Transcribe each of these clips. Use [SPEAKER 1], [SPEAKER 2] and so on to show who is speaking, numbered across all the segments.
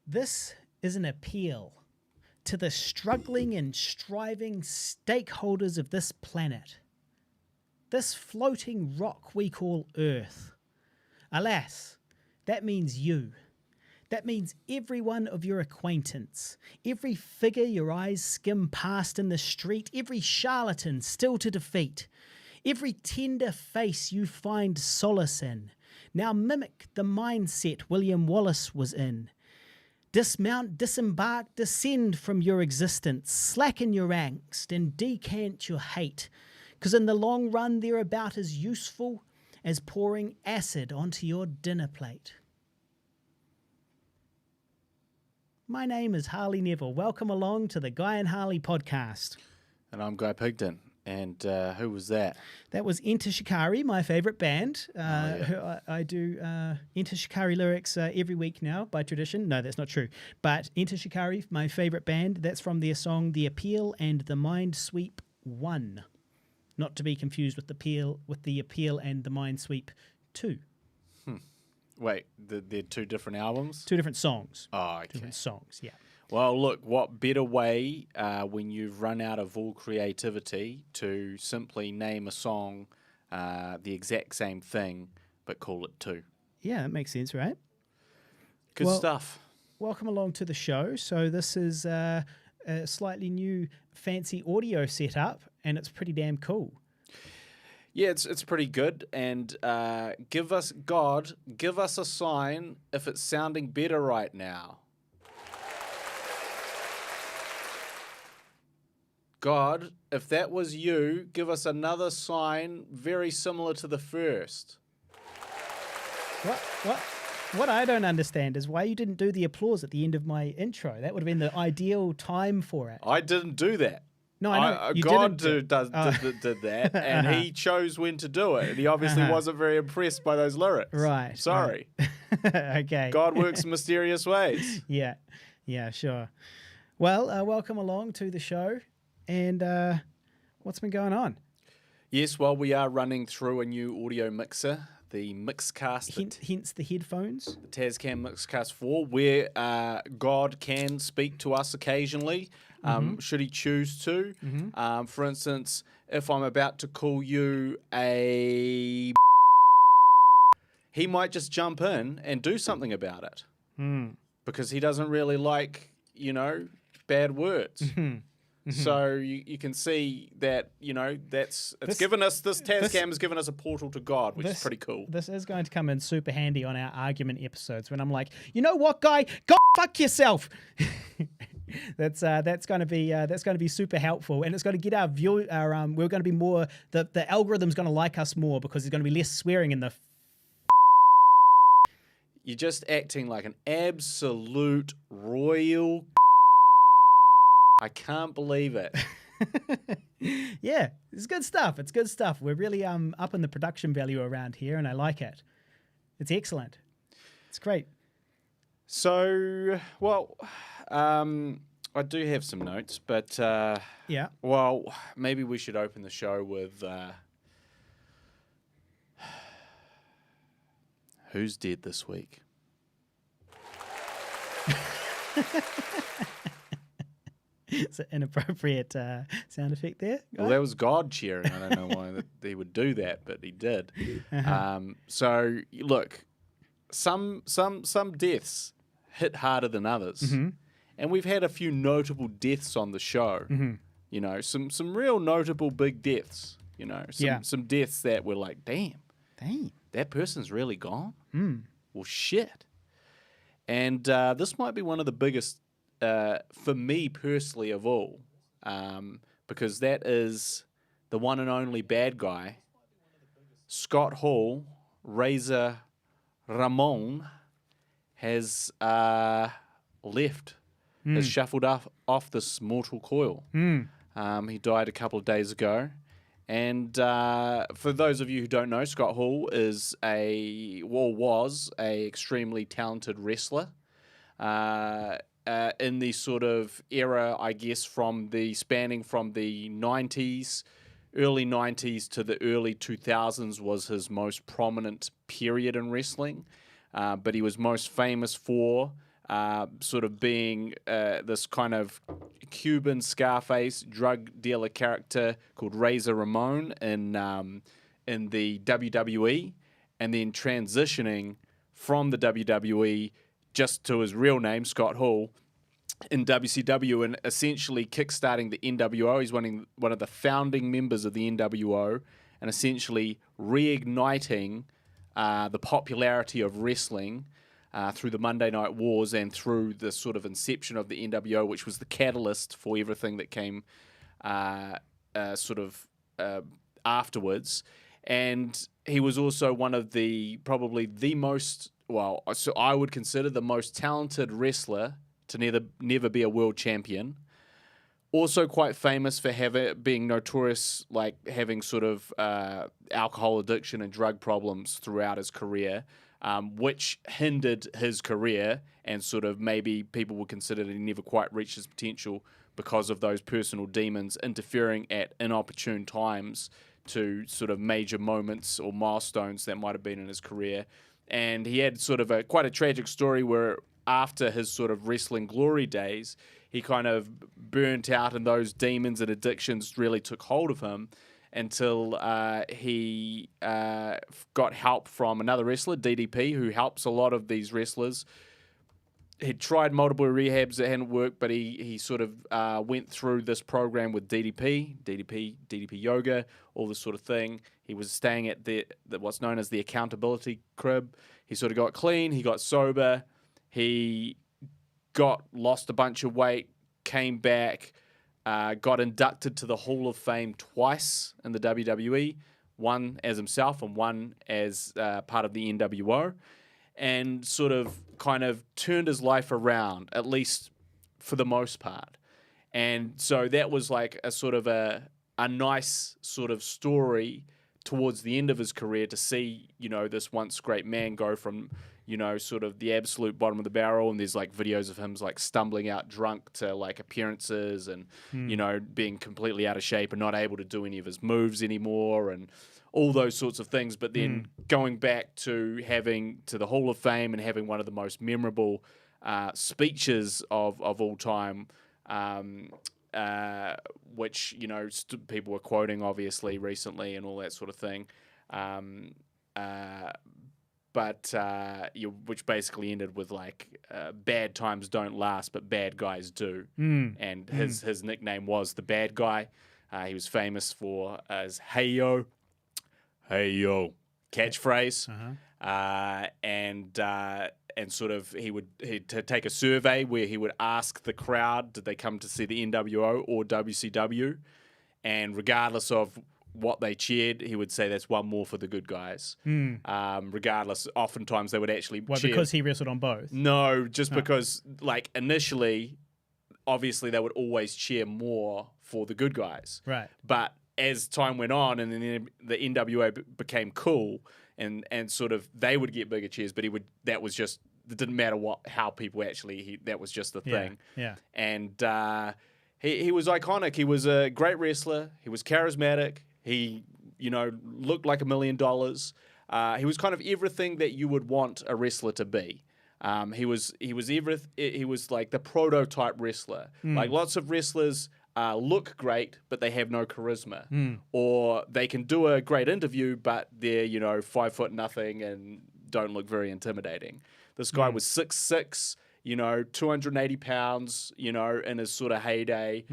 [SPEAKER 1] This is an appeal to the struggling and striving stakeholders of this planet, this floating rock we call Earth. Alas, that means you. That means every one of your acquaintance, every figure your eyes skim past in the street, every charlatan still to defeat, every tender face you find solace in. Now mimic the mindset William Wallace was in. Dismount, disembark, descend from your existence, slacken your angst and decant your hate, because in the long run they're about as useful as pouring acid onto your dinner plate. My name is Harley Neville. Welcome along to the Guy and Harley podcast.
[SPEAKER 2] And I'm Guy Pigden. And who was that?
[SPEAKER 1] That was Enter Shikari, my favourite band.
[SPEAKER 2] Yeah.
[SPEAKER 1] Who I do Enter Shikari lyrics every week now by tradition. No, that's not true. But Enter Shikari, my favourite band, that's from their song The Appeal and the Minesweep 1. Not to be confused with the Appeal and the Minesweep 2.
[SPEAKER 2] Wait, they're two different albums?
[SPEAKER 1] Two different songs.
[SPEAKER 2] Oh, okay.
[SPEAKER 1] Different songs, yeah.
[SPEAKER 2] Well, look, what better way when you've run out of all creativity to simply name a song the exact same thing, but call it two.
[SPEAKER 1] Yeah, that makes sense, right?
[SPEAKER 2] Good stuff.
[SPEAKER 1] Welcome along to the show. So this is a slightly new fancy audio setup, and it's pretty damn cool.
[SPEAKER 2] Yeah, it's pretty good, and give us a sign if it's sounding better right now. God, if that was you, give us another sign very similar to the first.
[SPEAKER 1] What I don't understand is why you didn't do the applause at the end of my intro. That would have been the ideal time for it.
[SPEAKER 2] I didn't do that.
[SPEAKER 1] No, I know. You
[SPEAKER 2] God
[SPEAKER 1] didn't
[SPEAKER 2] did that, and he chose when to do it. And he obviously wasn't very impressed by those lyrics.
[SPEAKER 1] Right.
[SPEAKER 2] Sorry.
[SPEAKER 1] Right. Okay.
[SPEAKER 2] God works in mysterious ways.
[SPEAKER 1] Yeah, sure. Well, welcome along to the show. And what's been going on?
[SPEAKER 2] Yes, well, we are running through a new audio mixer, the Mixcast.
[SPEAKER 1] Hence the headphones.
[SPEAKER 2] The Tascam Mixcast 4, where God can speak to us occasionally, should he choose to. For instance, if I'm about to call you a... he might just jump in and do something about it. Because he doesn't really like, bad words. So you can see that, it's given us, this Tascam has given us a portal to God, which is pretty cool.
[SPEAKER 1] This is going to come in super handy on our argument episodes when I'm like, you know what, Guy? Go fuck yourself. That's going to be super helpful, and it's going to get we're going to be more, the algorithm's going to like us more because there's going to be less swearing in the
[SPEAKER 2] You're just acting like an absolute royal. I can't believe it.
[SPEAKER 1] Yeah, it's good stuff. It's good stuff. We're really up in the production value around here, and I like it. It's excellent. It's great.
[SPEAKER 2] So, well, I do have some notes, but
[SPEAKER 1] yeah.
[SPEAKER 2] Well, maybe we should open the show with who's dead this week?
[SPEAKER 1] It's an inappropriate sound effect there.
[SPEAKER 2] Well, that was God cheering. I don't know why he would do that, but he did. So, look, some deaths hit harder than others. And we've had a few notable deaths on the show. Some real notable big deaths. Some deaths that were like, damn, that person's really gone? Well, shit. And this might be one of the biggest, for me personally, of all, because that is the one and only bad guy, Scott Hall, Razor Ramon, has left, has shuffled off this mortal coil. He died a couple of days ago. And for those of you who don't know, Scott Hall was a extremely talented wrestler in the sort of era, I guess, spanning from the 90s, early 90s to the early 2000s was his most prominent period in wrestling. But he was most famous for sort of being this kind of Cuban Scarface drug dealer character called Razor Ramon in the WWE, and then transitioning from the WWE just to his real name, Scott Hall, in WCW, and essentially kickstarting the NWO. He's one of the founding members of the NWO, and essentially reigniting the popularity of wrestling through the Monday Night Wars and through the sort of inception of the NWO, which was the catalyst for everything that came afterwards. And he was also one of probably the most, well, so I would consider the most talented wrestler to never be a world champion. Also quite famous for being notorious, like having sort of alcohol addiction and drug problems throughout his career, which hindered his career, and sort of maybe people would consider that he never quite reached his potential because of those personal demons interfering at inopportune times to sort of major moments or milestones that might have been in his career. And he had sort of quite a tragic story where after his sort of wrestling glory days, he kind of burnt out and those demons and addictions really took hold of him until he got help from another wrestler, DDP, who helps a lot of these wrestlers. He'd tried multiple rehabs that hadn't worked, but he sort of went through this program with DDP yoga, all this sort of thing. He was staying at the what's known as the accountability crib. He sort of got clean, he got sober, he lost a bunch of weight, came back, got inducted to the Hall of Fame twice in the WWE, one as himself and one as part of the NWO, and sort of kind of turned his life around, at least for the most part. And so that was like a sort of a nice sort of story towards the end of his career to see, this once great man go from, sort of the absolute bottom of the barrel, and there's like videos of him like stumbling out drunk to like appearances and, being completely out of shape and not able to do any of his moves anymore and all those sorts of things. But then going back to the Hall of Fame and having one of the most memorable speeches of all time, which, people were quoting obviously recently and all that sort of thing. Which basically ended with like bad times don't last, but bad guys do. And his nickname was the Bad Guy. He was famous for his "Hey yo" catchphrase, and sort of he'd take a survey where he would ask the crowd, did they come to see the NWO or WCW, and regardless of what they cheered, he would say that's one more for the good guys. Regardless, oftentimes they would actually cheer.
[SPEAKER 1] Because he wrestled on both? No,
[SPEAKER 2] just because, like, initially, obviously they would always cheer more for the good guys.
[SPEAKER 1] Right.
[SPEAKER 2] But as time went on and then the NWO became cool and sort of they would get bigger cheers, but it didn't matter how people actually, that was just the thing.
[SPEAKER 1] Yeah.
[SPEAKER 2] And he was iconic. He was a great wrestler. He was charismatic. He, looked like $1 million. He was kind of everything that you would want a wrestler to be. He was like the prototype wrestler. Like lots of wrestlers look great, but they have no charisma, or they can do a great interview, but they're 5 nothing and don't look very intimidating. This guy was 6'6", 280 pounds, in his sort of heyday.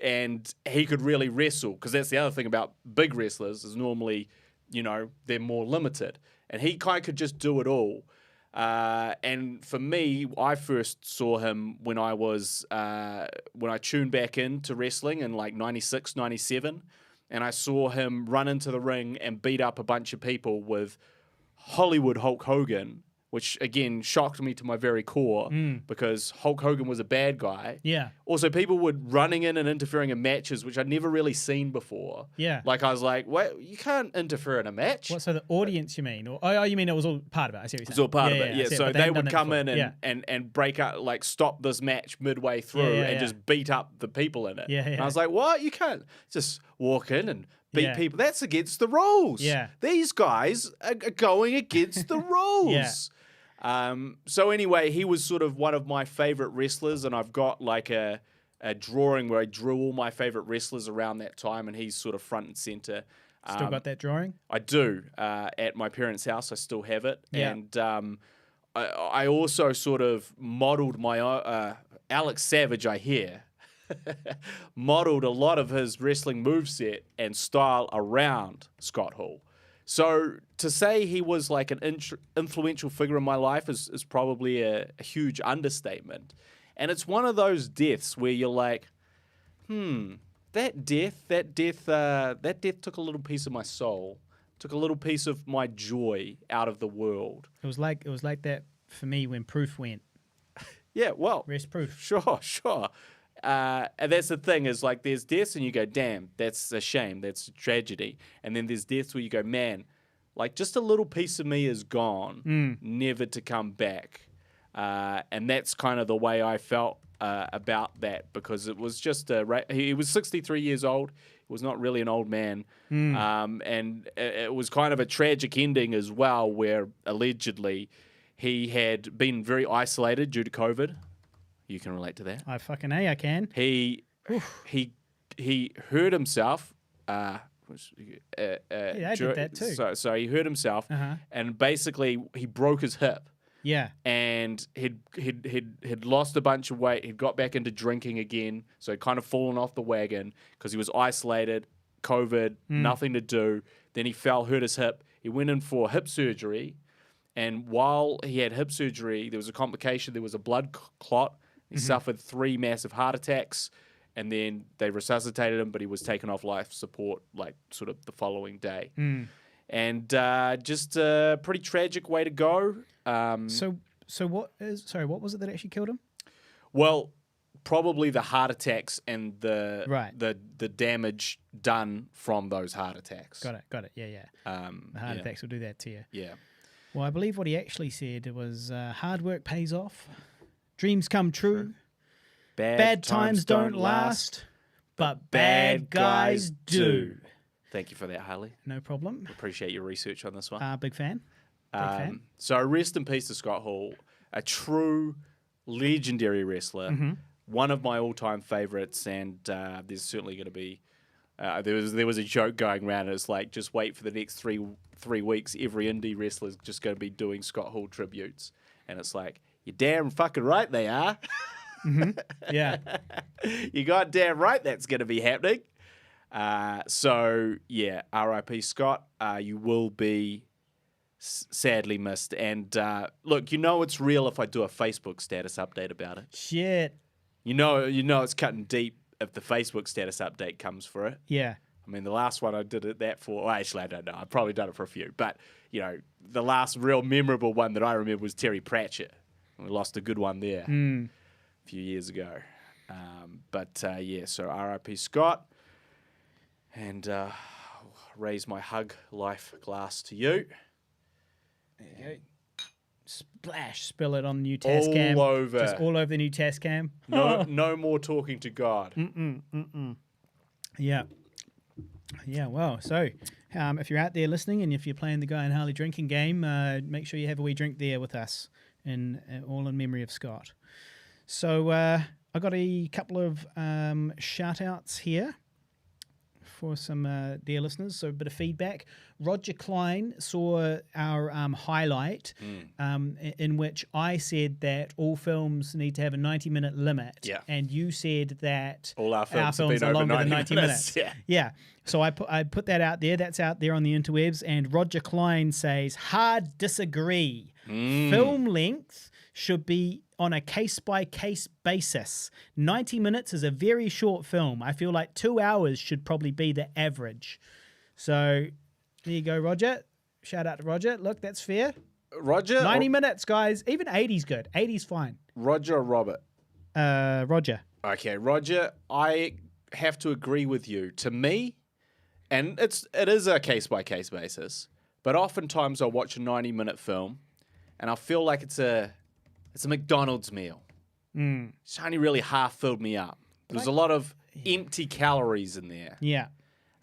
[SPEAKER 2] And he could really wrestle, because that's the other thing about big wrestlers is normally, they're more limited. And he kind of could just do it all. And for me, I first saw him when I tuned back into wrestling in like 96, 97. And I saw him run into the ring and beat up a bunch of people with Hollywood Hulk Hogan, which, again, shocked me to my very core because Hulk Hogan was a bad guy.
[SPEAKER 1] Yeah. Also,
[SPEAKER 2] people were running in and interfering in matches, which I'd never really seen before.
[SPEAKER 1] Yeah.
[SPEAKER 2] Like, I was like, wait, you can't interfere in a match.
[SPEAKER 1] What, so the audience, you mean? Or, you mean it was all part of it? I see what you're saying.
[SPEAKER 2] It was all part of it, yeah. So they would come in
[SPEAKER 1] and
[SPEAKER 2] and break up, like, stop this match midway through and just beat up the people in it.
[SPEAKER 1] Yeah.
[SPEAKER 2] And I was like, what? You can't just walk in and beat people. That's against the rules.
[SPEAKER 1] Yeah.
[SPEAKER 2] These guys are going against the rules. So anyway, he was sort of one of my favorite wrestlers, and I've got like a drawing where I drew all my favorite wrestlers around that time, and he's sort of front and center.
[SPEAKER 1] Still got that drawing?
[SPEAKER 2] I do. At my parents' house, I still have it.
[SPEAKER 1] Yeah.
[SPEAKER 2] And I also sort of modeled my Alex Savage, I hear, modeled a lot of his wrestling moveset and style around Scott Hall. So to say he was like an influential figure in my life is probably a huge understatement. And it's one of those deaths where you're like, that death took a little piece of my soul, took a little piece of my joy out of the world.
[SPEAKER 1] It was like that for me when Proof went.
[SPEAKER 2] Yeah, well,
[SPEAKER 1] Rest Proof.
[SPEAKER 2] Sure. And that's the thing is like there's deaths and you go, damn, that's a shame, that's a tragedy. And then there's deaths where you go, man, like just a little piece of me is gone, never to come back. And that's kind of the way I felt about that, because it was just he was 63 years old. He was not really an old man. And it was kind of a tragic ending as well, where allegedly he had been very isolated due to COVID. You can relate to that.
[SPEAKER 1] I can.
[SPEAKER 2] He hurt himself.
[SPEAKER 1] I did that too.
[SPEAKER 2] So he hurt himself, and basically he broke his hip.
[SPEAKER 1] Yeah.
[SPEAKER 2] And he'd lost a bunch of weight. He'd got back into drinking again. So he'd kind of fallen off the wagon because he was isolated, COVID, nothing to do. Then he fell, hurt his hip. He went in for hip surgery. And while he had hip surgery, there was a complication. There was a blood clot. He suffered 3 massive heart attacks. And then they resuscitated him, but he was taken off life support like sort of the following day. And just a pretty tragic way to go.
[SPEAKER 1] So what was it that actually killed him?
[SPEAKER 2] Well, probably the heart attacks and the damage done from those heart attacks.
[SPEAKER 1] Got it. Yeah. The heart attacks will do that to you.
[SPEAKER 2] Yeah.
[SPEAKER 1] Well, I believe what he actually said was hard work pays off, dreams come true, bad times don't last, but bad guys do.
[SPEAKER 2] Thank you for that, Harley.
[SPEAKER 1] No problem.
[SPEAKER 2] Appreciate your research on this one.
[SPEAKER 1] Big fan.
[SPEAKER 2] So rest in peace to Scott Hall, a true legendary wrestler, one of my all-time favorites, and there's certainly going to be there was a joke going around. It's like, just wait for the next three weeks. Every indie wrestler's just going to be doing Scott Hall tributes, and it's like, you're damn fucking right they are.
[SPEAKER 1] Yeah,
[SPEAKER 2] you goddamn right that's going to be happening. So yeah, R.I.P. Scott. You will be sadly missed. And look, it's real if I do a Facebook status update about it.
[SPEAKER 1] Shit.
[SPEAKER 2] You know it's cutting deep if the Facebook status update comes for it.
[SPEAKER 1] Yeah.
[SPEAKER 2] I mean, the last one I did that for, well, actually, I don't know. I've probably done it for a few. But, the last real memorable one that I remember was Terry Pratchett. We lost a good one there a few years ago. So R.I.P. Scott. And raise my hug life glass to you.
[SPEAKER 1] There you go. Splash, spill it on the new Tascam.
[SPEAKER 2] All over.
[SPEAKER 1] Just all over the new Tascam.
[SPEAKER 2] No more talking to God.
[SPEAKER 1] Yeah. Yeah, well, so if you're out there listening and if you're playing the Guy and Harley drinking game, make sure you have a wee drink there with us, all in memory of Scott. So I got a couple of shout-outs here for some dear listeners, so a bit of feedback. Roger Klein saw our highlight in which I said that all films need to have a 90-minute limit, and you said that
[SPEAKER 2] all our films
[SPEAKER 1] are longer than
[SPEAKER 2] 90
[SPEAKER 1] minutes. Yeah. So I put that out there. That's out there on the interwebs, and Roger Klein says, hard disagree. Film length should be on a case-by-case basis. 90 minutes is a very short film. I feel like 2 hours should probably be the average. So there you go, Roger. Shout out to Roger. Look, that's fair.
[SPEAKER 2] Roger?
[SPEAKER 1] 90 minutes, guys. Even 80's good. 80's fine.
[SPEAKER 2] Roger or Robert?
[SPEAKER 1] Roger.
[SPEAKER 2] Okay, Roger, I have to agree with you. To me, and it is a case-by-case basis, but oftentimes I'll watch a 90-minute film and I feel like it's a McDonald's meal. It's only really half filled me up. There's a lot of empty calories in there.
[SPEAKER 1] Yeah.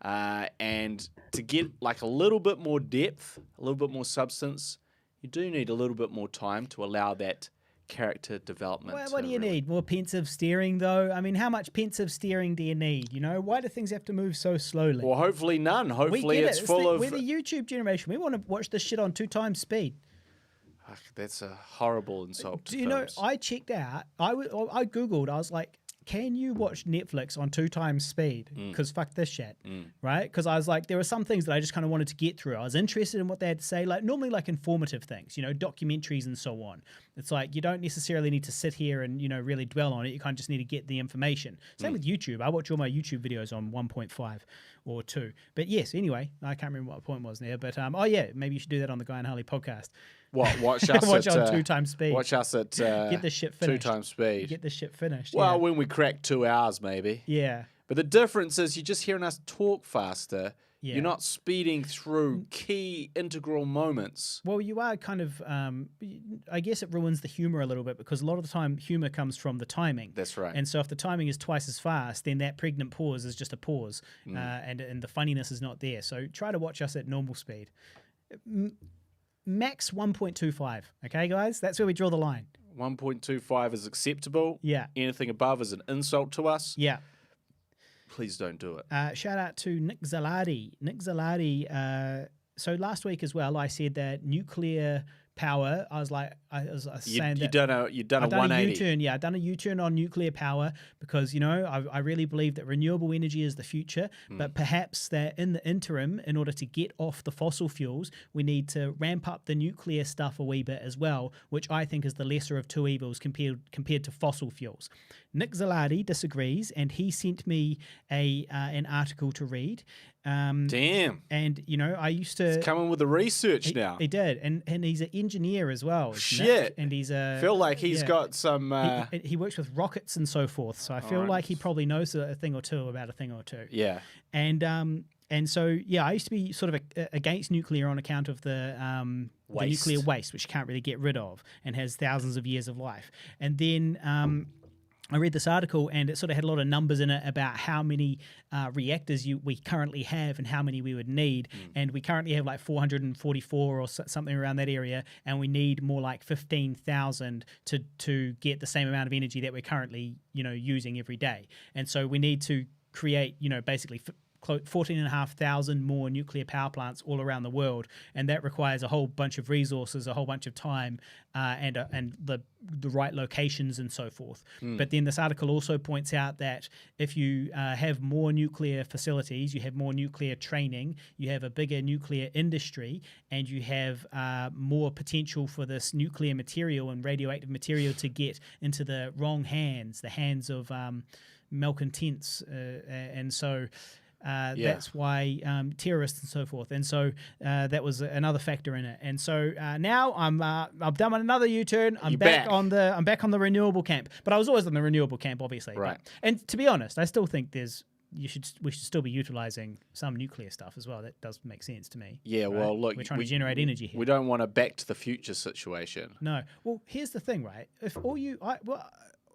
[SPEAKER 2] And to get like a little bit more depth, a little bit more substance, you do need a little bit more time to allow that character development.
[SPEAKER 1] Well, what do you need? More pensive steering, though? I mean, how much pensive steering do you need? You know, why do things have to move so slowly?
[SPEAKER 2] Well, hopefully none. Hopefully
[SPEAKER 1] we get
[SPEAKER 2] it's
[SPEAKER 1] it.
[SPEAKER 2] full of...
[SPEAKER 1] We're the YouTube generation. We want to watch this shit on 2 times speed.
[SPEAKER 2] That's a horrible insult to
[SPEAKER 1] Do you know,
[SPEAKER 2] films.
[SPEAKER 1] I checked out, I Googled, I was like, can you watch Netflix on 2 times speed? Because fuck this shit, right? Because I was like, there were some things that I just kind of wanted to get through. I was interested in what they had to say, like normally like informative things, you know, documentaries and so on. It's like you don't necessarily need to sit here and, you know, really dwell on it. You kind of just need to get the information. Same with YouTube. I watch all my YouTube videos on 1.5 or 2. But yes, anyway, I can't remember what the point was there. But oh yeah, maybe you should do that on the Guy and Harley podcast.
[SPEAKER 2] What? Watch us
[SPEAKER 1] watch
[SPEAKER 2] at,
[SPEAKER 1] on 2 times speed.
[SPEAKER 2] Watch us at
[SPEAKER 1] get this shit finished.
[SPEAKER 2] 2 times speed.
[SPEAKER 1] Get this shit finished.
[SPEAKER 2] Well,
[SPEAKER 1] yeah.
[SPEAKER 2] when we crack 2 hours, maybe.
[SPEAKER 1] Yeah.
[SPEAKER 2] But the difference is you're just hearing us talk faster.
[SPEAKER 1] Yeah.
[SPEAKER 2] You're not speeding through key integral moments.
[SPEAKER 1] Well, you are kind of, I guess it ruins the humor a little bit because a lot of the time humor comes from the timing.
[SPEAKER 2] That's right.
[SPEAKER 1] And so if the timing is twice as fast, then that pregnant pause is just a pause and the funniness is not there. So try to watch us at normal speed. Max 1.25. Okay, guys? That's where we draw the line.
[SPEAKER 2] 1.25 is acceptable.
[SPEAKER 1] Yeah.
[SPEAKER 2] Anything above is an insult to us.
[SPEAKER 1] Yeah.
[SPEAKER 2] Please don't do it.
[SPEAKER 1] Shout out to Nick Zaladi. Nick Zaladi, so last week as well, I said that nuclear power, I was saying that...
[SPEAKER 2] You've done a 180.
[SPEAKER 1] U-turn, yeah, I've done a U-turn on nuclear power because, you know, I really believe that renewable energy is the future, but perhaps that in the interim, in order to get off the fossil fuels, we need to ramp up the nuclear stuff a wee bit as well, which I think is the lesser of 2 evils compared to fossil fuels. Nick Zaladi disagrees, and he sent me an article to read.
[SPEAKER 2] Damn.
[SPEAKER 1] And, you know, I used to...
[SPEAKER 2] He's coming with the research now.
[SPEAKER 1] He did. And he's an engineer as well.
[SPEAKER 2] Shit.
[SPEAKER 1] Nick, and he's a...
[SPEAKER 2] feel like he's got some...
[SPEAKER 1] He works with rockets and so forth. So I feel like he probably knows a thing or two about a thing or two.
[SPEAKER 2] Yeah.
[SPEAKER 1] And so, yeah, I used to be sort of against nuclear on account of the nuclear waste, which you can't really get rid of and has thousands of years of life. And then... I read this article and it sort of had a lot of numbers in it about how many reactors we currently have and how many we would need. And we currently have like 444 or something around that area, and we need more like 15,000 to get the same amount of energy that we're currently, you know, using every day. And so we need to create, you know, basically 14,500 more nuclear power plants all around the world, and that requires a whole bunch of resources, a whole bunch of time, and the right locations and so forth. But then this article also points out that if you have more nuclear facilities, you have more nuclear training, you have a bigger nuclear industry, and you have more potential for this nuclear material and radioactive material to get into the wrong hands, the hands of malcontents, and so... That's why terrorists and so forth, and so that was another factor in it. And so now I've done another U-turn. I'm back on the renewable camp, but I was always on the renewable camp, obviously.
[SPEAKER 2] Right.
[SPEAKER 1] And to be honest, I still think we should still be utilizing some nuclear stuff as well. That does make sense to me.
[SPEAKER 2] Yeah.
[SPEAKER 1] Right?
[SPEAKER 2] Well, look,
[SPEAKER 1] we're trying to generate energy here.
[SPEAKER 2] We don't want a Back to the Future situation.
[SPEAKER 1] No. Well, here's the thing, right?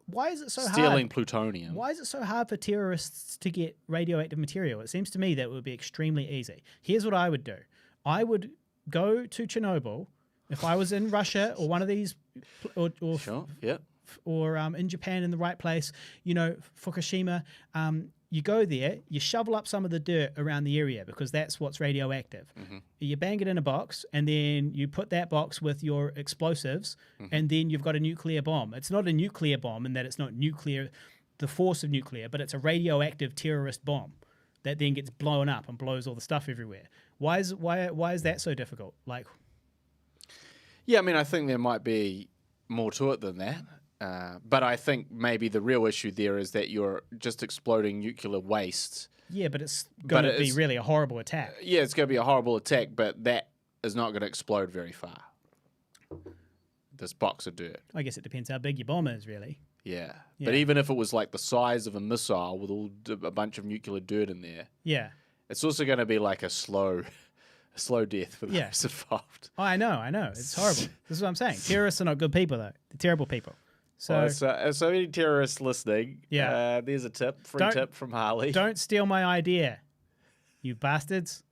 [SPEAKER 1] Why is it so hard?
[SPEAKER 2] Stealing plutonium.
[SPEAKER 1] Why is it so hard for terrorists to get radioactive material? It seems to me that it would be extremely easy. Here's what I would do. I would go to Chernobyl if I was in Russia or one of these, or
[SPEAKER 2] Sure. Yeah.
[SPEAKER 1] or in Japan in the right place, you know, Fukushima. You go there, you shovel up some of the dirt around the area because that's what's radioactive. You bang it in a box, and then you put that box with your explosives, and then you've got a nuclear bomb. It's not a nuclear bomb in that it's not nuclear, the force of nuclear, but it's a radioactive terrorist bomb that then gets blown up and blows all the stuff everywhere. Why is that so difficult? Like,
[SPEAKER 2] yeah, I mean, I think there might be more to it than that. But I think maybe the real issue there is that you're just exploding nuclear waste.
[SPEAKER 1] Yeah, but it's going to be really a horrible attack.
[SPEAKER 2] Yeah, it's going to be a horrible attack, but that is not going to explode very far. This box of dirt.
[SPEAKER 1] I guess it depends how big your bomb is, really.
[SPEAKER 2] Yeah. But even if it was like the size of a missile with a bunch of nuclear dirt in there, it's also going to be like a slow death for those involved.
[SPEAKER 1] Oh, I know. It's horrible. This is what I'm saying. Terrorists are not good people, though. They're terrible people. So,
[SPEAKER 2] so any terrorists listening, there's a tip, free tip from Harley.
[SPEAKER 1] Don't steal my idea, you bastards.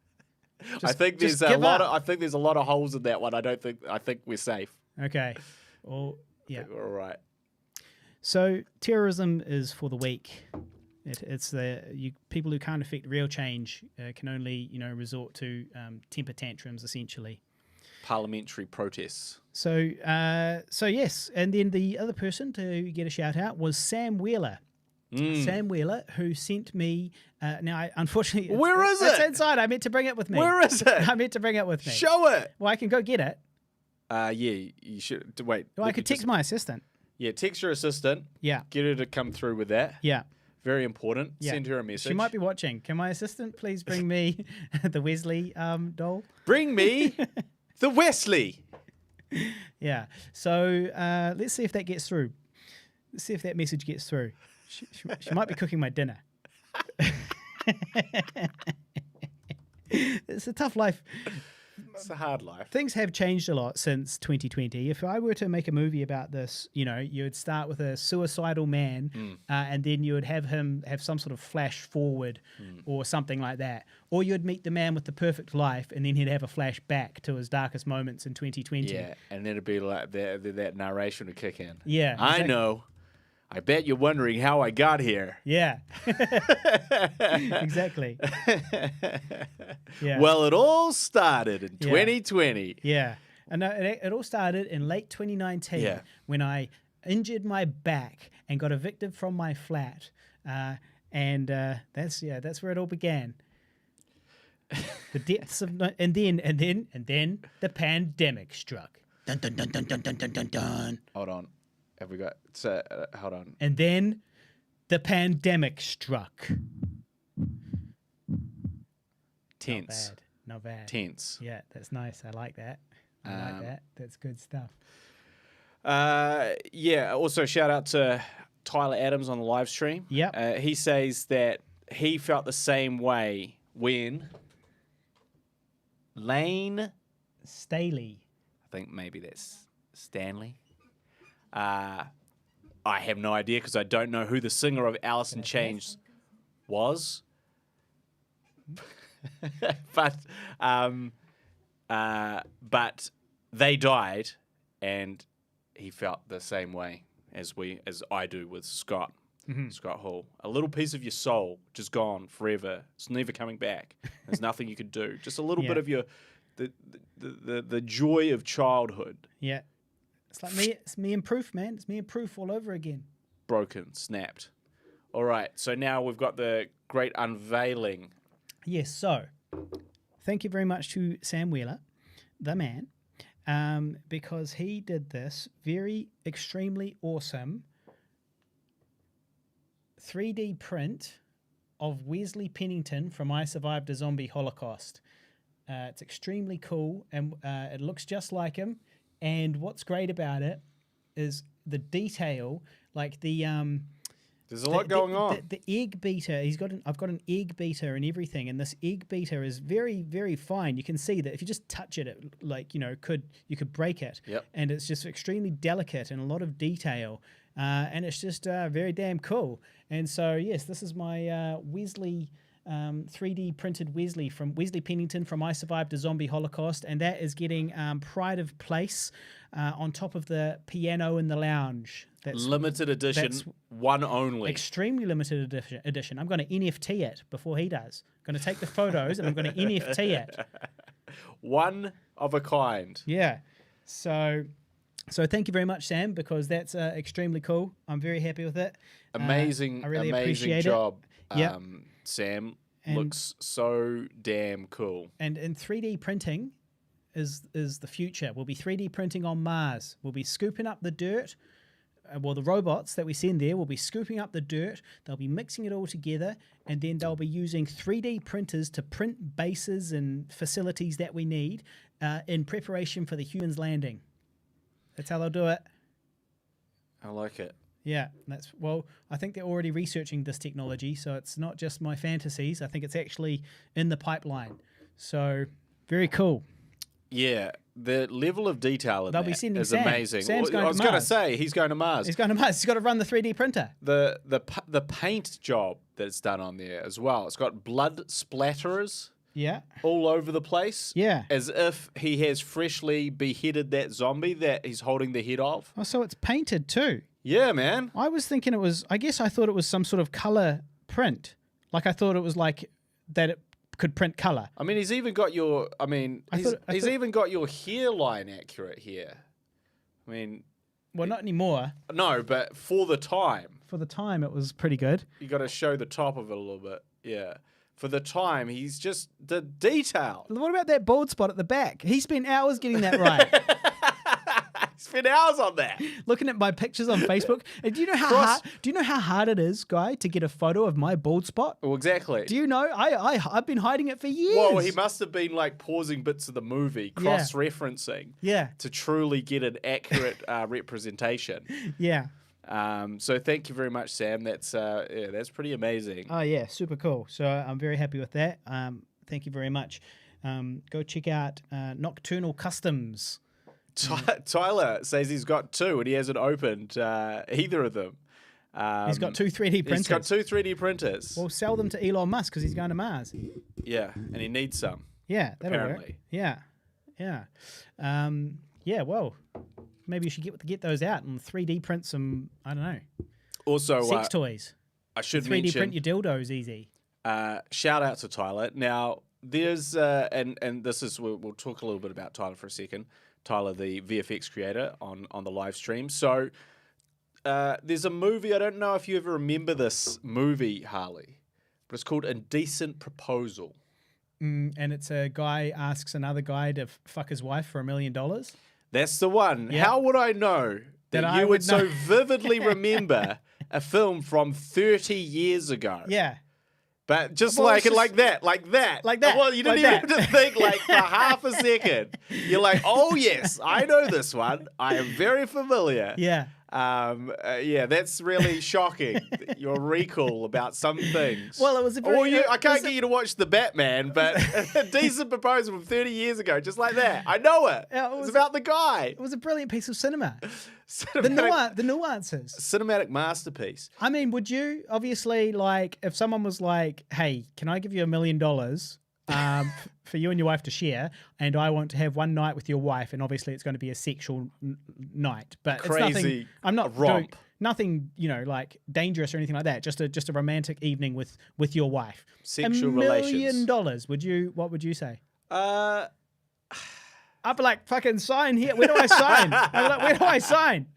[SPEAKER 2] I think there's a lot of. I think there's a lot of holes in that one. I think we're safe.
[SPEAKER 1] Okay. Well, yeah.
[SPEAKER 2] All right.
[SPEAKER 1] So terrorism is for the weak. It's people who can't affect real change can only resort to temper tantrums essentially.
[SPEAKER 2] Parliamentary protests.
[SPEAKER 1] So yes, and then the other person to get a shout out was Sam Wheeler. Sam Wheeler, who sent me. Unfortunately,
[SPEAKER 2] where is it?
[SPEAKER 1] It's inside. I meant to bring it with me.
[SPEAKER 2] Where is it?
[SPEAKER 1] I meant to bring it with me.
[SPEAKER 2] Show it.
[SPEAKER 1] Well, I can go get it.
[SPEAKER 2] Yeah, you should. Wait.
[SPEAKER 1] Well, I could text my assistant.
[SPEAKER 2] Yeah, text your assistant.
[SPEAKER 1] Yeah.
[SPEAKER 2] Get her to come through with that.
[SPEAKER 1] Yeah.
[SPEAKER 2] Very important.
[SPEAKER 1] Yeah.
[SPEAKER 2] Send her a message.
[SPEAKER 1] She might be watching. Can my assistant please bring me the Wesley doll?
[SPEAKER 2] Bring me the Wesley.
[SPEAKER 1] Yeah. So let's see if that gets through. Let's see if that message gets through. She might be cooking my dinner. It's a tough life.
[SPEAKER 2] It's a hard life.
[SPEAKER 1] Things have changed a lot since 2020. If I were to make a movie about this, you would start with a suicidal man and then you would have him have some sort of flash forward or something like that. Or you'd meet the man with the perfect life and then he'd have a flash back to his darkest moments in 2020.
[SPEAKER 2] Yeah, and then it'd be like that narration would kick in.
[SPEAKER 1] Yeah.
[SPEAKER 2] Exactly. I know. I bet you're wondering how I got here.
[SPEAKER 1] Yeah. Exactly. Yeah.
[SPEAKER 2] Well, it all started in 2020.
[SPEAKER 1] Yeah. And it all started in late 2019 when I injured my back and got evicted from my flat. And that's where it all began. The depths of and then the pandemic struck. Dun dun dun dun dun dun dun dun dun.
[SPEAKER 2] Hold on. Have we got? Hold on.
[SPEAKER 1] And then the pandemic struck.
[SPEAKER 2] Tense.
[SPEAKER 1] Not bad.
[SPEAKER 2] Tense.
[SPEAKER 1] Yeah, that's nice. I like that. I like that. That's good stuff.
[SPEAKER 2] Yeah. Also, shout out to Tyler Adams on the live stream.
[SPEAKER 1] Yep.
[SPEAKER 2] He says that he felt the same way when Lane
[SPEAKER 1] Staley.
[SPEAKER 2] I think maybe that's Stanley. I have no idea because I don't know who the singer of Alice in Chains was. but they died, and he felt the same way as I do with Scott. Scott Hall. A little piece of your soul just gone forever. It's never coming back. There's nothing you could do. Just a little bit of your the joy of childhood.
[SPEAKER 1] Yeah. It's like me. It's me and Proof, man. It's me and Proof all over again.
[SPEAKER 2] Broken, snapped. All right. So now we've got the great unveiling.
[SPEAKER 1] Yes. So, thank you very much to Sam Wheeler, the man, because he did this very extremely awesome 3D print of Wesley Pennington from I Survived a Zombie Holocaust. It's extremely cool, and it looks just like him. And what's great about it is the detail, like the
[SPEAKER 2] there's a lot going on.
[SPEAKER 1] The egg beater, I've got an egg beater and everything, and this egg beater is very, very fine. You can see that if you just touch it, you could break it.
[SPEAKER 2] Yep.
[SPEAKER 1] And it's just extremely delicate and a lot of detail, and it's just very damn cool. And so yes, this is my Wesley. 3D printed Wesley Pennington from I Survived a Zombie Holocaust, and that is getting pride of place on top of the piano in the lounge. That's
[SPEAKER 2] limited edition,
[SPEAKER 1] that's
[SPEAKER 2] one only.
[SPEAKER 1] Extremely limited edition. I'm going to NFT it before he does. I'm going to take the photos and I'm going to NFT it.
[SPEAKER 2] One of a kind.
[SPEAKER 1] Yeah. So thank you very much, Sam, because that's extremely cool. I'm very happy with it.
[SPEAKER 2] Amazing,
[SPEAKER 1] I really
[SPEAKER 2] amazing
[SPEAKER 1] appreciate
[SPEAKER 2] job.
[SPEAKER 1] Yeah.
[SPEAKER 2] Sam looks so damn cool.
[SPEAKER 1] And 3D printing is the future. We'll be 3D printing on Mars. We'll be scooping up the dirt. The robots that we send there will be scooping up the dirt. They'll be mixing it all together, and then they'll be using 3D printers to print bases and facilities that we need in preparation for the humans landing. That's how they'll do it.
[SPEAKER 2] I like it.
[SPEAKER 1] Yeah, I think they're already researching this technology, so it's not just my fantasies. I think it's actually in the pipeline. So, very cool.
[SPEAKER 2] Yeah, the level of detail in
[SPEAKER 1] They'll
[SPEAKER 2] that
[SPEAKER 1] be sending
[SPEAKER 2] is
[SPEAKER 1] Sam.
[SPEAKER 2] amazing.
[SPEAKER 1] Sam's going
[SPEAKER 2] I was
[SPEAKER 1] to
[SPEAKER 2] going to
[SPEAKER 1] Mars.
[SPEAKER 2] say, he's going to Mars.
[SPEAKER 1] He's going to Mars. He's got to run the 3D printer.
[SPEAKER 2] The paint job that's done on there as well. It's got blood splatterers
[SPEAKER 1] Yeah.
[SPEAKER 2] all over the place.
[SPEAKER 1] Yeah.
[SPEAKER 2] As if he has freshly beheaded that zombie that he's holding the head of.
[SPEAKER 1] Oh, so it's painted too.
[SPEAKER 2] Yeah, man.
[SPEAKER 1] I was thinking it was, I guess I thought it was some sort of color print. Like I thought it was like that it could print color.
[SPEAKER 2] I mean, he's even got your, he's even got your hairline accurate here. I mean.
[SPEAKER 1] Well, not anymore.
[SPEAKER 2] No, but for the time.
[SPEAKER 1] For the time, it was pretty good.
[SPEAKER 2] You got to show the top of it a little bit. Yeah. For the time, he's just the detail.
[SPEAKER 1] What about that bald spot at the back? He spent hours getting that right.
[SPEAKER 2] Spent hours on that.
[SPEAKER 1] Looking at my pictures on Facebook. And do you know how hard it is, Guy, to get a photo of my bald spot?
[SPEAKER 2] Well, exactly.
[SPEAKER 1] Do you know? I've been hiding it for years.
[SPEAKER 2] Well, he must have been like pausing bits of the movie, cross-referencing, to truly get an accurate representation.
[SPEAKER 1] Yeah.
[SPEAKER 2] So thank you very much, Sam. That's pretty amazing.
[SPEAKER 1] Oh yeah, super cool. So I'm very happy with that. Thank you very much. Go check out Nocturnal Customs.
[SPEAKER 2] Tyler says he's got 2 and he hasn't opened either of them.
[SPEAKER 1] He's got 2 3D printers.
[SPEAKER 2] He's got 2 3D printers.
[SPEAKER 1] We'll sell them to Elon Musk because he's going to Mars.
[SPEAKER 2] Yeah, and he needs some.
[SPEAKER 1] Yeah, that'll
[SPEAKER 2] apparently.
[SPEAKER 1] work. Yeah. Well, maybe you should get those out and 3D print some, I don't know,
[SPEAKER 2] also
[SPEAKER 1] sex toys.
[SPEAKER 2] I should
[SPEAKER 1] 3D
[SPEAKER 2] mention,
[SPEAKER 1] print your dildos easy.
[SPEAKER 2] Shout out to Tyler. Now, there's, and this is, we'll talk a little bit about Tyler for a second. Tyler, the VFX creator on the live stream. So there's a movie, I don't know if you ever remember this movie, Harley, but it's called Indecent Proposal.
[SPEAKER 1] And it's a guy asks another guy to fuck his wife for $1 million.
[SPEAKER 2] That's the one.
[SPEAKER 1] Yep.
[SPEAKER 2] How would I know that you would so vividly remember a film from 30 years ago?
[SPEAKER 1] Yeah.
[SPEAKER 2] But just like that. Well, you didn't even have to think like for half a second. You're like, oh yes, I know this one. I am very familiar.
[SPEAKER 1] Yeah.
[SPEAKER 2] That's really shocking. Your recall about some things.
[SPEAKER 1] Well, it was a very...
[SPEAKER 2] I can't get you to watch The Batman, but a decent proposal from 30 years ago, just like that. I know it. It's about the guy.
[SPEAKER 1] It was a brilliant piece of cinema. The nuances.
[SPEAKER 2] Cinematic masterpiece.
[SPEAKER 1] I mean, would you, obviously, like, if someone was like, hey, can I give you $1 million for you and your wife to share, and I want to have one night with your wife, and obviously it's going to be a sexual night, but
[SPEAKER 2] crazy,
[SPEAKER 1] it's nothing, I'm not
[SPEAKER 2] romp.
[SPEAKER 1] doing nothing, like dangerous or anything like that. Just a romantic evening with your wife.
[SPEAKER 2] Sexual
[SPEAKER 1] relations. $1
[SPEAKER 2] relations.
[SPEAKER 1] million. What would you say? I'd be like, fucking sign here. Where do I sign? I'd be like, where do I sign?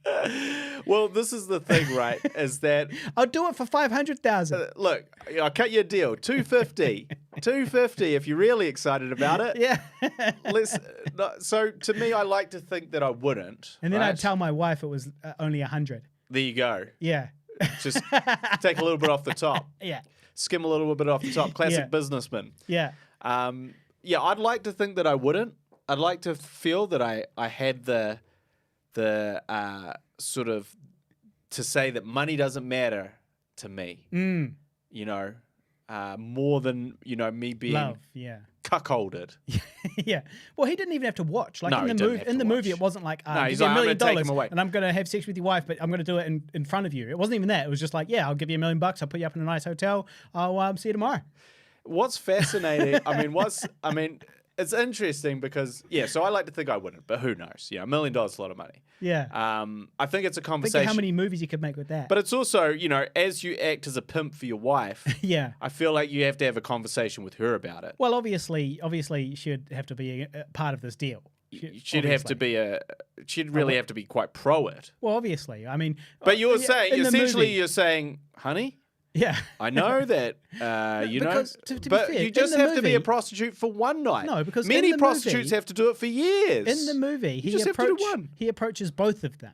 [SPEAKER 2] Well, this is the thing, right? Is that
[SPEAKER 1] I'll do it for $500,000.
[SPEAKER 2] Look, I'll cut you a deal. $250. $250 if you're really excited about it.
[SPEAKER 1] Yeah.
[SPEAKER 2] So to me, I like to think that I wouldn't.
[SPEAKER 1] And then
[SPEAKER 2] right?
[SPEAKER 1] I'd tell my wife it was only 100.
[SPEAKER 2] There you go.
[SPEAKER 1] Yeah.
[SPEAKER 2] Just take a little bit off the top.
[SPEAKER 1] Yeah.
[SPEAKER 2] Skim a little bit off the top. Classic businessman.
[SPEAKER 1] Yeah.
[SPEAKER 2] I'd like to think that I wouldn't. I'd like to feel that I had the sort of to say that money doesn't matter to me. More than me being
[SPEAKER 1] love. Yeah.
[SPEAKER 2] cuckolded.
[SPEAKER 1] Yeah. Well, he didn't even have to watch. Like
[SPEAKER 2] No,
[SPEAKER 1] in the movie, it wasn't like
[SPEAKER 2] No,
[SPEAKER 1] give
[SPEAKER 2] he's
[SPEAKER 1] you
[SPEAKER 2] like,
[SPEAKER 1] $1 million
[SPEAKER 2] I'm gonna take him away.
[SPEAKER 1] and I'm going to have sex with your wife, but I'm going to do it in front of you. It wasn't even that. It was just like, yeah, I'll give you $1 million. I'll put you up in a nice hotel. I'll see you tomorrow.
[SPEAKER 2] What's fascinating? It's interesting because so I like to think I wouldn't, but who knows? $1 million is a lot of money.
[SPEAKER 1] Yeah.
[SPEAKER 2] I think it's a
[SPEAKER 1] Think
[SPEAKER 2] conversation.
[SPEAKER 1] of how many movies you could make with that.
[SPEAKER 2] But it's also, as you act as a pimp for your wife,
[SPEAKER 1] yeah.
[SPEAKER 2] I feel like you have to have a conversation with her about it.
[SPEAKER 1] Well, obviously, she'd have to be a part of this deal.
[SPEAKER 2] She'd have to be she'd really have to be quite pro it.
[SPEAKER 1] Well, obviously, I mean.
[SPEAKER 2] But you're saying, essentially,
[SPEAKER 1] movie,
[SPEAKER 2] you're saying, honey.
[SPEAKER 1] Yeah.
[SPEAKER 2] I know that,
[SPEAKER 1] because, to be
[SPEAKER 2] but
[SPEAKER 1] fair,
[SPEAKER 2] you just have to be a prostitute for one night.
[SPEAKER 1] No, because
[SPEAKER 2] many prostitutes have to do it for years.
[SPEAKER 1] In the movie, he approaches both of them.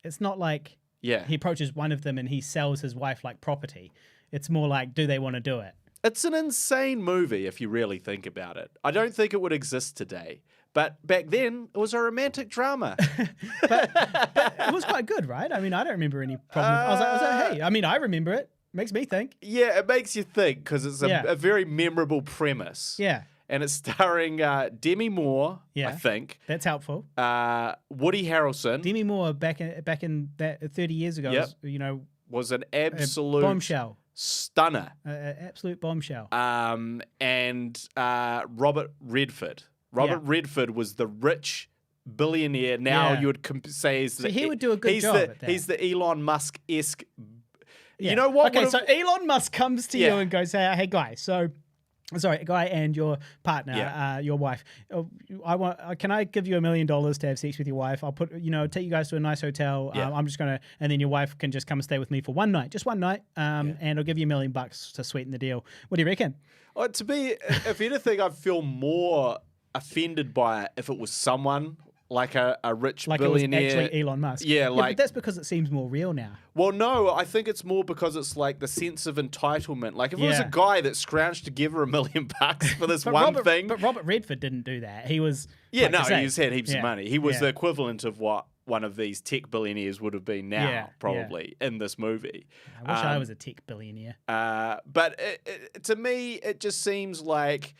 [SPEAKER 1] It's not like he approaches one of them and he sells his wife like property. It's more like, do they want to do it?
[SPEAKER 2] It's an insane movie if you really think about it. I don't think it would exist today. But back then, it was a romantic drama.
[SPEAKER 1] but it was quite good, right? I mean, I don't remember any problem. I was like, hey, I mean, I remember it. Makes me think.
[SPEAKER 2] Yeah, it makes you think because it's a very memorable premise.
[SPEAKER 1] Yeah.
[SPEAKER 2] And it's starring Demi Moore, I think.
[SPEAKER 1] That's helpful.
[SPEAKER 2] Woody Harrelson.
[SPEAKER 1] Demi Moore back in that 30 years ago, was an
[SPEAKER 2] absolute
[SPEAKER 1] bombshell.
[SPEAKER 2] stunner.
[SPEAKER 1] Absolute bombshell.
[SPEAKER 2] And Robert Redford. Robert Redford was the rich billionaire. Now you would say is
[SPEAKER 1] so he would do a good job at that.
[SPEAKER 2] He's the Elon Musk-esque. You know what?
[SPEAKER 1] Okay, so Elon Musk comes to you and goes, "Hey, Guy. Guy and your partner, your wife. Can I give you $1 million to have sex with your wife? I'll take you guys to a nice hotel. I'm just gonna, and then your wife can just come and stay with me for one night, just one night. And I'll give you $1 million to sweeten the deal. What do you reckon?"
[SPEAKER 2] To me, if anything, I'd feel more offended by it if it was someone like a rich billionaire.
[SPEAKER 1] It was actually Elon Musk.
[SPEAKER 2] Yeah,
[SPEAKER 1] but that's because it seems more real now.
[SPEAKER 2] Well, no, I think it's more because it's like the sense of entitlement. Like if it was a guy that scrounged together $1 million for this thing.
[SPEAKER 1] But Robert Redford didn't do that. He was...
[SPEAKER 2] he had heaps of money. He was the equivalent of what one of these tech billionaires would have been now, probably, in this movie.
[SPEAKER 1] I wish I was a tech billionaire.
[SPEAKER 2] But to me, it just seems like...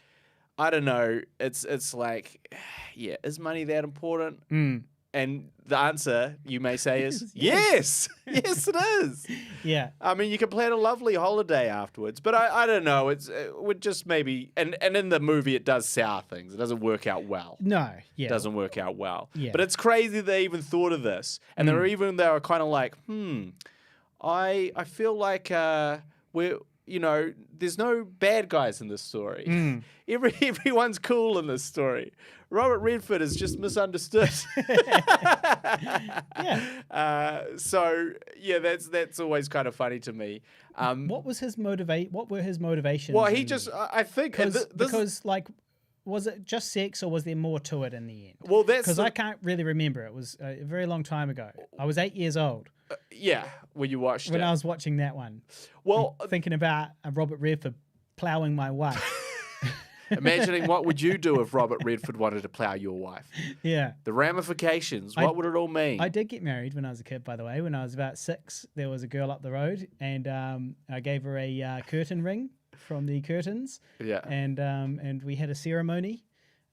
[SPEAKER 2] I don't know. It's like, is money that important? And the answer, you may say, is yes. Yes, it is.
[SPEAKER 1] Yeah.
[SPEAKER 2] I mean, you can plan a lovely holiday afterwards, but I don't know. It would just maybe, and in the movie, it does sour things. It doesn't work out well.
[SPEAKER 1] No. Yeah.
[SPEAKER 2] It doesn't work out well.
[SPEAKER 1] Yeah.
[SPEAKER 2] But it's crazy they even thought of this, and they were kind of like, I feel like we're. There's no bad guys in this story. Everyone's cool in this story. Robert Redford is just misunderstood. That's always kind of funny to me.
[SPEAKER 1] What was his What were his motivations?
[SPEAKER 2] Well, he just, I think...
[SPEAKER 1] Because was it just sex or was there more to it in the end?
[SPEAKER 2] Well, that's...
[SPEAKER 1] Because I can't really remember. It was a very long time ago. I was 8 years old.
[SPEAKER 2] When you watched
[SPEAKER 1] when I was watching that one.
[SPEAKER 2] Well,
[SPEAKER 1] thinking about Robert Redford ploughing my wife.
[SPEAKER 2] Imagining what would you do if Robert Redford wanted to plough your wife?
[SPEAKER 1] Yeah.
[SPEAKER 2] The ramifications. What would it all mean?
[SPEAKER 1] I did get married when I was a kid, by the way. When I was about 6, there was a girl up the road, and I gave her a curtain ring from the curtains.
[SPEAKER 2] Yeah.
[SPEAKER 1] And we had a ceremony,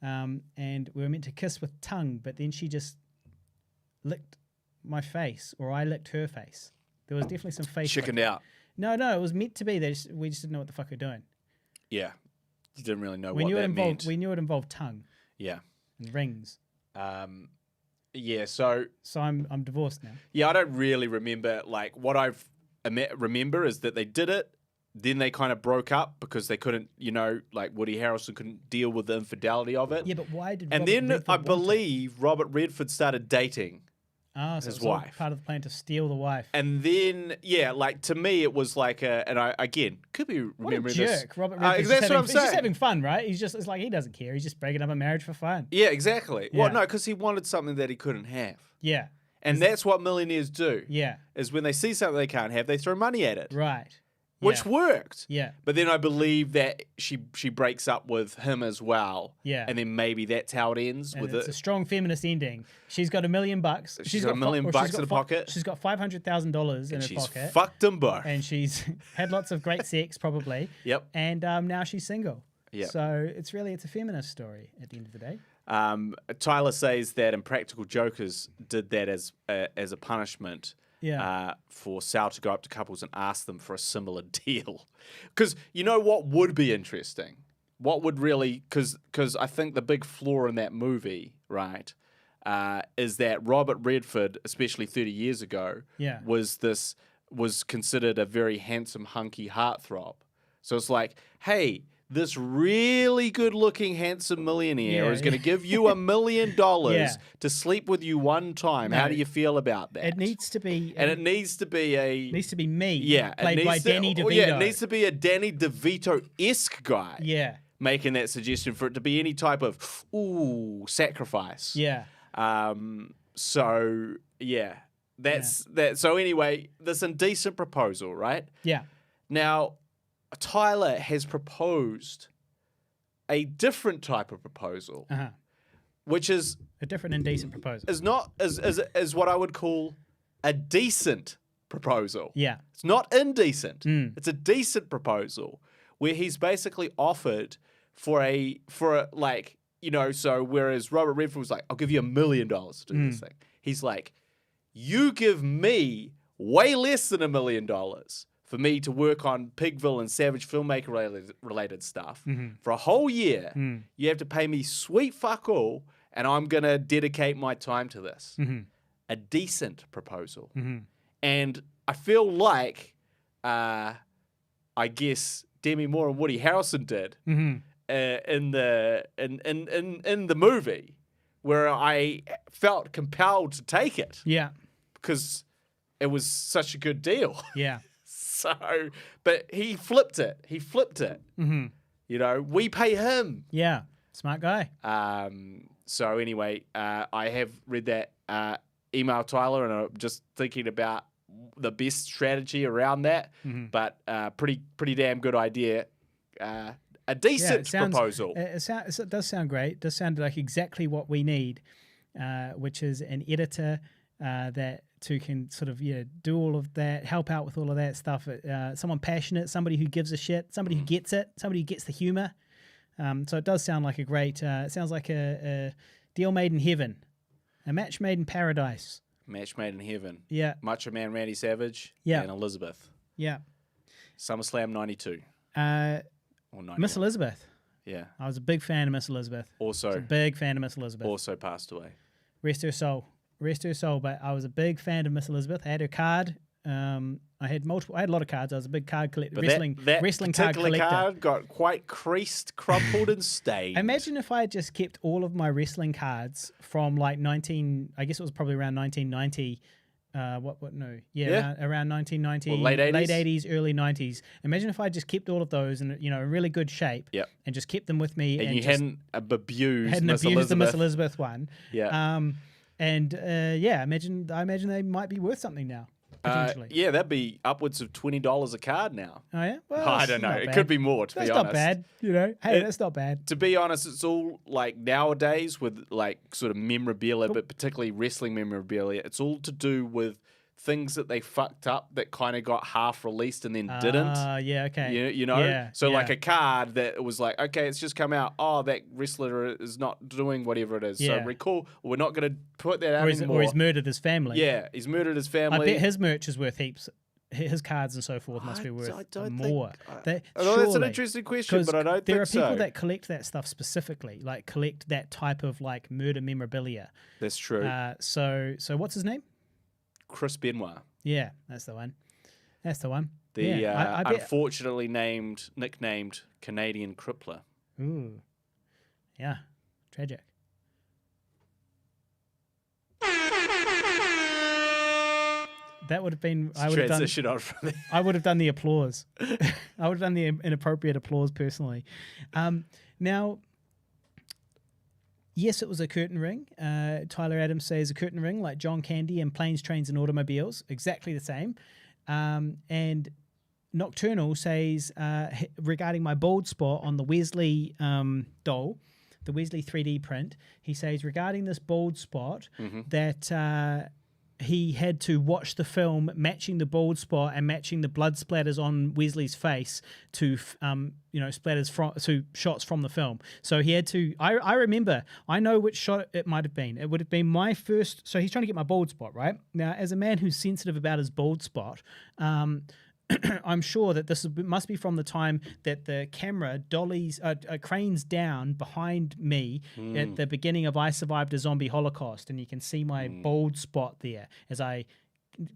[SPEAKER 1] and we were meant to kiss with tongue, but then she just licked my face, or I licked her face. There was definitely some face.
[SPEAKER 2] Chickened out.
[SPEAKER 1] No, it was meant to be. We just didn't know what the fuck we were doing.
[SPEAKER 2] Yeah. You didn't really know what that meant.
[SPEAKER 1] We knew it involved tongue.
[SPEAKER 2] Yeah.
[SPEAKER 1] And rings.
[SPEAKER 2] So
[SPEAKER 1] I'm divorced now.
[SPEAKER 2] Yeah, I don't really remember. Like, what I remember is that they did it, then they kind of broke up because they couldn't, like Woody Harrelson couldn't deal with the infidelity of it.
[SPEAKER 1] Yeah, but why did
[SPEAKER 2] Robert Redford I believe Robert Redford started dating his wife.
[SPEAKER 1] Part of the plan to steal the wife.
[SPEAKER 2] And then, to me, it was like and I, again, could be remembering this.
[SPEAKER 1] What a jerk. Robert Redford's
[SPEAKER 2] that's what I'm
[SPEAKER 1] he's
[SPEAKER 2] saying.
[SPEAKER 1] just having fun, right? It's like he doesn't care. He's just breaking up a marriage for fun.
[SPEAKER 2] Yeah, exactly.
[SPEAKER 1] Yeah.
[SPEAKER 2] Well, no, because he wanted something that he couldn't have.
[SPEAKER 1] Yeah.
[SPEAKER 2] And that's what millionaires do.
[SPEAKER 1] Yeah.
[SPEAKER 2] Is when they see something they can't have, they throw money at it.
[SPEAKER 1] Right.
[SPEAKER 2] Which worked.
[SPEAKER 1] Yeah.
[SPEAKER 2] But then I believe that she breaks up with him as well.
[SPEAKER 1] Yeah.
[SPEAKER 2] And then maybe that's how it ends.
[SPEAKER 1] And it's a strong feminist ending. She's got $1 million.
[SPEAKER 2] She's got $1 million in her pocket.
[SPEAKER 1] She's got $500,000 in her pocket.
[SPEAKER 2] She's fucked them both.
[SPEAKER 1] And she's had lots of great sex, probably.
[SPEAKER 2] Yep.
[SPEAKER 1] And now she's single.
[SPEAKER 2] Yep.
[SPEAKER 1] So it's a feminist story at the end of the day.
[SPEAKER 2] Tyler says that Impractical Jokers did that as a punishment.
[SPEAKER 1] Yeah.
[SPEAKER 2] For Sal to go up to couples and ask them for a similar deal. Because you know what would be interesting? What would really... Because I think the big flaw in that movie, right, is that Robert Redford, especially 30 years ago, was considered a very handsome, hunky heartthrob. So it's like, hey... This really good-looking, handsome millionaire is going to give you $1 million to sleep with you one time. How do you feel about that?
[SPEAKER 1] It needs to be...
[SPEAKER 2] it needs to be
[SPEAKER 1] me, played by Danny DeVito.
[SPEAKER 2] Yeah, it needs to be a Danny DeVito-esque guy.
[SPEAKER 1] Yeah.
[SPEAKER 2] Making that suggestion for it to be any type of, sacrifice.
[SPEAKER 1] Yeah.
[SPEAKER 2] So, yeah. That's that. So anyway, this Indecent Proposal, right?
[SPEAKER 1] Yeah.
[SPEAKER 2] Now... Tyler has proposed a different type of proposal, which is
[SPEAKER 1] a different indecent proposal.
[SPEAKER 2] Is what I would call a decent proposal.
[SPEAKER 1] Yeah,
[SPEAKER 2] it's not indecent. It's a decent proposal where he's basically offered for a So whereas Robert Redford was like, "I'll give you $1 million to do this thing," he's like, "You give me way less than $1 million." for me to work on Pigville and Savage filmmaker related stuff for a whole year. You have to pay me sweet fuck all, and I'm going to dedicate my time to this. A decent proposal. And I feel like, I guess, Demi Moore and Woody Harrelson did in the movie, where I felt compelled to take it.
[SPEAKER 1] Yeah.
[SPEAKER 2] Because it was such a good deal.
[SPEAKER 1] Yeah.
[SPEAKER 2] So, but he flipped it. You know, we pay him.
[SPEAKER 1] Yeah. Smart guy.
[SPEAKER 2] So anyway, I have read that email, Tyler, and I'm just thinking about the best strategy around that. But pretty damn good idea. A decent proposal.
[SPEAKER 1] It does sound great. It does sound like exactly what we need, which is an editor that can sort of do all of that, help out with all of that stuff. Someone passionate, somebody who gives a shit, somebody who gets it, somebody who gets the humor. So it does sound like a great. It sounds like a deal made in heaven, a match made in paradise.
[SPEAKER 2] Match made in heaven.
[SPEAKER 1] Yeah.
[SPEAKER 2] Macho Man Randy Savage.
[SPEAKER 1] Yeah.
[SPEAKER 2] And Elizabeth.
[SPEAKER 1] Yeah.
[SPEAKER 2] SummerSlam 92. Or 91.
[SPEAKER 1] Miss Elizabeth.
[SPEAKER 2] Yeah.
[SPEAKER 1] I was a big fan of Miss Elizabeth.
[SPEAKER 2] Also.
[SPEAKER 1] A big fan of Miss Elizabeth.
[SPEAKER 2] Also passed away.
[SPEAKER 1] Rest her soul. Rest her soul. But I was a big fan of Miss Elizabeth. I had her card. I had a lot of cards. I was a big card collector. Wrestling card collector.
[SPEAKER 2] Card got quite creased, crumpled, and stained.
[SPEAKER 1] Imagine if I had just kept all of my wrestling cards from like I guess it was probably around 1990. Around 1990,
[SPEAKER 2] well, late
[SPEAKER 1] 80s, early 90s. Imagine if I just kept all of those in in really good shape, and just kept them with me,
[SPEAKER 2] and you hadn't abused
[SPEAKER 1] the Miss Elizabeth one,
[SPEAKER 2] yeah.
[SPEAKER 1] I imagine they might be worth something now. Potentially.
[SPEAKER 2] Yeah, that'd be upwards of $20 a card now.
[SPEAKER 1] Oh yeah, well,
[SPEAKER 2] I don't know. It could be more. To be honest,
[SPEAKER 1] that's not bad. Hey, that's not bad.
[SPEAKER 2] To be honest, it's all like nowadays with like sort of memorabilia, but particularly wrestling memorabilia. It's all to do with things that they fucked up that kind of got half released and then didn't.
[SPEAKER 1] Yeah, okay.
[SPEAKER 2] You know?
[SPEAKER 1] Yeah,
[SPEAKER 2] so like a card that was like, okay, it's just come out. Oh, that wrestler is not doing whatever it is.
[SPEAKER 1] Yeah.
[SPEAKER 2] So recall, we're not going to put that out anymore.
[SPEAKER 1] Or he's murdered his family.
[SPEAKER 2] Yeah, he's murdered his family.
[SPEAKER 1] I bet his merch is worth heaps. His cards and so forth must be worth more.
[SPEAKER 2] That's an interesting question, but I don't think so.
[SPEAKER 1] There are people that collect that stuff specifically, like collect that type of like murder memorabilia.
[SPEAKER 2] That's true.
[SPEAKER 1] So what's his name?
[SPEAKER 2] Chris Benoit.
[SPEAKER 1] Yeah, that's the one.
[SPEAKER 2] Unfortunately nicknamed Canadian Crippler.
[SPEAKER 1] Ooh. Yeah. Tragic. That would have been. I would have done the applause. I would have done the inappropriate applause personally. Now, yes, it was a curtain ring. Tyler Adams says a curtain ring like John Candy and Planes, Trains and Automobiles. Exactly the same. And Nocturnal says regarding my bald spot on the Wesley doll, the Wesley 3D print, he says regarding this bald spot that he had to watch the film matching the bald spot and matching the blood splatters on Wesley's face to shots from the film. So he had to. I remember. I know which shot it might have been. It would have been my first. So he's trying to get my bald spot right now. As a man who's sensitive about his bald spot, I'm sure that must be from the time that the camera cranes down behind me at the beginning of I Survived a Zombie Holocaust, and you can see my bald spot there as I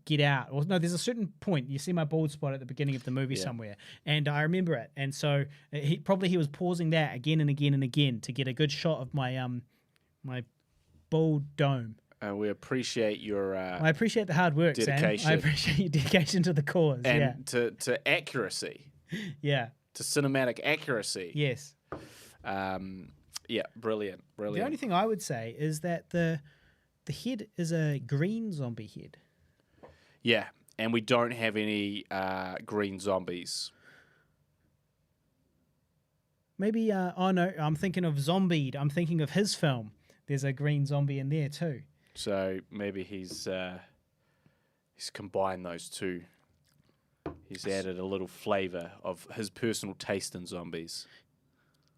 [SPEAKER 1] get out. Or no, there's a certain point you see my bald spot at the beginning of the movie somewhere, and I remember it. And so he was pausing that again and again and again to get a good shot of my my bald dome.
[SPEAKER 2] We appreciate your.
[SPEAKER 1] I appreciate the hard work,
[SPEAKER 2] dedication.
[SPEAKER 1] Sam. I appreciate your dedication to the cause
[SPEAKER 2] and to accuracy.
[SPEAKER 1] Yeah.
[SPEAKER 2] To cinematic accuracy.
[SPEAKER 1] Yes.
[SPEAKER 2] Brilliant.
[SPEAKER 1] The only thing I would say is that the head is a green zombie head.
[SPEAKER 2] Yeah, and we don't have any green zombies.
[SPEAKER 1] Maybe. Oh no, I'm thinking of Zombied. I'm thinking of his film. There's a green zombie in there too.
[SPEAKER 2] So maybe he's combined those two. He's added a little flavour of his personal taste in zombies.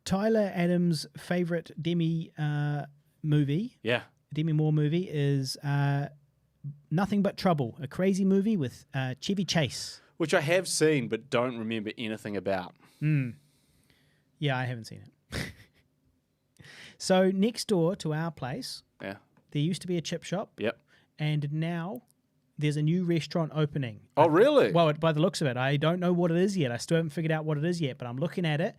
[SPEAKER 1] Tyler Adams' favourite Demi movie, Demi Moore movie, is Nothing But Trouble, a crazy movie with Chevy Chase.
[SPEAKER 2] which I have seen but don't remember anything about.
[SPEAKER 1] Yeah, I haven't seen it. So next door to our place,
[SPEAKER 2] Yeah.
[SPEAKER 1] there used to be a chip shop.
[SPEAKER 2] Yep.
[SPEAKER 1] And now there's a new restaurant opening.
[SPEAKER 2] Oh, really?
[SPEAKER 1] Well, by the looks of it, I don't know what it is yet. I still haven't figured out what it is yet, but I'm looking at it,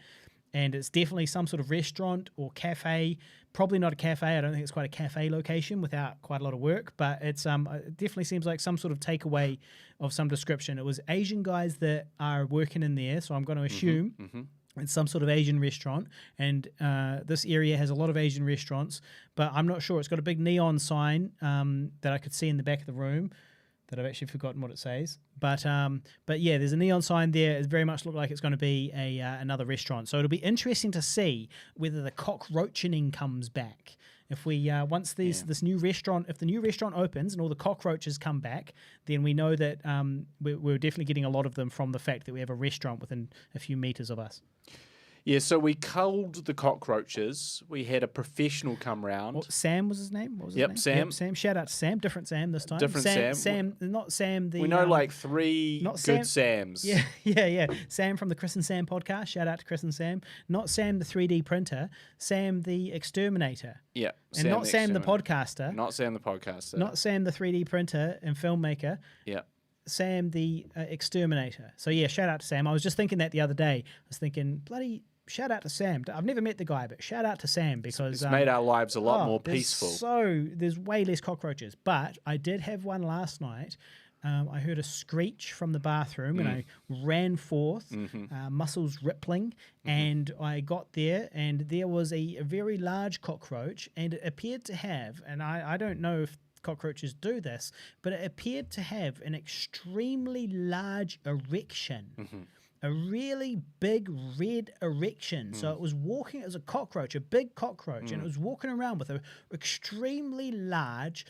[SPEAKER 1] and it's definitely some sort of restaurant or cafe. Probably not a cafe. I don't think it's quite a cafe location without quite a lot of work, but it's it definitely seems like some sort of takeaway of some description. It was Asian guys that are working in there, so I'm going to assume it's some sort of Asian restaurant, and this area has a lot of Asian restaurants, but I'm not sure. It's got a big neon sign that I could see in the back of the room that I've actually forgotten what it says. But yeah, there's a neon sign there. It very much looks like it's going to be another restaurant. So it'll be interesting to see whether the Cockroachening comes back. If we once this new restaurant, if the new restaurant opens and all the cockroaches come back, then we know that we're definitely getting a lot of them from the fact that we have a restaurant within a few meters of us.
[SPEAKER 2] Yeah, so we culled the cockroaches. We had a professional come round.
[SPEAKER 1] Well, Sam was his name? What was his name?
[SPEAKER 2] Sam.
[SPEAKER 1] Yep, Sam. Shout out to Sam. Different Sam this time.
[SPEAKER 2] Different
[SPEAKER 1] Sam.
[SPEAKER 2] Sam.
[SPEAKER 1] Not Sam the...
[SPEAKER 2] We know like three
[SPEAKER 1] not
[SPEAKER 2] good
[SPEAKER 1] Sam.
[SPEAKER 2] Sams.
[SPEAKER 1] Yeah. Sam from the Chris and Sam podcast. Shout out to Chris and Sam. Not Sam the 3D printer. Sam the exterminator.
[SPEAKER 2] Yeah.
[SPEAKER 1] And not Sam the podcaster.
[SPEAKER 2] Not Sam the podcaster.
[SPEAKER 1] Not Sam the 3D printer and filmmaker.
[SPEAKER 2] Yeah.
[SPEAKER 1] Sam the exterminator. So yeah, shout out to Sam. I was just thinking that the other day. I was thinking, bloody... Shout out to Sam. I've never met the guy, but shout out to Sam because
[SPEAKER 2] it's made our lives a lot more peaceful.
[SPEAKER 1] So there's way less cockroaches. But I did have one last night. I heard a screech from the bathroom and I ran forth, muscles rippling, and I got there and there was a very large cockroach, and it appeared to have, and I don't know if cockroaches do this, but it appeared to have an extremely large erection. A really big red erection. So it was walking as a cockroach, a big cockroach, and it was walking around with an extremely large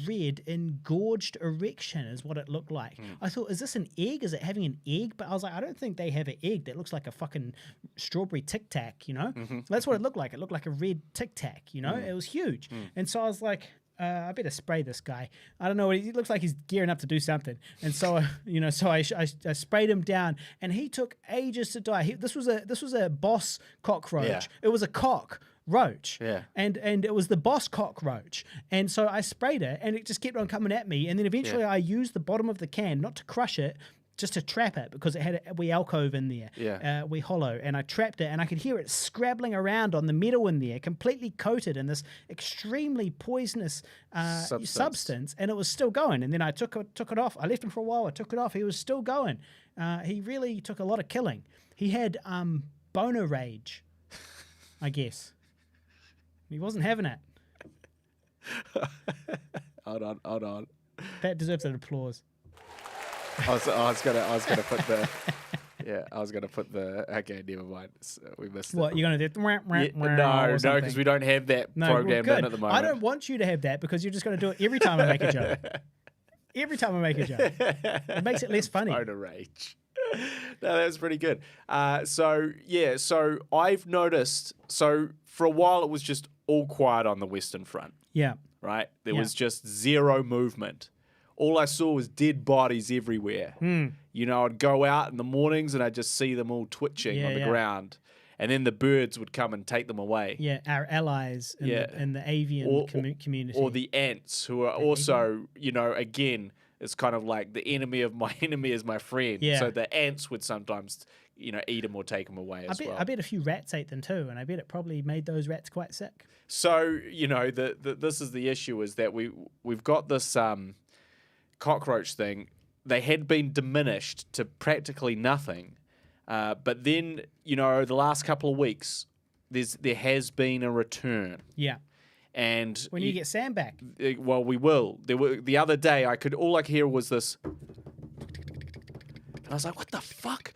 [SPEAKER 1] red engorged erection is what it looked like. I thought, is this an egg? Is it having an egg? But I was like, I don't think they have an egg that looks like a fucking strawberry Tic Tac, you know? That's what it looked like. It looked like a red Tic Tac, you know? It was huge. And so I was like, I better spray this guy. I don't know. He looks like he's gearing up to do something. And so, I sprayed him down, and he took ages to die. This was a boss cockroach.
[SPEAKER 2] Yeah.
[SPEAKER 1] It was a cockroach.
[SPEAKER 2] Yeah.
[SPEAKER 1] And it was the boss cockroach. And so I sprayed it, and it just kept on coming at me. And then eventually I used the bottom of the can, not to crush it, just to trap it, because it had a wee alcove in there, wee hollow, and I trapped it, and I could hear it scrabbling around on the metal in there, completely coated in this extremely poisonous substance, and it was still going. And then I took it off. I left him for a while. I took it off. He was still going. He really took a lot of killing. He had boner rage, I guess. He wasn't having it.
[SPEAKER 2] Hold on.
[SPEAKER 1] That deserves an applause.
[SPEAKER 2] I was gonna put the I was gonna put the okay, never mind. We missed it.
[SPEAKER 1] What, you're gonna do?
[SPEAKER 2] No, because we don't have that programmed in at the moment.
[SPEAKER 1] I don't want you to have that, because you're just gonna do it every time I make a joke. Every time I make a joke, it makes it less funny.
[SPEAKER 2] Boner rage. No, that was pretty good. So I've noticed. So for a while, it was just all quiet on the Western Front.
[SPEAKER 1] Yeah.
[SPEAKER 2] Right. There was just zero movement. All I saw was dead bodies everywhere. You know, I'd go out in the mornings and I'd just see them all twitching on the ground. And then the birds would come and take them away.
[SPEAKER 1] Yeah, our allies in the avian community.
[SPEAKER 2] Or the ants, who are also, again, it's kind of like the enemy of my enemy is my friend.
[SPEAKER 1] Yeah.
[SPEAKER 2] So the ants would sometimes, eat them or take them away as well.
[SPEAKER 1] I bet a few rats ate them too, and I bet it probably made those rats quite sick.
[SPEAKER 2] So, this is the issue, is that we've got this... cockroach thing. They had been diminished to practically nothing, but then the last couple of weeks there has been a return.
[SPEAKER 1] Yeah.
[SPEAKER 2] And
[SPEAKER 1] when you get Sam back,
[SPEAKER 2] well, we will. The other day all I could hear was this, and I was like, what the fuck?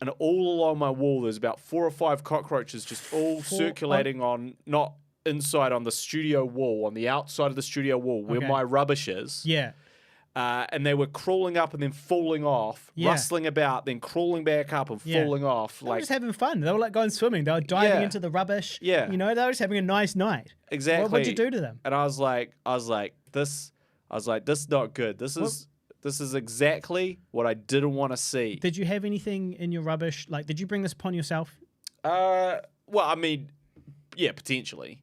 [SPEAKER 2] And all along my wall there's about 4 or 5 cockroaches just all circulating on, not inside on the studio wall, on the outside of the studio wall where my rubbish is.
[SPEAKER 1] Yeah.
[SPEAKER 2] And they were crawling up and then falling off, rustling about, then crawling back up and falling off.
[SPEAKER 1] They were just having fun. They were like going swimming. They were diving into the rubbish.
[SPEAKER 2] Yeah.
[SPEAKER 1] They were just having a nice night.
[SPEAKER 2] Exactly.
[SPEAKER 1] What'd you do to them?
[SPEAKER 2] And I was like, this is not good. This This is exactly what I didn't want to see.
[SPEAKER 1] Did you have anything in your rubbish? Like, did you bring this upon yourself?
[SPEAKER 2] Well, I mean, yeah, potentially.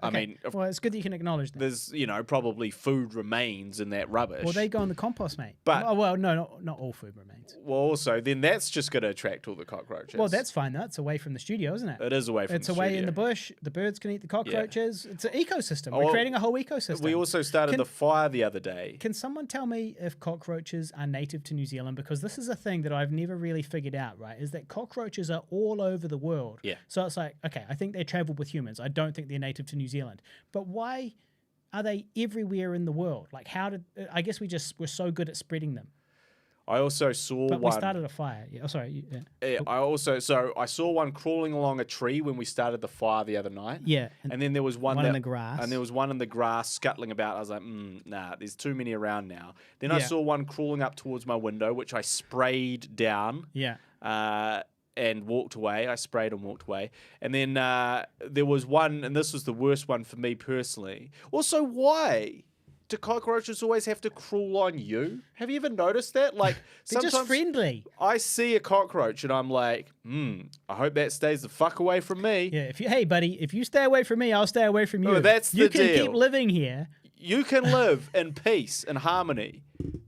[SPEAKER 2] I mean,
[SPEAKER 1] Well, it's good that you can acknowledge that.
[SPEAKER 2] there's, probably food remains in that rubbish.
[SPEAKER 1] Well, they go in the compost, mate.
[SPEAKER 2] But-
[SPEAKER 1] oh, well, no, not all food remains.
[SPEAKER 2] Well, also, then that's just going to attract all the cockroaches.
[SPEAKER 1] Well, that's fine. That's away from the studio, isn't it?
[SPEAKER 2] It is away from
[SPEAKER 1] It's
[SPEAKER 2] the
[SPEAKER 1] away
[SPEAKER 2] studio.
[SPEAKER 1] in the bush. The birds can eat the cockroaches. It's an ecosystem. We're
[SPEAKER 2] Oh,
[SPEAKER 1] creating a whole ecosystem.
[SPEAKER 2] We also started
[SPEAKER 1] Can-
[SPEAKER 2] the fire the other day.
[SPEAKER 1] Can someone tell me if cockroaches are native to New Zealand? Because this is a thing that I've never really figured out, right? Is that cockroaches are all over the world.
[SPEAKER 2] Yeah.
[SPEAKER 1] So it's like, okay, I think they travel with humans. I don't think they're native to New Zealand. But why are they everywhere in the world? Like, how did... I guess we're so good at spreading them.
[SPEAKER 2] I also saw
[SPEAKER 1] But
[SPEAKER 2] one.
[SPEAKER 1] we started a fire. Yeah. Oh, sorry. Yeah.
[SPEAKER 2] I saw one crawling along a tree when we started the fire the other night.
[SPEAKER 1] Yeah.
[SPEAKER 2] And then there was one
[SPEAKER 1] in the grass.
[SPEAKER 2] And there was one in the grass scuttling about. I was like, nah, there's too many around now. Then I
[SPEAKER 1] Yeah.
[SPEAKER 2] saw one crawling up towards my window, which I sprayed down.
[SPEAKER 1] Yeah.
[SPEAKER 2] And walked away. I sprayed and walked away. And then there was one, and this was the worst one for me personally. Also, why do cockroaches always have to crawl on you? Have you ever noticed that? Like,
[SPEAKER 1] They're
[SPEAKER 2] sometimes
[SPEAKER 1] just friendly.
[SPEAKER 2] I see a cockroach and I'm like, I hope that stays the fuck away from me.
[SPEAKER 1] Yeah. Hey, buddy, if you stay away from me, I'll stay away from you.
[SPEAKER 2] Oh, that's
[SPEAKER 1] you
[SPEAKER 2] the
[SPEAKER 1] can
[SPEAKER 2] deal.
[SPEAKER 1] keep living here.
[SPEAKER 2] You can live in peace and harmony.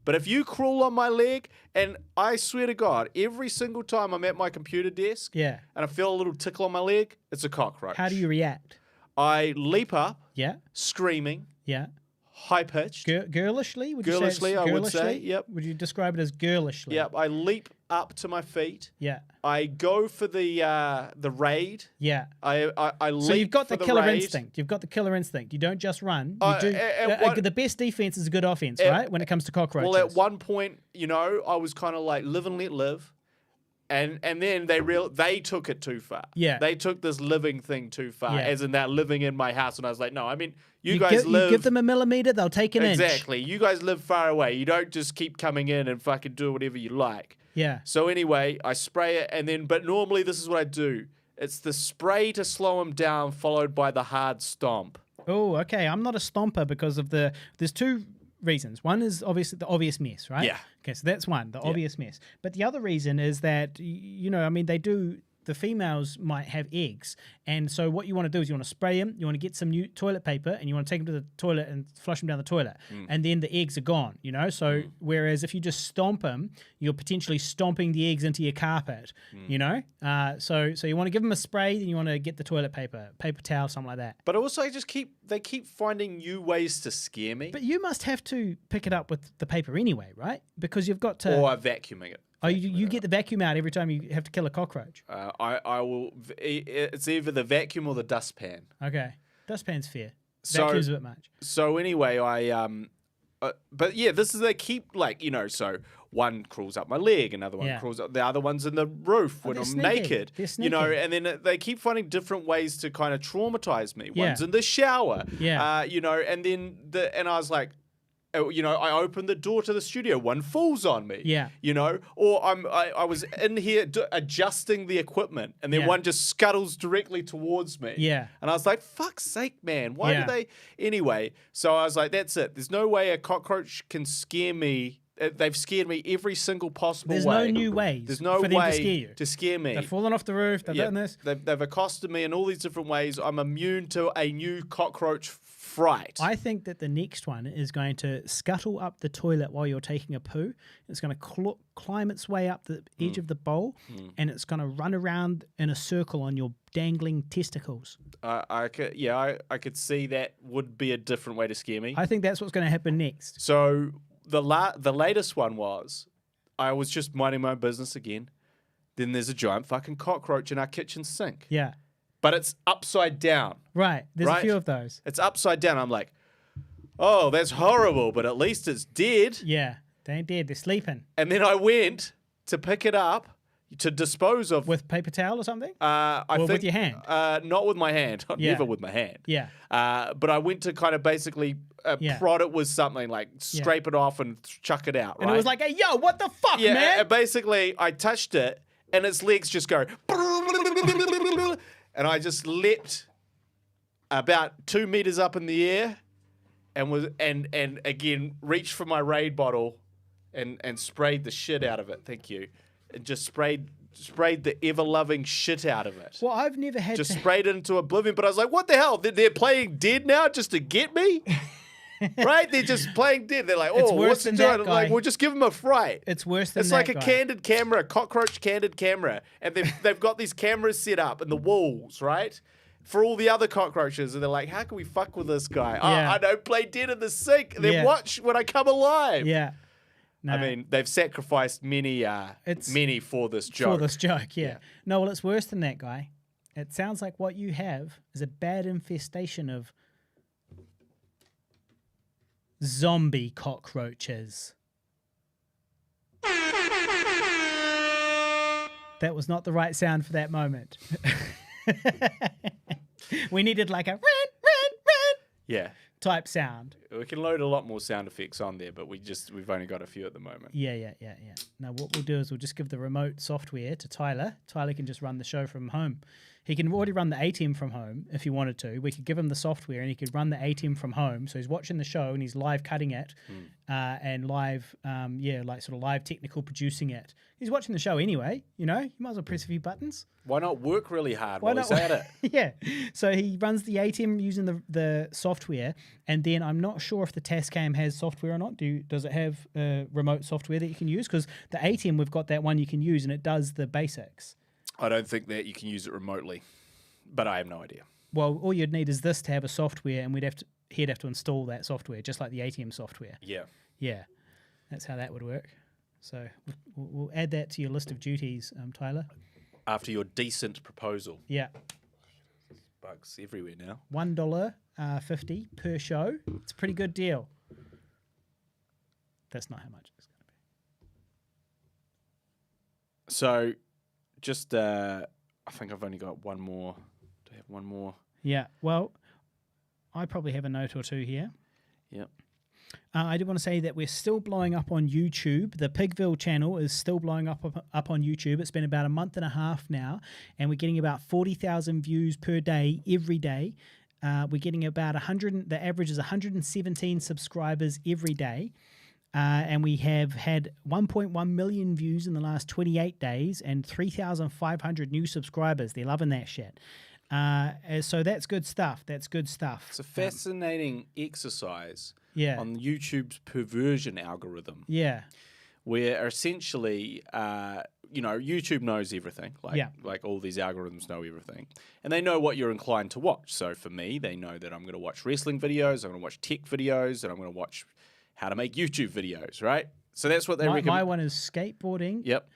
[SPEAKER 2] But if you crawl on my leg, and I swear to God, every single time I'm at my computer desk
[SPEAKER 1] Yeah.
[SPEAKER 2] and I feel a little tickle on my leg, it's a cockroach.
[SPEAKER 1] How do you react?
[SPEAKER 2] I leap up,
[SPEAKER 1] Yeah.
[SPEAKER 2] screaming,
[SPEAKER 1] Yeah.
[SPEAKER 2] high-pitched.
[SPEAKER 1] Girlishly? Would you say
[SPEAKER 2] Girlishly,
[SPEAKER 1] it's
[SPEAKER 2] I would
[SPEAKER 1] girlishly?
[SPEAKER 2] say, yep.
[SPEAKER 1] Would you describe it as girlishly?
[SPEAKER 2] Yep, I leap up to my feet.
[SPEAKER 1] Yeah.
[SPEAKER 2] I go for the raid.
[SPEAKER 1] Yeah.
[SPEAKER 2] I leap
[SPEAKER 1] So you've got
[SPEAKER 2] for
[SPEAKER 1] the killer
[SPEAKER 2] raid.
[SPEAKER 1] instinct. You've got the killer instinct. You don't just run. You do.
[SPEAKER 2] and what-
[SPEAKER 1] The best defense is a good offense, right? When it comes to cockroaches.
[SPEAKER 2] Well, at one point, I was kind of like live and let live. And then they took it too far.
[SPEAKER 1] Yeah.
[SPEAKER 2] They took this living thing too far,
[SPEAKER 1] Yeah.
[SPEAKER 2] as in that living in my house. And I was like, no, I mean, you guys
[SPEAKER 1] you
[SPEAKER 2] live...
[SPEAKER 1] give them a millimeter, they'll take an inch.
[SPEAKER 2] Exactly. You guys live far away. You don't just keep coming in and fucking do whatever you like.
[SPEAKER 1] Yeah.
[SPEAKER 2] So anyway, I spray it, and then, but normally this is what I do. It's the spray to slow them down, followed by the hard stomp.
[SPEAKER 1] Oh, okay. I'm not a stomper because of there's two reasons. One is obviously the obvious mess, right?
[SPEAKER 2] Yeah.
[SPEAKER 1] Okay, so that's one, the obvious mess. But the other reason is that, they do... The females might have eggs, and so what you want to do is you want to spray them, you want to get some new toilet paper, and you want to take them to the toilet and flush them down the toilet, and then the eggs are gone, So whereas if you just stomp them, you're potentially stomping the eggs into your carpet, So you want to give them a spray, then you want to get the toilet paper towel, something like that.
[SPEAKER 2] But also, they keep finding new ways to scare me.
[SPEAKER 1] But you must have to pick it up with the paper anyway, right? Because you've got to...
[SPEAKER 2] Or vacuuming it.
[SPEAKER 1] Oh, you get the vacuum out every time you have to kill a cockroach.
[SPEAKER 2] I will. It's either the vacuum or the dustpan.
[SPEAKER 1] Okay, dustpan's fair.
[SPEAKER 2] So-
[SPEAKER 1] Vacuum's a bit much.
[SPEAKER 2] So anyway, but yeah, they keep so one crawls up my leg, another one
[SPEAKER 1] Yeah.
[SPEAKER 2] crawls up, the other one's in the roof when
[SPEAKER 1] they're
[SPEAKER 2] I'm
[SPEAKER 1] sneaky.
[SPEAKER 2] naked,
[SPEAKER 1] They're sneaky.
[SPEAKER 2] and then they keep finding different ways to kind of traumatize me.
[SPEAKER 1] Yeah.
[SPEAKER 2] One's in the shower,
[SPEAKER 1] Yeah.
[SPEAKER 2] and then and I was like, I opened the door to the studio. One falls on me.
[SPEAKER 1] Yeah.
[SPEAKER 2] Or I was in here adjusting the equipment, and then
[SPEAKER 1] Yeah.
[SPEAKER 2] one just scuttles directly towards me.
[SPEAKER 1] Yeah.
[SPEAKER 2] And I was like, "Fuck's sake, man! Why
[SPEAKER 1] Yeah.
[SPEAKER 2] do they?" Anyway, so I was like, "That's it. There's no way a cockroach can scare me. They've scared me every single possible
[SPEAKER 1] There's
[SPEAKER 2] way.
[SPEAKER 1] no new ways
[SPEAKER 2] There's no
[SPEAKER 1] for them
[SPEAKER 2] way
[SPEAKER 1] to scare you.
[SPEAKER 2] to scare me.
[SPEAKER 1] They've fallen off the roof. They've
[SPEAKER 2] Yeah,
[SPEAKER 1] done this.
[SPEAKER 2] They've accosted me in all these different ways. I'm immune to a new cockroach fright.
[SPEAKER 1] I think that the next one is going to scuttle up the toilet while you're taking a poo. It's going to climb its way up the edge of the bowl, and it's going to run around in a circle on your dangling testicles.
[SPEAKER 2] I could see that would be a different way to scare me.
[SPEAKER 1] I think that's what's going to happen next.
[SPEAKER 2] So the latest one was, I was just minding my own business again. Then there's a giant fucking cockroach in our kitchen sink.
[SPEAKER 1] Yeah.
[SPEAKER 2] But it's upside down.
[SPEAKER 1] Right. There's a
[SPEAKER 2] Right?
[SPEAKER 1] few of those.
[SPEAKER 2] It's upside down. I'm like, oh, that's horrible, but at least it's dead.
[SPEAKER 1] Yeah. They ain't dead. They're sleeping.
[SPEAKER 2] And then I went to pick it up to dispose of.
[SPEAKER 1] With paper towel or something?
[SPEAKER 2] I
[SPEAKER 1] Or
[SPEAKER 2] think,
[SPEAKER 1] with your hand?
[SPEAKER 2] Not with my hand.
[SPEAKER 1] Yeah.
[SPEAKER 2] Never with my hand.
[SPEAKER 1] Yeah.
[SPEAKER 2] But I went to kind of basically
[SPEAKER 1] Yeah.
[SPEAKER 2] prod it with something, like scrape it off and chuck it out, right?
[SPEAKER 1] And it was like, hey, yo, what the fuck,
[SPEAKER 2] yeah,
[SPEAKER 1] man?
[SPEAKER 2] and basically I touched it and its legs just go, and I just leapt about 2 meters up in the air and again reached for my Raid bottle and sprayed the shit out of it. Thank you. And just sprayed the ever-loving shit out of it.
[SPEAKER 1] Well, I've never had
[SPEAKER 2] Just
[SPEAKER 1] to...
[SPEAKER 2] sprayed it into oblivion, but I was like, what the hell? They're playing dead now just to get me? Right? They're just playing dead. They're like,
[SPEAKER 1] It's
[SPEAKER 2] oh,
[SPEAKER 1] worse
[SPEAKER 2] what's he
[SPEAKER 1] than
[SPEAKER 2] doing?
[SPEAKER 1] that, Guy.
[SPEAKER 2] Like, we'll just give him a fright.
[SPEAKER 1] It's worse than
[SPEAKER 2] It's
[SPEAKER 1] that,
[SPEAKER 2] like a
[SPEAKER 1] Guy.
[SPEAKER 2] candid camera, cockroach candid camera. And they've got these cameras set up in the walls, right? For all the other cockroaches. And they're like, how can we fuck with this guy? Oh,
[SPEAKER 1] Yeah.
[SPEAKER 2] I don't play dead in the sink. And then
[SPEAKER 1] Yeah.
[SPEAKER 2] watch when I come alive.
[SPEAKER 1] Yeah. No.
[SPEAKER 2] I mean, they've sacrificed many for this joke.
[SPEAKER 1] For this joke, yeah. No, well, it's worse than that, Guy. It sounds like what you have is a bad infestation of zombie cockroaches. That was not the right sound for that moment. We needed like a ran
[SPEAKER 2] Yeah.
[SPEAKER 1] type sound.
[SPEAKER 2] We can load a lot more sound effects on there, but we've only got a few at the moment.
[SPEAKER 1] Yeah. Now, what we'll do is we'll just give the remote software to Tyler. Tyler can just run the show from home. He can already run the ATM from home if he wanted to. We could give him the software and he could run the ATM from home. So he's watching the show and he's live cutting it and live, like sort of live technical producing it. He's watching the show anyway, you know. You might as well press a few buttons.
[SPEAKER 2] Why not work really hard
[SPEAKER 1] Why
[SPEAKER 2] while he's at it?
[SPEAKER 1] Yeah. So he runs the ATM using the software, and then I'm not sure if the Tascam has software or not. Does it have remote software that you can use? Because the ATM, we've got that one you can use, and it does the basics.
[SPEAKER 2] I don't think that you can use it remotely, but I have no idea.
[SPEAKER 1] Well, all you'd need is this to have a software, and he'd have to install that software, just like the ATM software.
[SPEAKER 2] Yeah.
[SPEAKER 1] Yeah. That's how that would work. So we'll add that to your list of duties, Tyler.
[SPEAKER 2] After your decent proposal.
[SPEAKER 1] Yeah.
[SPEAKER 2] Bugs everywhere now.
[SPEAKER 1] $1.50 per show. It's a pretty good deal. That's not how much it's going to be.
[SPEAKER 2] So, just I think I've only got one more. Do I have one more?
[SPEAKER 1] Yeah. Well, I probably have a note or two here.
[SPEAKER 2] Yep.
[SPEAKER 1] I do want to say that we're still blowing up on YouTube. The Pigville channel is still blowing up on YouTube. It's been about a month and a half now, and we're getting about 40,000 views per day, every day. We're getting about 100. The average is 117 subscribers every day. And we have had 1.1 million views in the last 28 days and 3,500 new subscribers. They're loving that shit. So that's good stuff. That's good stuff.
[SPEAKER 2] It's a fascinating exercise
[SPEAKER 1] on
[SPEAKER 2] YouTube's perversion algorithm.
[SPEAKER 1] Yeah.
[SPEAKER 2] Where essentially, YouTube knows everything. Like all these algorithms know everything. And they know what you're inclined to watch. So for me, they know that I'm going to watch wrestling videos, I'm going to watch tech videos, and I'm going to watch how to make YouTube videos, right? So that's what they recommend.
[SPEAKER 1] My one is skateboarding.
[SPEAKER 2] Yep.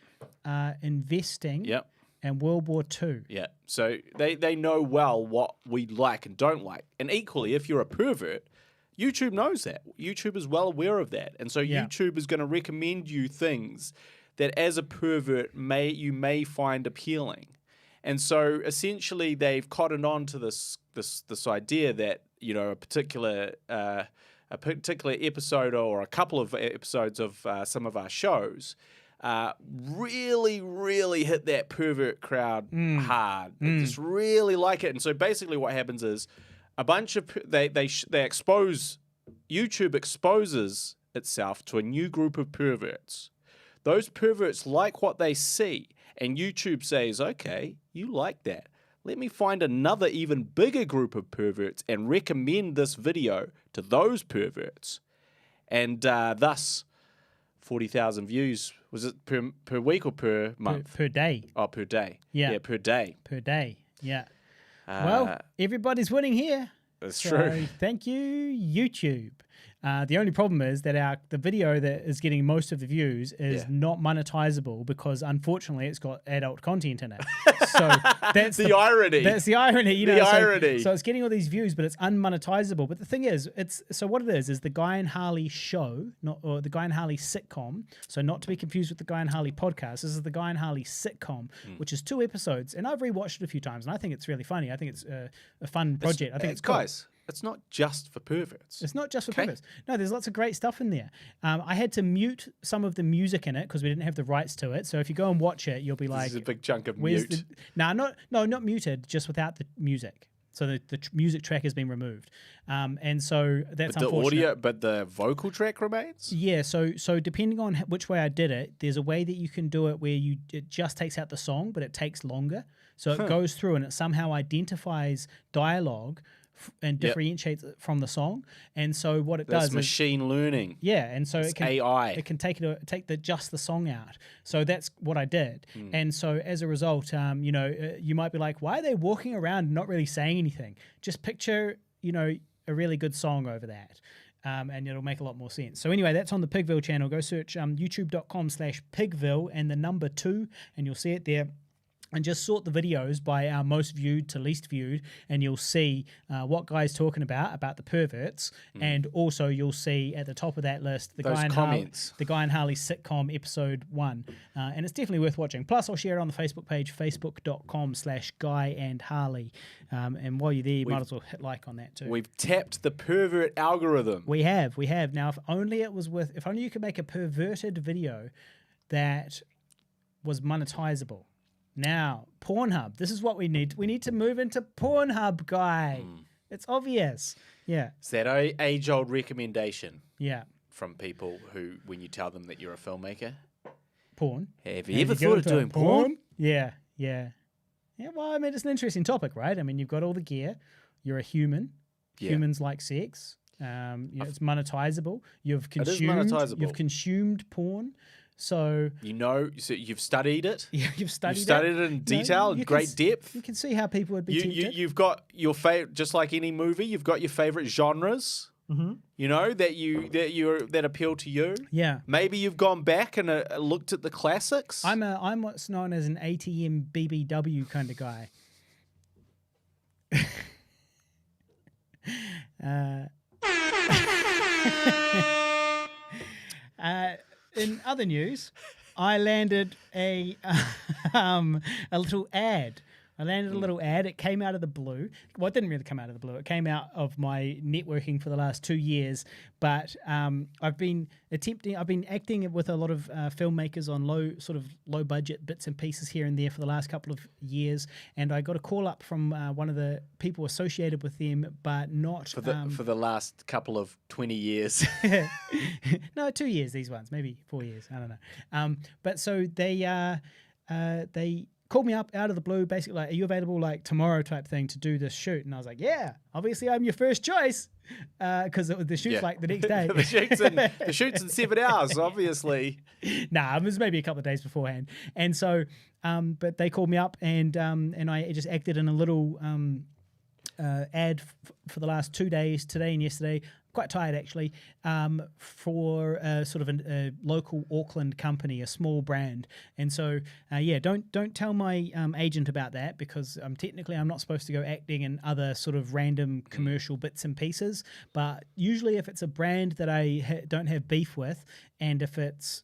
[SPEAKER 1] Investing.
[SPEAKER 2] Yep.
[SPEAKER 1] And World War II.
[SPEAKER 2] Yeah. So they know well what we like and don't like. And equally, if you're a pervert, YouTube knows that. YouTube is well aware of that. And so YouTube is going to recommend you things that as a pervert you may find appealing. And so essentially they've cottoned on to this idea that, a particular episode or a couple of episodes of some of our shows really, really hit that pervert crowd hard. They just really like it. And so basically what happens is a bunch of YouTube exposes itself to a new group of perverts. Those perverts like what they see, and YouTube says, okay, you like that. Let me find another even bigger group of perverts and recommend this video to those perverts. And thus, 40,000 views. Was it per week or per month?
[SPEAKER 1] Per day.
[SPEAKER 2] Oh, per day.
[SPEAKER 1] Yeah,
[SPEAKER 2] per day.
[SPEAKER 1] Per day, yeah. Well, everybody's winning here.
[SPEAKER 2] That's true.
[SPEAKER 1] Thank you, YouTube. The only problem is that the video that is getting most of the views is not monetizable because, unfortunately, it's got adult content in it. So that's the irony. That's the irony. Irony. So it's getting all these views, but it's unmonetizable. But the thing is, what it is the Guy and Harley show, or the Guy and Harley sitcom. So not to be confused with the Guy and Harley podcast. This is the Guy and Harley sitcom, which is 2 episodes, and I've rewatched it a few times, and I think it's really funny. I think it's a fun project. I think it's cool.
[SPEAKER 2] Guys, it's not just for perverts.
[SPEAKER 1] It's not just for perverts. No, there's lots of great stuff in there. I had to mute some of the music in it because we didn't have the rights to it. So if you go and watch it, you'll be like...
[SPEAKER 2] This is a big chunk of mute.
[SPEAKER 1] not muted, just without the music. So the music track has been removed, and so that's
[SPEAKER 2] But the
[SPEAKER 1] unfortunate.
[SPEAKER 2] but the vocal track remains.
[SPEAKER 1] Yeah, so depending on which way I did it, there's a way that you can do it where it just takes out the song, but it takes longer. So it goes through and it somehow identifies dialogue and differentiates it from the song. And so what it
[SPEAKER 2] That's
[SPEAKER 1] does
[SPEAKER 2] machine learning.
[SPEAKER 1] yeah, and so it can
[SPEAKER 2] AI.
[SPEAKER 1] It can take just the song out. So that's what I did. And so as a result, you might be like, why are they walking around and not really saying anything? Just picture, a really good song over that. And it'll make a lot more sense. So anyway, that's on the Pigville channel. Go search youtube.com/Pigville and the number 2, and you'll see it there. And just sort the videos by our most viewed to least viewed, and you'll see what Guy's talking about the perverts, and also you'll see at the top of that list the Guy and Harley sitcom episode 1, and it's definitely worth watching. Plus, I'll share it on the Facebook page, facebook.com/Guy and Harley, and while you're there, you might as well hit like on that too.
[SPEAKER 2] We've tapped the pervert algorithm.
[SPEAKER 1] We have. Now, if only you could make a perverted video that was monetizable. Now, Pornhub. This is what we need. We need to move into Pornhub, Guy. It's obvious. Yeah.
[SPEAKER 2] It's that age-old recommendation
[SPEAKER 1] Yeah.
[SPEAKER 2] from people who, when you tell them that you're a filmmaker,
[SPEAKER 1] Porn.
[SPEAKER 2] have you ever thought of doing porn?
[SPEAKER 1] Yeah. Well, I mean, it's an interesting topic, right? I mean, you've got all the gear. You're a human.
[SPEAKER 2] Yeah.
[SPEAKER 1] Humans like sex. It's monetizable. You've
[SPEAKER 2] It is
[SPEAKER 1] consumed.
[SPEAKER 2] monetizable.
[SPEAKER 1] You've consumed porn. So
[SPEAKER 2] so you've studied it.
[SPEAKER 1] yeah, you've studied
[SPEAKER 2] it in detail, in great depth.
[SPEAKER 1] You can see how people would be tempted.
[SPEAKER 2] You've got your favorite, just like any movie. You've got your favorite genres. That appeal to you.
[SPEAKER 1] Yeah.
[SPEAKER 2] Maybe you've gone back and looked at the classics.
[SPEAKER 1] I'm what's known as an ATM BBW kind of guy. In other news, I landed a little ad. It came out of the blue. Well, it didn't really come out of the blue. It came out of my networking for the last 2 years. But I've been acting with a lot of filmmakers on low budget bits and pieces here and there for the last couple of years. And I got a call up from one of the people associated with them, but not
[SPEAKER 2] for the last couple of 20 years.
[SPEAKER 1] No, 2 years. These ones, maybe 4 years. I don't know. But so they called me up out of the blue, basically like, are you available like tomorrow type thing to do this shoot? And I was like, yeah, obviously I'm your first choice, because the shoot's like the next day.
[SPEAKER 2] the shoot's in 7 hours, obviously.
[SPEAKER 1] Nah, it was maybe a couple of days beforehand. And so, but they called me up and I just acted in a little ad for the last 2 days, today and yesterday. Quite tired actually, for sort of a local Auckland company, a small brand. And so, don't tell my agent about that, because technically I'm not supposed to go acting in other sort of random commercial bits and pieces. But usually if it's a brand that I don't have beef with, and if it's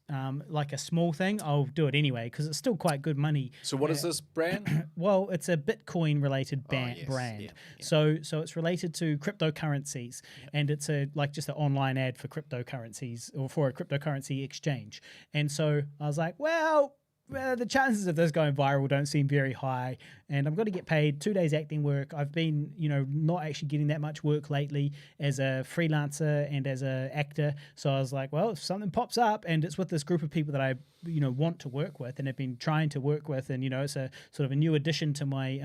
[SPEAKER 1] like a small thing, I'll do it anyway, because it's still quite good money.
[SPEAKER 2] So what is this brand?
[SPEAKER 1] Well, it's a Bitcoin related brand.
[SPEAKER 2] Yeah.
[SPEAKER 1] So it's related to cryptocurrencies, and it's just an online ad for cryptocurrencies, or for a cryptocurrency exchange. And so I was like, well, the chances of this going viral don't seem very high, and I'm going to get paid 2 days acting work. I've been, not actually getting that much work lately as a freelancer and as an actor. So I was like, well, if something pops up and it's with this group of people that I, want to work with and have been trying to work with, and, it's a sort of a new addition to my,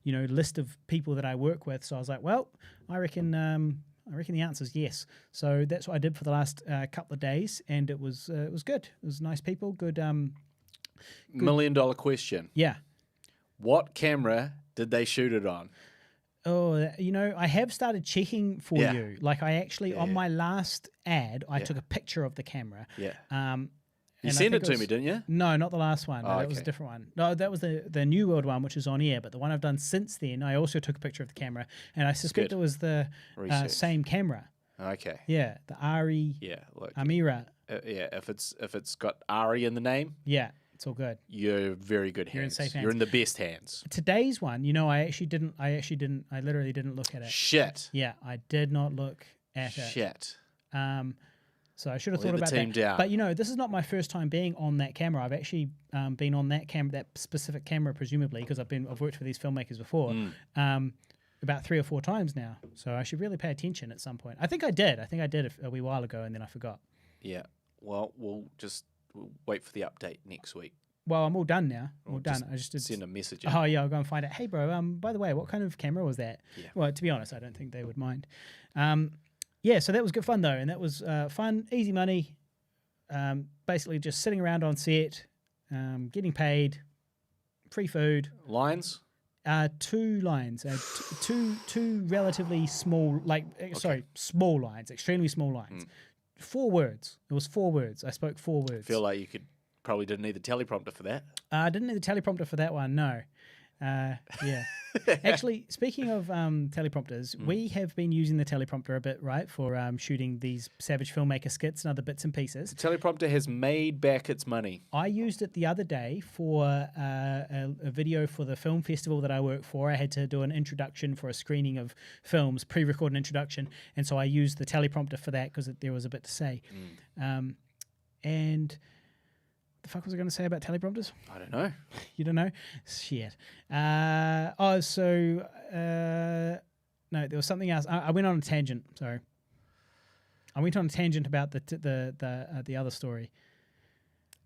[SPEAKER 1] list of people that I work with. So I was like, well, I reckon the answer is yes. So that's what I did for the last couple of days, and it was good. It was nice people, good.
[SPEAKER 2] $1 million question.
[SPEAKER 1] Yeah.
[SPEAKER 2] What camera did they shoot it on?
[SPEAKER 1] Oh, I have started checking for you. Like I actually, on my last ad, I took a picture of the camera.
[SPEAKER 2] Yeah. You
[SPEAKER 1] and
[SPEAKER 2] sent it to me, didn't you?
[SPEAKER 1] No, not the last one.
[SPEAKER 2] Oh,
[SPEAKER 1] that was a different one. No, that was the New World one, which is on air. But the one I've done since then, I also took a picture of the camera, and I suspect it was the same camera.
[SPEAKER 2] Okay.
[SPEAKER 1] Yeah, the Ari.
[SPEAKER 2] Yeah. Look,
[SPEAKER 1] Amira.
[SPEAKER 2] If it's got Ari in the name.
[SPEAKER 1] Yeah. It's all good.
[SPEAKER 2] You're very good hands.
[SPEAKER 1] You're in safe hands.
[SPEAKER 2] You're in the best hands.
[SPEAKER 1] Today's one, I literally didn't look at it.
[SPEAKER 2] Shit.
[SPEAKER 1] Yeah, I did not look at it.
[SPEAKER 2] Shit.
[SPEAKER 1] So I should have thought about that.
[SPEAKER 2] Down.
[SPEAKER 1] But this is not my first time being on that camera. I've actually been on that camera, that specific camera, presumably, because I've worked for these filmmakers before. about 3 or 4 times now, so I should really pay attention at some point. I think I did a wee while ago, and then I forgot.
[SPEAKER 2] Yeah. Well, we'll wait for the update next week.
[SPEAKER 1] Well, I'm all done now.
[SPEAKER 2] Or
[SPEAKER 1] All done. I just did
[SPEAKER 2] send a message. In.
[SPEAKER 1] Oh yeah, I'll go and find out. Hey bro, by the way, what kind of camera was that?
[SPEAKER 2] Yeah.
[SPEAKER 1] Well, to be honest, I don't think they would mind. Yeah, so that was good fun though, and that was fun, easy money. Basically just sitting around on set, getting paid, free food.
[SPEAKER 2] Lines?
[SPEAKER 1] 2 lines, two relatively small, small lines, extremely small lines. 4 words. It was 4 words. I spoke 4 words.
[SPEAKER 2] I feel like you probably didn't need the teleprompter for that.
[SPEAKER 1] I didn't need the teleprompter for that one, no. Yeah. Actually, speaking of teleprompters, we have been using the teleprompter a bit, right, for shooting these Savage Filmmaker skits and other bits and pieces.
[SPEAKER 2] The teleprompter has made back its money.
[SPEAKER 1] I used it the other day for a video for the film festival that I work for. I had to do an introduction for a screening of films, pre-record an introduction, and so I used the teleprompter for that because there was a bit to say. And the fuck was I going to say about teleprompters?
[SPEAKER 2] I don't know.
[SPEAKER 1] You don't know? Shit. No, there was something else. I went on a tangent. Sorry. I went on a tangent about the other story.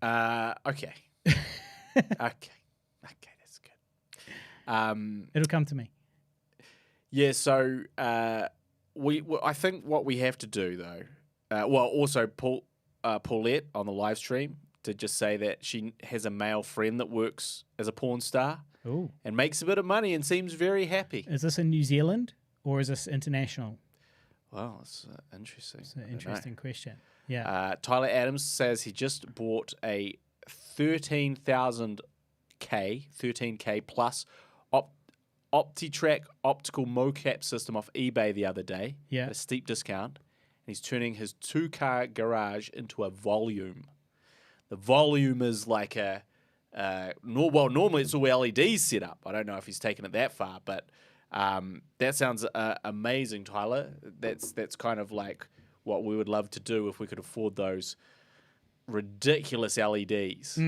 [SPEAKER 2] Okay. Okay, that's good.
[SPEAKER 1] It'll come to me.
[SPEAKER 2] Yeah. So I think what we have to do though, also Paulette on the live stream to just say that she has a male friend that works as a porn star.
[SPEAKER 1] Ooh.
[SPEAKER 2] And makes a bit of money and seems very happy.
[SPEAKER 1] Is this in New Zealand or is this international?
[SPEAKER 2] Well, it's interesting.
[SPEAKER 1] It's an interesting question. Yeah.
[SPEAKER 2] Tyler Adams says he just bought a 13K plus OptiTrack optical mocap system off eBay the other day at a steep discount. And he's turning his 2-car garage into a volume. The volume is like normally it's all LEDs set up. I don't know if he's taken it that far, but that sounds amazing, Tyler. That's kind of like what we would love to do if we could afford those ridiculous LEDs.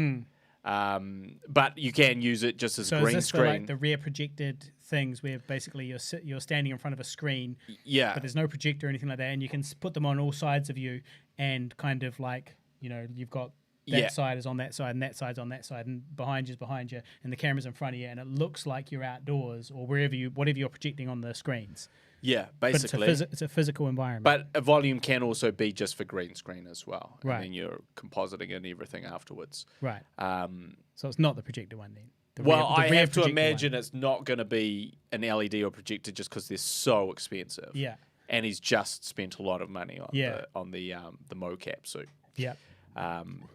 [SPEAKER 2] But you can use it just as green
[SPEAKER 1] is this
[SPEAKER 2] screen.
[SPEAKER 1] For like the rear projected things where basically you're standing in front of a screen, but there's no projector or anything like that, and you can put them on all sides of you, and kind of like you've got. That side is on that side, and that side's on that side, and behind you is behind you, and the camera's in front of you, and it looks like you're outdoors or whatever you're projecting on the screens.
[SPEAKER 2] Yeah, basically.
[SPEAKER 1] But it's a physical environment.
[SPEAKER 2] But a volume can also be just for green screen as well.
[SPEAKER 1] Right.
[SPEAKER 2] And then you're compositing and everything afterwards.
[SPEAKER 1] Right. So it's not the projector one then?
[SPEAKER 2] I have to imagine it's not going to be an LED or projector just because they're so expensive.
[SPEAKER 1] Yeah.
[SPEAKER 2] And he's just spent a lot of money on the mocap suit.
[SPEAKER 1] Yeah.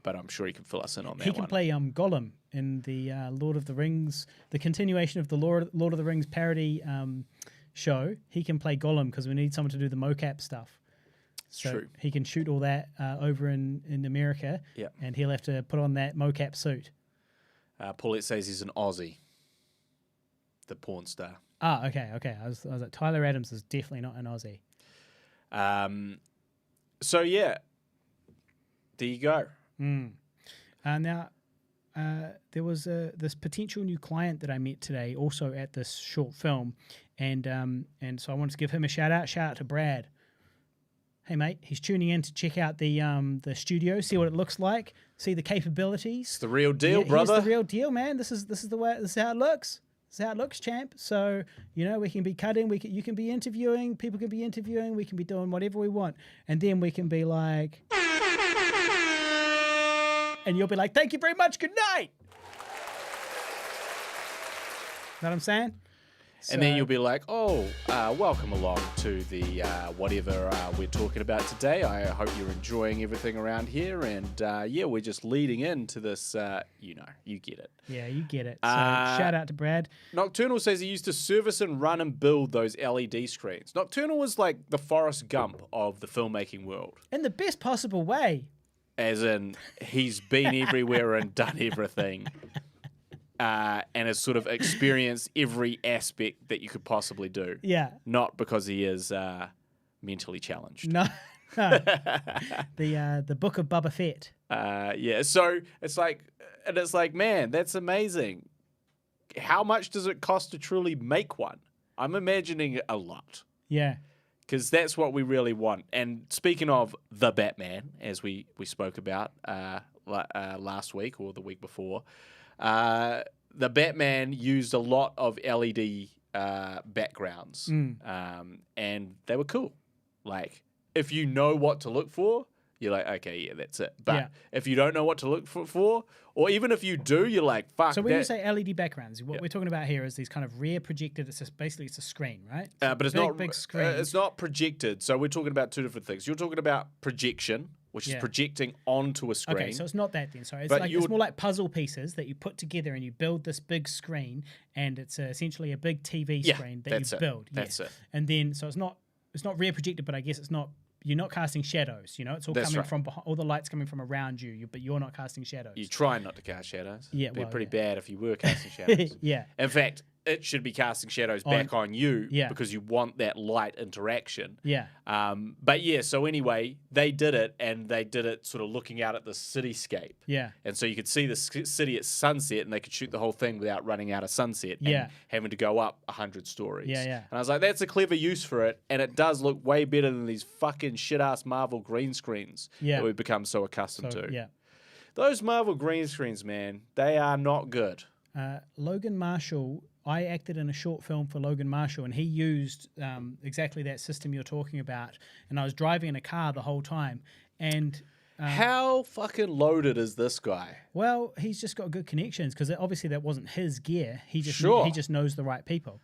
[SPEAKER 2] But I'm sure he can fill us in on that.
[SPEAKER 1] He can play Gollum in the Lord of the Rings, the continuation of the Lord of the Rings parody show. He can play Gollum because we need someone to do the mocap stuff. So
[SPEAKER 2] true.
[SPEAKER 1] He can shoot all that over in America, and he'll have to put on that mocap suit.
[SPEAKER 2] Paulette says he's an Aussie, the porn star.
[SPEAKER 1] Ah, okay. I was like, Tyler Adams is definitely not an Aussie.
[SPEAKER 2] So yeah. There you go.
[SPEAKER 1] Now, there was this potential new client that I met today, also at this short film, and so I wanted to give him a shout out. Shout out to Brad. Hey mate, he's tuning in to check out the studio, see what it looks like, see the capabilities.
[SPEAKER 2] It's the real deal, brother.
[SPEAKER 1] It's the real deal, man. This is the way. This is how it looks. This is how it looks, champ. So we can be cutting. You can be interviewing. People can be interviewing. We can be doing whatever we want, and then we can be like. And you'll be like, thank you very much, good night. Know what I'm saying?
[SPEAKER 2] And then you'll be like, welcome along to the whatever we're talking about today. I hope you're enjoying everything around here. And we're just leading into this, you get it.
[SPEAKER 1] Yeah, you get it. So shout out to Brad.
[SPEAKER 2] Nocturnal says he used to service and run and build those LED screens. Nocturnal was like the Forrest Gump of the filmmaking world.
[SPEAKER 1] In the best possible way.
[SPEAKER 2] As in, he's been everywhere and done everything. And has sort of experienced every aspect that you could possibly do.
[SPEAKER 1] Yeah.
[SPEAKER 2] Not because he is mentally challenged.
[SPEAKER 1] No. The Book of Boba Fett.
[SPEAKER 2] So it's like, man, that's amazing. How much does it cost to truly make one? I'm imagining a lot.
[SPEAKER 1] Yeah.
[SPEAKER 2] Because that's what we really want. And speaking of the Batman, as we spoke about last week or the week before, the Batman used a lot of LED backgrounds, and they were cool. Like, if you know what to look for, you're like, okay, yeah, that's it. But if you don't know what to look for, or even if you do, you're like, fuck.
[SPEAKER 1] So when you say LED backgrounds, what we're talking about here is these kind of rear projected. It's just basically it's a screen, right?
[SPEAKER 2] But it's not
[SPEAKER 1] big screen.
[SPEAKER 2] It's not projected. So we're talking about two different things. You're talking about projection, which is projecting onto a screen.
[SPEAKER 1] Okay, so it's not that then. Sorry, it's more like puzzle pieces that you put together and you build this big screen, and it's essentially a big TV screen that you build.
[SPEAKER 2] That's it.
[SPEAKER 1] And then so it's not rear projected, but I guess it's not. You're not casting shadows, it's all coming from behind, all the light's coming from around you, but you're not casting shadows.
[SPEAKER 2] You try not to cast shadows.
[SPEAKER 1] Yeah,
[SPEAKER 2] It'd be pretty bad if you were casting shadows.
[SPEAKER 1] Yeah.
[SPEAKER 2] In fact, it should be casting shadows back on you because you want that light interaction.
[SPEAKER 1] Yeah.
[SPEAKER 2] But yeah, so anyway, they did it, and they did it sort of looking out at the cityscape.
[SPEAKER 1] Yeah.
[SPEAKER 2] And so you could see the city at sunset, and they could shoot the whole thing without running out of sunset and having to go up 100 stories.
[SPEAKER 1] Yeah, yeah.
[SPEAKER 2] And I was like, that's a clever use for it, and it does look way better than these fucking shit-ass Marvel green screens that we've become so accustomed to.
[SPEAKER 1] Yeah.
[SPEAKER 2] Those Marvel green screens, man, they are not good.
[SPEAKER 1] Logan Marshall, I acted in a short film for Logan Marshall, and he used exactly that system you're talking about. And I was driving in a car the whole time. And
[SPEAKER 2] how fucking loaded is this guy?
[SPEAKER 1] Well, he's just got good connections because obviously that wasn't his gear. He just he just knows the right people,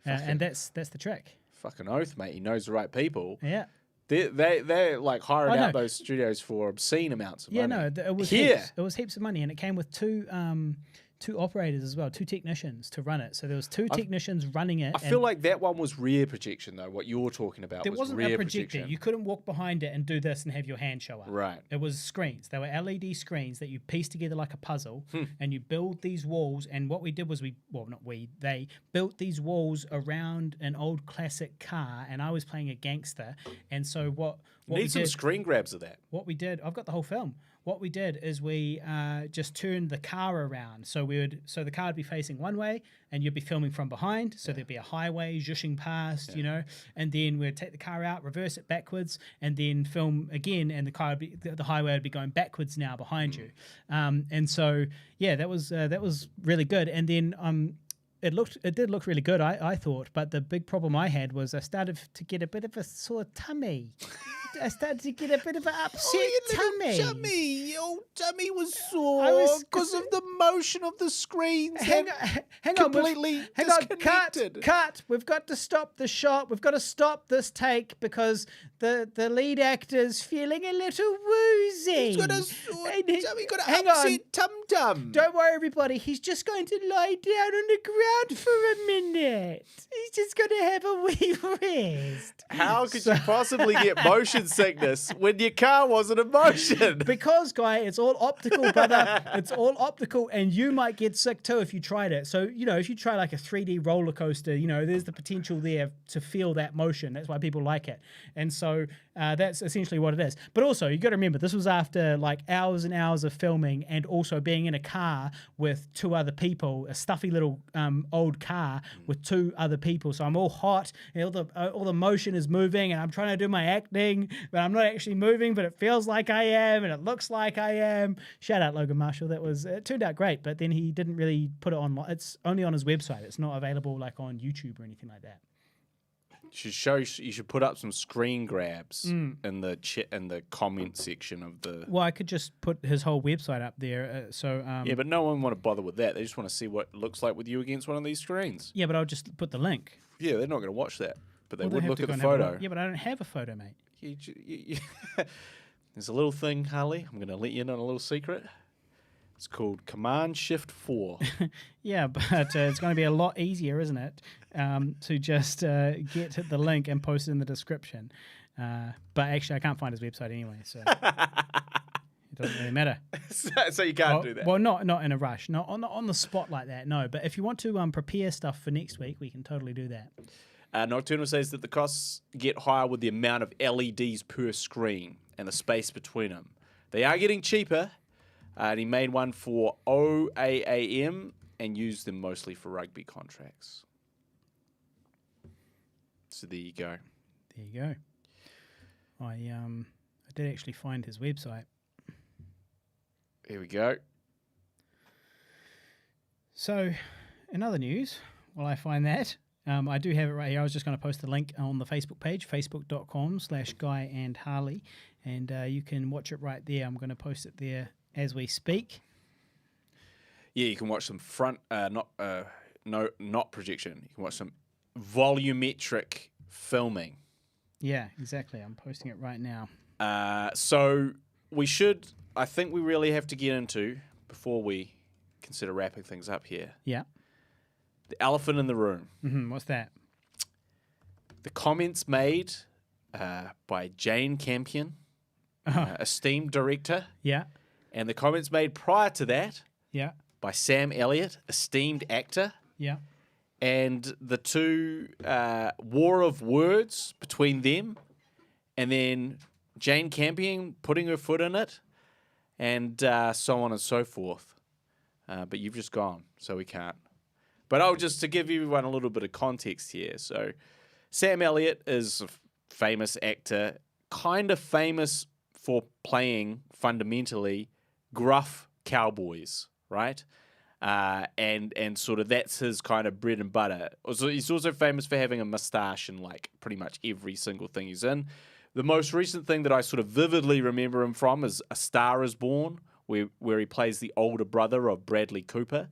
[SPEAKER 1] and that's the trick.
[SPEAKER 2] Fucking oath, mate. He knows the right people.
[SPEAKER 1] Yeah.
[SPEAKER 2] They're like hiring out those studios for obscene amounts of money.
[SPEAKER 1] Yeah, no, it was heaps. It was heaps of money, and it came with two operators as well, 2 technicians to run it. So there was 2 technicians running it.
[SPEAKER 2] I feel like that one was rear projection, though. What you're talking about
[SPEAKER 1] there
[SPEAKER 2] was
[SPEAKER 1] wasn't
[SPEAKER 2] rear
[SPEAKER 1] a projector.
[SPEAKER 2] projection.
[SPEAKER 1] You couldn't walk behind it and do this and have your hand show up.
[SPEAKER 2] Right.
[SPEAKER 1] It was screens. They were LED screens that you piece together like a puzzle, and you build these walls. And what we did was they built these walls around an old classic car, and I was playing a gangster. And so what
[SPEAKER 2] need some screen grabs of that.
[SPEAKER 1] What we did, I've got the whole film. What we did is we just turned the car around. So the car would be facing one way, and you'd be filming from behind. So there'd be a highway zhushing past, and then we'd take the car out, reverse it backwards, and then film again. And the highway would be going backwards now behind you. And so that was really good. And then it did look really good, I thought. But the big problem I had was I started to get a bit of a sore tummy. I started to get a bit of an upset tummy.
[SPEAKER 2] Your tummy was sore because of the motion of the screens.
[SPEAKER 1] Hang on,
[SPEAKER 2] completely disconnected.
[SPEAKER 1] Cut. We've got to stop the shot. We've got to stop this take because the lead actor's feeling a little woozy.
[SPEAKER 2] He's got a sore tummy. Got an upset tum-tum.
[SPEAKER 1] Don't worry, everybody. He's just going to lie down on the ground for a minute. He's just going to have a wee rest.
[SPEAKER 2] How could you possibly get motion sickness when your car wasn't in motion?
[SPEAKER 1] Because, Guy, it's all optical, brother. It's all optical, and you might get sick too if you tried it. So, if you try like a 3D roller coaster, there's the potential there to feel that motion. That's why people like it. And so that's essentially what it is. But also, you got to remember, this was after like hours and hours of filming and also being in a car with 2 other people, a stuffy little old car with 2 other people. So I'm all hot, and all the motion is moving, and I'm trying to do my acting, but I'm not actually moving, but it feels like I am, and it looks like I am. Shout out Logan Marshall. It turned out great, but then he didn't really put it on. It's only on his website. It's not available like on YouTube or anything like that.
[SPEAKER 2] You should put up some screen grabs in the comment section of the.
[SPEAKER 1] Well, I could just put his whole website up there.
[SPEAKER 2] Yeah, but no one want to bother with that. They just want to see what it looks like with you against one of these screens.
[SPEAKER 1] Yeah, but I'll just put the link.
[SPEAKER 2] Yeah, they're not going to watch that, but they would
[SPEAKER 1] have
[SPEAKER 2] look
[SPEAKER 1] to
[SPEAKER 2] at
[SPEAKER 1] go
[SPEAKER 2] the
[SPEAKER 1] and have a
[SPEAKER 2] photo.
[SPEAKER 1] look. Yeah, but I don't have a photo, mate.
[SPEAKER 2] There's a little thing, Harley. I'm going to let you in on a little secret. It's called Command Shift 4.
[SPEAKER 1] Yeah, but it's going to be a lot easier, isn't it, to just get the link and post it in the description. But actually, I can't find his website anyway, so it doesn't really matter.
[SPEAKER 2] So you can't do that?
[SPEAKER 1] Well, not in a rush. Not on the spot like that, no. But if you want to prepare stuff for next week, we can totally do that.
[SPEAKER 2] Nocturnal says that the costs get higher with the amount of LEDs per screen and the space between them. They are getting cheaper. And he made one for OAAM and used them mostly for rugby contracts. So there you go.
[SPEAKER 1] There you go. I did actually find his website.
[SPEAKER 2] Here we go.
[SPEAKER 1] So, in other news, while I find that, I do have it right here. I was just going to post the link on the Facebook page, facebook.com/Guy and Harley, and you can watch it right there. I'm going to post it there as we speak.
[SPEAKER 2] Yeah, you can watch some not projection. You can watch some volumetric filming.
[SPEAKER 1] Yeah, exactly. I'm posting it right now.
[SPEAKER 2] So I think we really have to get into, before we consider wrapping things up here,
[SPEAKER 1] Yeah.
[SPEAKER 2] the elephant in the room.
[SPEAKER 1] What's that?
[SPEAKER 2] The comments made by Jane Campion, esteemed director,
[SPEAKER 1] Yeah.
[SPEAKER 2] and the comments made prior to that
[SPEAKER 1] Yeah.
[SPEAKER 2] by Sam Elliott, esteemed actor,
[SPEAKER 1] Yeah.
[SPEAKER 2] and the two war of words between them, and then Jane Campion putting her foot in it, and so on and so forth. But you've just gone, so we can't. But just to give everyone a little bit of context here. So Sam Elliott is a famous actor, kind of famous for playing fundamentally gruff cowboys, right? And sort of that's his kind of bread and butter. Also, he's also famous for having a mustache in like pretty much every single thing he's in. The most recent thing that I sort of vividly remember him from is A Star Is Born, where he plays the older brother of Bradley Cooper.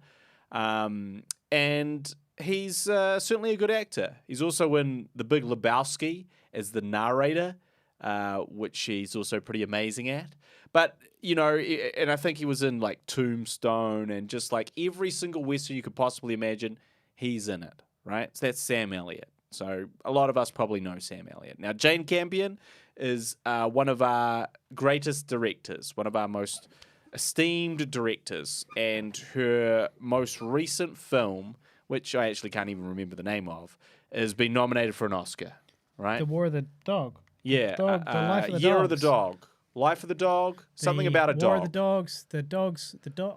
[SPEAKER 2] And he's certainly a good actor. He's also in The Big Lebowski as the narrator, which he's also pretty amazing at. But, you know, and I think he was in like Tombstone and just like every single Western you could possibly imagine, he's in it, right? So that's Sam Elliott. So a lot of us probably know Sam Elliott. Now, Jane Campion is one of our greatest directors, one of our most esteemed directors, and her most recent film, which I actually can't even remember the name of, has been nominated for an Oscar, right?
[SPEAKER 1] The War of the Dog.
[SPEAKER 2] Yeah.
[SPEAKER 1] The Life of the
[SPEAKER 2] Year
[SPEAKER 1] Dogs.
[SPEAKER 2] of the Dog. Life of the Dog. Something about a dog.
[SPEAKER 1] War of the Dogs. The dog.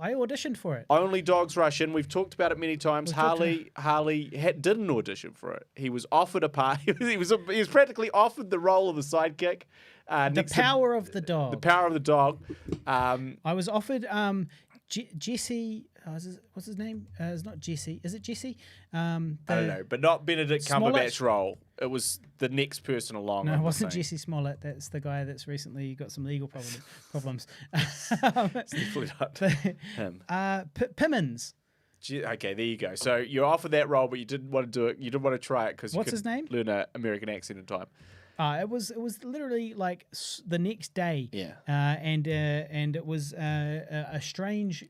[SPEAKER 1] I auditioned for it.
[SPEAKER 2] Only Dogs Rush In. We've talked about it many times. Harley didn't audition for it. He was offered a part. he was practically offered the role of the sidekick.
[SPEAKER 1] The Power of the Dog.
[SPEAKER 2] The Power of the Dog.
[SPEAKER 1] I was offered Jesse. What's his name? It's not Jesse. Is it Jesse?
[SPEAKER 2] I don't know, but not Benedict Cumberbatch role. It was the next person along.
[SPEAKER 1] No, it wasn't Jesse Smollett. That's the guy that's recently got some legal problems.
[SPEAKER 2] It's definitely not him.
[SPEAKER 1] Pimmins.
[SPEAKER 2] Okay, there you go. So you're offered that role, but you didn't want to do it. You didn't want to try it because you
[SPEAKER 1] his name?
[SPEAKER 2] Learn an American accent in time.
[SPEAKER 1] It was literally like the next day.
[SPEAKER 2] Yeah.
[SPEAKER 1] And it was a strange,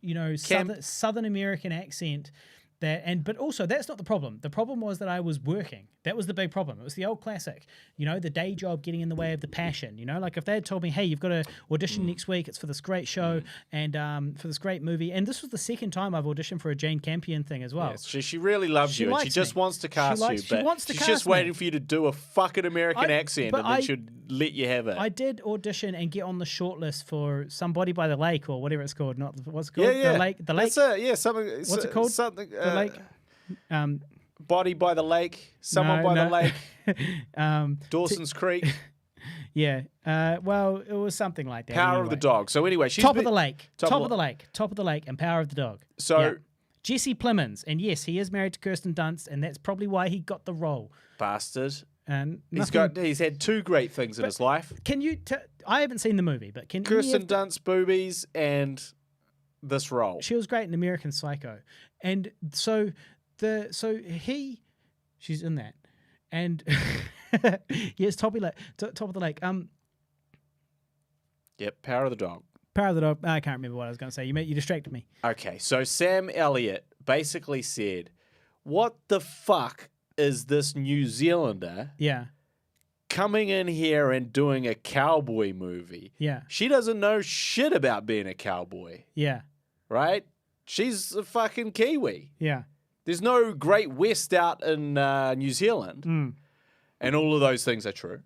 [SPEAKER 1] Southern American accent. But also that's not the problem. The problem was that I was working. That was the big problem. It was the old classic, the day job getting in the way of the passion. Like if they had told me, hey, you've got to audition next week. It's for this great show and for this great movie. And this was the second time I've auditioned for a Jane Campion thing as well.
[SPEAKER 2] Yes, she really loves you, and she just wants to cast you. But she's just waiting for you to do a fucking American accent, and then she'll let you have it.
[SPEAKER 1] I did audition and get on the shortlist for Somebody by the Lake or whatever it's called. Not what's it called?
[SPEAKER 2] Yeah.
[SPEAKER 1] The Lake.
[SPEAKER 2] That's it. Yeah, something.
[SPEAKER 1] What's it called?
[SPEAKER 2] Something.
[SPEAKER 1] The Lake.
[SPEAKER 2] Body by the Lake. Someone by the lake. Dawson's Creek.
[SPEAKER 1] Yeah. Well, it was something like that.
[SPEAKER 2] Power of the Dog. So anyway, she's
[SPEAKER 1] Top of the Lake, and Power of the Dog.
[SPEAKER 2] So
[SPEAKER 1] Jesse Plemons, and yes, he is married to Kirsten Dunst, and that's probably why he got the role.
[SPEAKER 2] Bastard.
[SPEAKER 1] And
[SPEAKER 2] he's had two great things in his life.
[SPEAKER 1] Can you? I haven't seen the movie, but can
[SPEAKER 2] Kirsten Dunst boobies and this role?
[SPEAKER 1] She was great in American Psycho, and she's in that, and yes, top of the lake.
[SPEAKER 2] Yep, Power of the Dog.
[SPEAKER 1] Power of the Dog. I can't remember what I was going to say. You distracted me.
[SPEAKER 2] Okay, so Sam Elliott basically said, "What the fuck is this New Zealander?
[SPEAKER 1] Yeah,
[SPEAKER 2] coming in here and doing a cowboy movie.
[SPEAKER 1] Yeah,
[SPEAKER 2] she doesn't know shit about being a cowboy.
[SPEAKER 1] Yeah,
[SPEAKER 2] right? She's a fucking Kiwi.
[SPEAKER 1] Yeah."
[SPEAKER 2] There's no Great West out in New Zealand. And all of those things are true.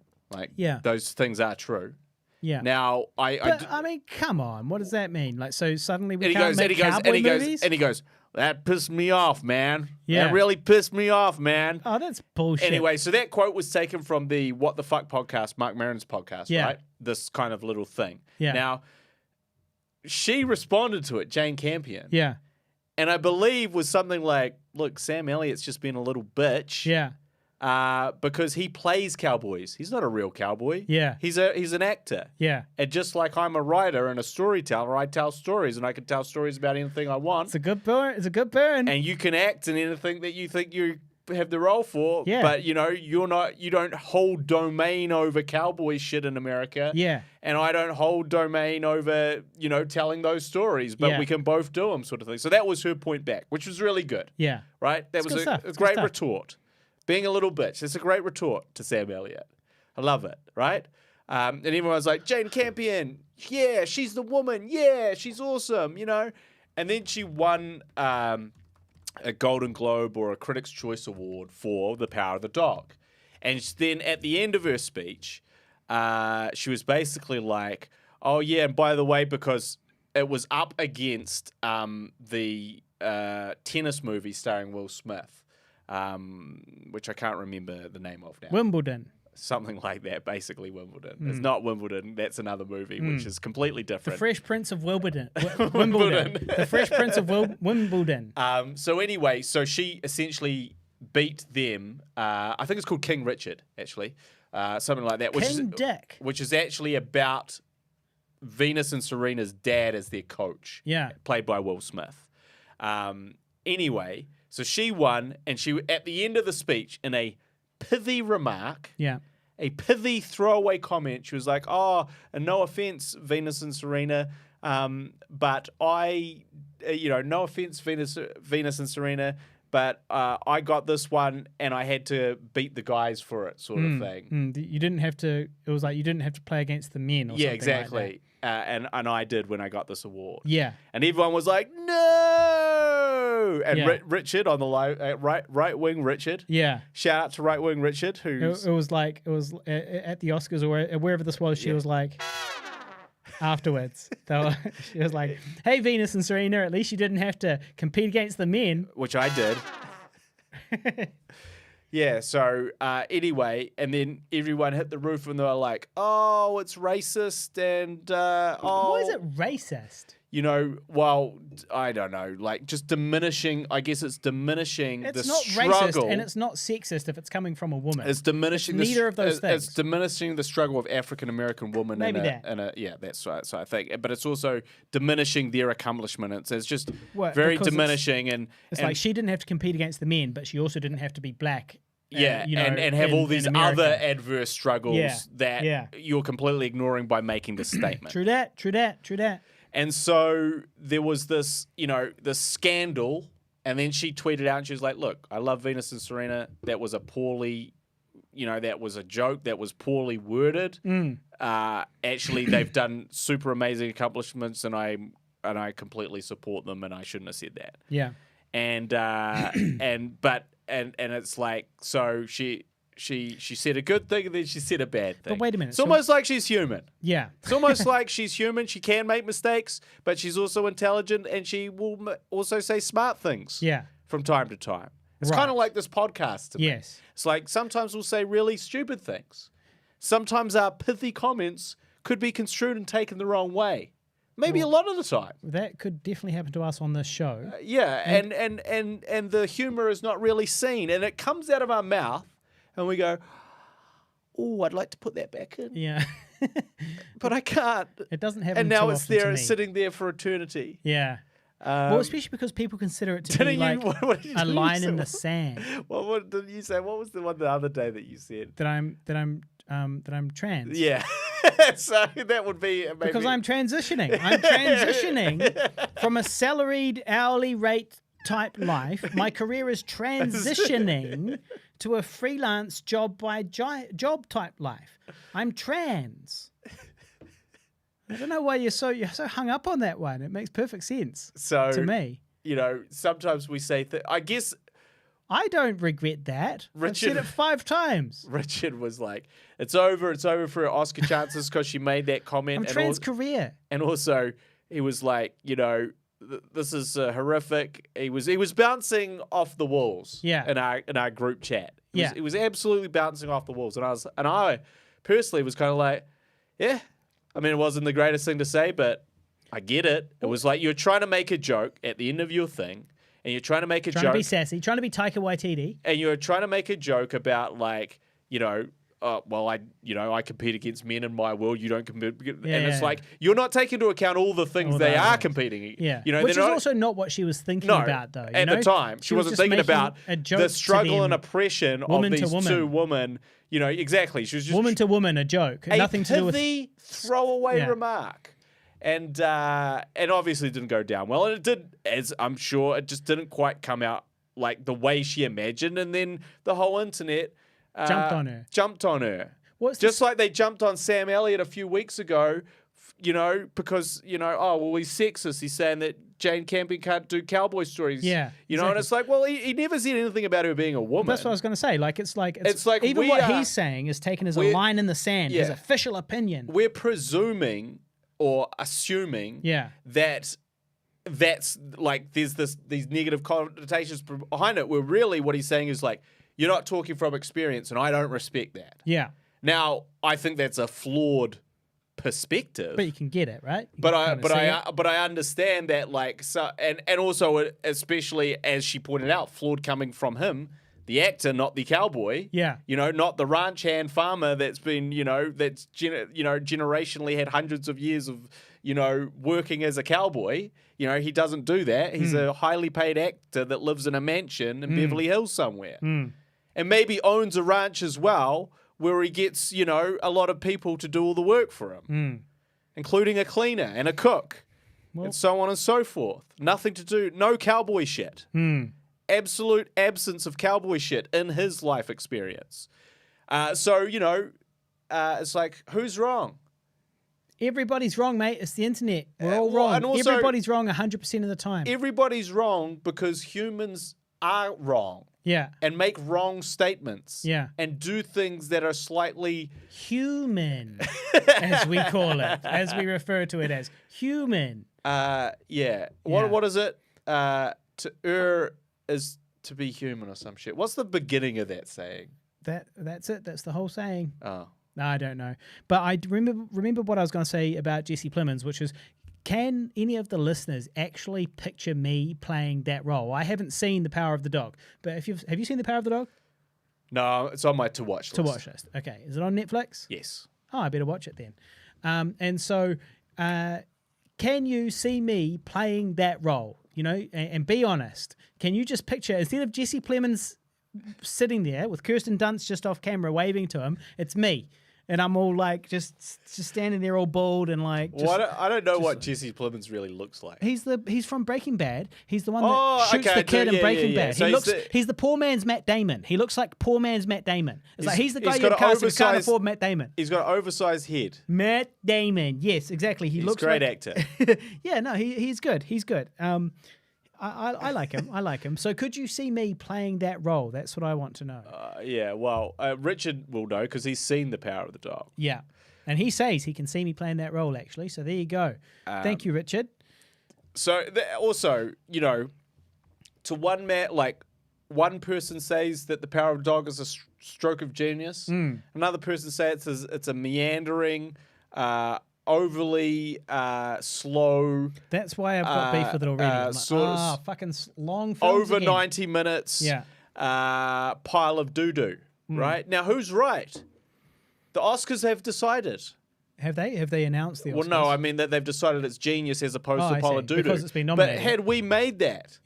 [SPEAKER 2] Those things are true.
[SPEAKER 1] Yeah.
[SPEAKER 2] Now,
[SPEAKER 1] I mean, come on. What does that mean? Like, so suddenly we can't make cowboy movies?
[SPEAKER 2] And he goes, That pissed me off, man.
[SPEAKER 1] Yeah.
[SPEAKER 2] That really pissed me off, man.
[SPEAKER 1] Oh, that's bullshit.
[SPEAKER 2] Anyway, so that quote was taken from the What the Fuck podcast, Mark Maron's podcast, right? This kind of little thing.
[SPEAKER 1] Yeah.
[SPEAKER 2] Now, she responded to it, Jane Campion.
[SPEAKER 1] Yeah.
[SPEAKER 2] And I believe was something like, look, Sam Elliott's just been a little bitch.
[SPEAKER 1] Yeah.
[SPEAKER 2] Because he plays cowboys. He's not a real cowboy.
[SPEAKER 1] Yeah.
[SPEAKER 2] He's an actor.
[SPEAKER 1] Yeah.
[SPEAKER 2] And just like I'm a writer and a storyteller, I tell stories and I can tell stories about anything I want.
[SPEAKER 1] It's a good burn. It's a good burn.
[SPEAKER 2] And you can act in anything that you think you have the role for.
[SPEAKER 1] Yeah.
[SPEAKER 2] But you don't hold domain over cowboy shit in America.
[SPEAKER 1] Yeah.
[SPEAKER 2] And I don't hold domain over, telling those stories, but we can both do them sort of thing. So that was her point back, which was really good.
[SPEAKER 1] Yeah.
[SPEAKER 2] Right? That
[SPEAKER 1] It's
[SPEAKER 2] was
[SPEAKER 1] good stuff.
[SPEAKER 2] a
[SPEAKER 1] It's good
[SPEAKER 2] great
[SPEAKER 1] stuff.
[SPEAKER 2] retort. Being a little bitch. It's a great retort to Sam Elliott. I love it, right? And everyone was like, Jane Campion, yeah, she's the woman. Yeah, she's awesome, And then she won a Golden Globe or a Critics' Choice Award for The Power of the Dog. And then at the end of her speech, she was basically like, oh, yeah, and by the way, because it was up against the tennis movie starring Will Smith. Which I can't remember the name of now.
[SPEAKER 1] Wimbledon.
[SPEAKER 2] Something like that, basically Wimbledon. It's not Wimbledon, that's another movie, which is completely
[SPEAKER 1] The
[SPEAKER 2] different.
[SPEAKER 1] Fresh Prince of Wimbledon. Wimbledon. The Fresh Prince of Wimbledon.
[SPEAKER 2] So anyway, so she essentially beat them. I think it's called King Richard, actually. Something like that.
[SPEAKER 1] King Dick.
[SPEAKER 2] Which is actually about Venus and Serena's dad as their coach.
[SPEAKER 1] Yeah.
[SPEAKER 2] Played by Will Smith. Anyway... So she won, and she, at the end of the speech, in a pithy remark, a pithy throwaway comment, she was like, oh, and no offense, Venus and Serena, but I, no offense, Venus and Serena, but I got this one, and I had to beat the guys for it, sort of thing.
[SPEAKER 1] You didn't have to, it was like you didn't have to play against the men or something
[SPEAKER 2] exactly.
[SPEAKER 1] like that.
[SPEAKER 2] And I did when I got this award.
[SPEAKER 1] Yeah.
[SPEAKER 2] And everyone was like, no! And Richard on the right wing Richard.
[SPEAKER 1] Yeah.
[SPEAKER 2] Shout out to right wing Richard, who's
[SPEAKER 1] It was at the Oscars or wherever this was, she was like, afterwards, she was like, hey, Venus and Serena, at least you didn't have to compete against the men.
[SPEAKER 2] which I did. Yeah, so anyway, and then everyone hit the roof and they were like, oh, it's racist and
[SPEAKER 1] Why is it racist?
[SPEAKER 2] Well, I don't know, like just diminishing, I guess it's diminishing
[SPEAKER 1] It's
[SPEAKER 2] the
[SPEAKER 1] not
[SPEAKER 2] struggle.
[SPEAKER 1] racist and it's not sexist if it's coming from a woman.
[SPEAKER 2] It's diminishing
[SPEAKER 1] It's neither of those things.
[SPEAKER 2] It's diminishing the struggle of African American women.
[SPEAKER 1] Maybe
[SPEAKER 2] that's right. So I think, but it's also diminishing their accomplishments. It's just
[SPEAKER 1] Well,
[SPEAKER 2] very
[SPEAKER 1] because
[SPEAKER 2] diminishing, and
[SPEAKER 1] like she didn't have to compete against the men, but she also didn't have to be black.
[SPEAKER 2] and have all these
[SPEAKER 1] America.
[SPEAKER 2] other adverse struggles that
[SPEAKER 1] Yeah.
[SPEAKER 2] you're completely ignoring by making this statement.
[SPEAKER 1] True that.
[SPEAKER 2] And so there was this, this scandal, and then she tweeted out and she was like, look, I love Venus and Serena. That was a poorly, that was a joke that was poorly worded. Actually, they've done super amazing accomplishments, and I completely support them, and I shouldn't have said that.
[SPEAKER 1] Yeah.
[SPEAKER 2] And it's like, so she said a good thing and then she said a bad thing.
[SPEAKER 1] But wait a minute.
[SPEAKER 2] It's almost like she's human.
[SPEAKER 1] Yeah.
[SPEAKER 2] It's almost like she's human. She can make mistakes, but she's also intelligent and she will also say smart things from time to time. It's kind of like this podcast to me.
[SPEAKER 1] Yes.
[SPEAKER 2] It's like sometimes we'll say really stupid things. Sometimes our pithy comments could be construed and taken the wrong way. Maybe a lot of the time.
[SPEAKER 1] That could definitely happen to us on this show.
[SPEAKER 2] And the humor is not really seen, and it comes out of our mouth, and we go, "Oh, I'd like to put that back in,
[SPEAKER 1] Yeah.
[SPEAKER 2] but I can't."
[SPEAKER 1] It doesn't happen.
[SPEAKER 2] And now
[SPEAKER 1] too
[SPEAKER 2] it's
[SPEAKER 1] often to
[SPEAKER 2] there,
[SPEAKER 1] me.
[SPEAKER 2] it's sitting there for eternity.
[SPEAKER 1] Yeah. Well, especially because people consider it to be like
[SPEAKER 2] what did you
[SPEAKER 1] a
[SPEAKER 2] do?
[SPEAKER 1] line
[SPEAKER 2] You
[SPEAKER 1] in the
[SPEAKER 2] said-
[SPEAKER 1] sand
[SPEAKER 2] What did you say? What was the one the other day that you said?
[SPEAKER 1] that I'm trans.
[SPEAKER 2] Yeah. So that would be maybe...
[SPEAKER 1] Because I'm transitioning. I'm transitioning from a salaried hourly rate type life. My career is transitioning to a freelance job job type life. I'm trans. I don't know why you're so hung up on that one. It makes perfect sense to me.
[SPEAKER 2] Sometimes we say I guess
[SPEAKER 1] I don't regret that. I've said it 5 times.
[SPEAKER 2] Richard was like, it's over for her Oscar chances because she made that comment.
[SPEAKER 1] I'm trans career.
[SPEAKER 2] And also, he was like, this is horrific. He was bouncing off the walls.
[SPEAKER 1] Yeah.
[SPEAKER 2] In our group chat.
[SPEAKER 1] Yeah.
[SPEAKER 2] It was absolutely bouncing off the walls, and I personally was kind of like, yeah. I mean, it wasn't the greatest thing to say, but I get it. It was like you're trying to make a joke at the end of your thing, and you're trying to make a joke.
[SPEAKER 1] Trying to be sassy, trying to be Taika Waititi.
[SPEAKER 2] And you're trying to make a joke about, like, I compete against men in my world. You don't compete, it's like you're not taking into account all the things they are competing.
[SPEAKER 1] Yeah,
[SPEAKER 2] you know,
[SPEAKER 1] which is also not what she was thinking about, though.
[SPEAKER 2] At the time, she wasn't thinking about the struggle and oppression of these two women. You know, exactly. She was just
[SPEAKER 1] woman to woman, a joke, nothing to do with
[SPEAKER 2] throwaway remark, and obviously didn't go down well, and it did, as I'm sure, it just didn't quite come out like the way she imagined, and then the whole internet. Jumped on her. Just like they jumped on Sam Elliott a few weeks ago, because, he's sexist. He's saying that Jane Campion can't do cowboy stories.
[SPEAKER 1] Yeah.
[SPEAKER 2] And it's like, well, he never said anything about her being a woman.
[SPEAKER 1] That's what I was going to say. It's like even what he's saying is taken as a line in the sand, his official opinion.
[SPEAKER 2] We're presuming or assuming that that's like there's these negative connotations behind it, where really what he's saying is like, you're not talking from experience, and I don't respect that.
[SPEAKER 1] Yeah.
[SPEAKER 2] Now, I think that's a flawed perspective.
[SPEAKER 1] But you can get it, right?
[SPEAKER 2] But I understand that, like, so, and also, especially as she pointed out, flawed coming from him, the actor, not the cowboy.
[SPEAKER 1] Yeah.
[SPEAKER 2] Not the ranch hand farmer that's been, generationally had hundreds of years of, working as a cowboy. He doesn't do that. He's a highly paid actor that lives in a mansion in Beverly Hills somewhere. And maybe owns a ranch as well, where he gets, a lot of people to do all the work for him, including a cleaner and a cook, and so on and so forth. Nothing to do, no cowboy shit. Absolute absence of cowboy shit in his life experience. It's like, who's wrong?
[SPEAKER 1] Everybody's wrong, mate. It's the internet. We're all wrong. And also, everybody's wrong 100% of the time.
[SPEAKER 2] Everybody's wrong because humans are wrong.
[SPEAKER 1] Yeah.
[SPEAKER 2] And make wrong statements.
[SPEAKER 1] Yeah.
[SPEAKER 2] And do things that are slightly
[SPEAKER 1] human, as we call it, as we refer to it as human.
[SPEAKER 2] Yeah. What is it? To err is to be human or some shit. What's the beginning of that saying?
[SPEAKER 1] That's it. That's the whole saying.
[SPEAKER 2] Oh.
[SPEAKER 1] No, I don't know. But I remember what I was going to say about Jesse Plemons, which is, can any of the listeners actually picture me playing that role? I haven't seen The Power of the Dog, but have you seen The Power of the Dog?
[SPEAKER 2] No, it's on my to-watch list.
[SPEAKER 1] To-watch list. Okay. Is it on Netflix?
[SPEAKER 2] Yes.
[SPEAKER 1] Oh, I better watch it then. And so can you see me playing that role, and be honest? Can you just picture, instead of Jesse Plemons sitting there with Kirsten Dunst just off camera waving to him, it's me. And I'm all like, just standing there all bald and like.
[SPEAKER 2] I don't know what Jesse Plemons really looks like.
[SPEAKER 1] He's from Breaking Bad. He's the one that shoots the kid in Breaking Bad. So he's the poor man's Matt Damon. He looks like poor man's Matt Damon. It's like he's the guy you cast who can't afford Matt Damon.
[SPEAKER 2] He's got an oversized head.
[SPEAKER 1] Matt Damon. Yes, exactly. He's looks
[SPEAKER 2] a great
[SPEAKER 1] like,
[SPEAKER 2] actor.
[SPEAKER 1] Yeah, no, he's good. He's good. I like him. I like him. So could you see me playing that role? That's what I want to know.
[SPEAKER 2] Yeah, well, Richard will know because he's seen The Power of the Dog.
[SPEAKER 1] Yeah. And he says he can see me playing that role, actually. So there you go. Thank you, Richard.
[SPEAKER 2] So also, to one man, like one person says that The Power of the Dog is a stroke of genius. Another person says it's a meandering, overly slow.
[SPEAKER 1] That's why I've got beef with it already. Fucking long films
[SPEAKER 2] over
[SPEAKER 1] again.
[SPEAKER 2] 90 minutes.
[SPEAKER 1] Yeah.
[SPEAKER 2] Pile of doo-doo. Right? Now, who's right? The Oscars have decided.
[SPEAKER 1] Have they? Have they announced the Oscars?
[SPEAKER 2] Well, no, I mean that they've decided it's genius as opposed to pile of doo-doo.
[SPEAKER 1] Because it's been nominated.
[SPEAKER 2] But had we made that,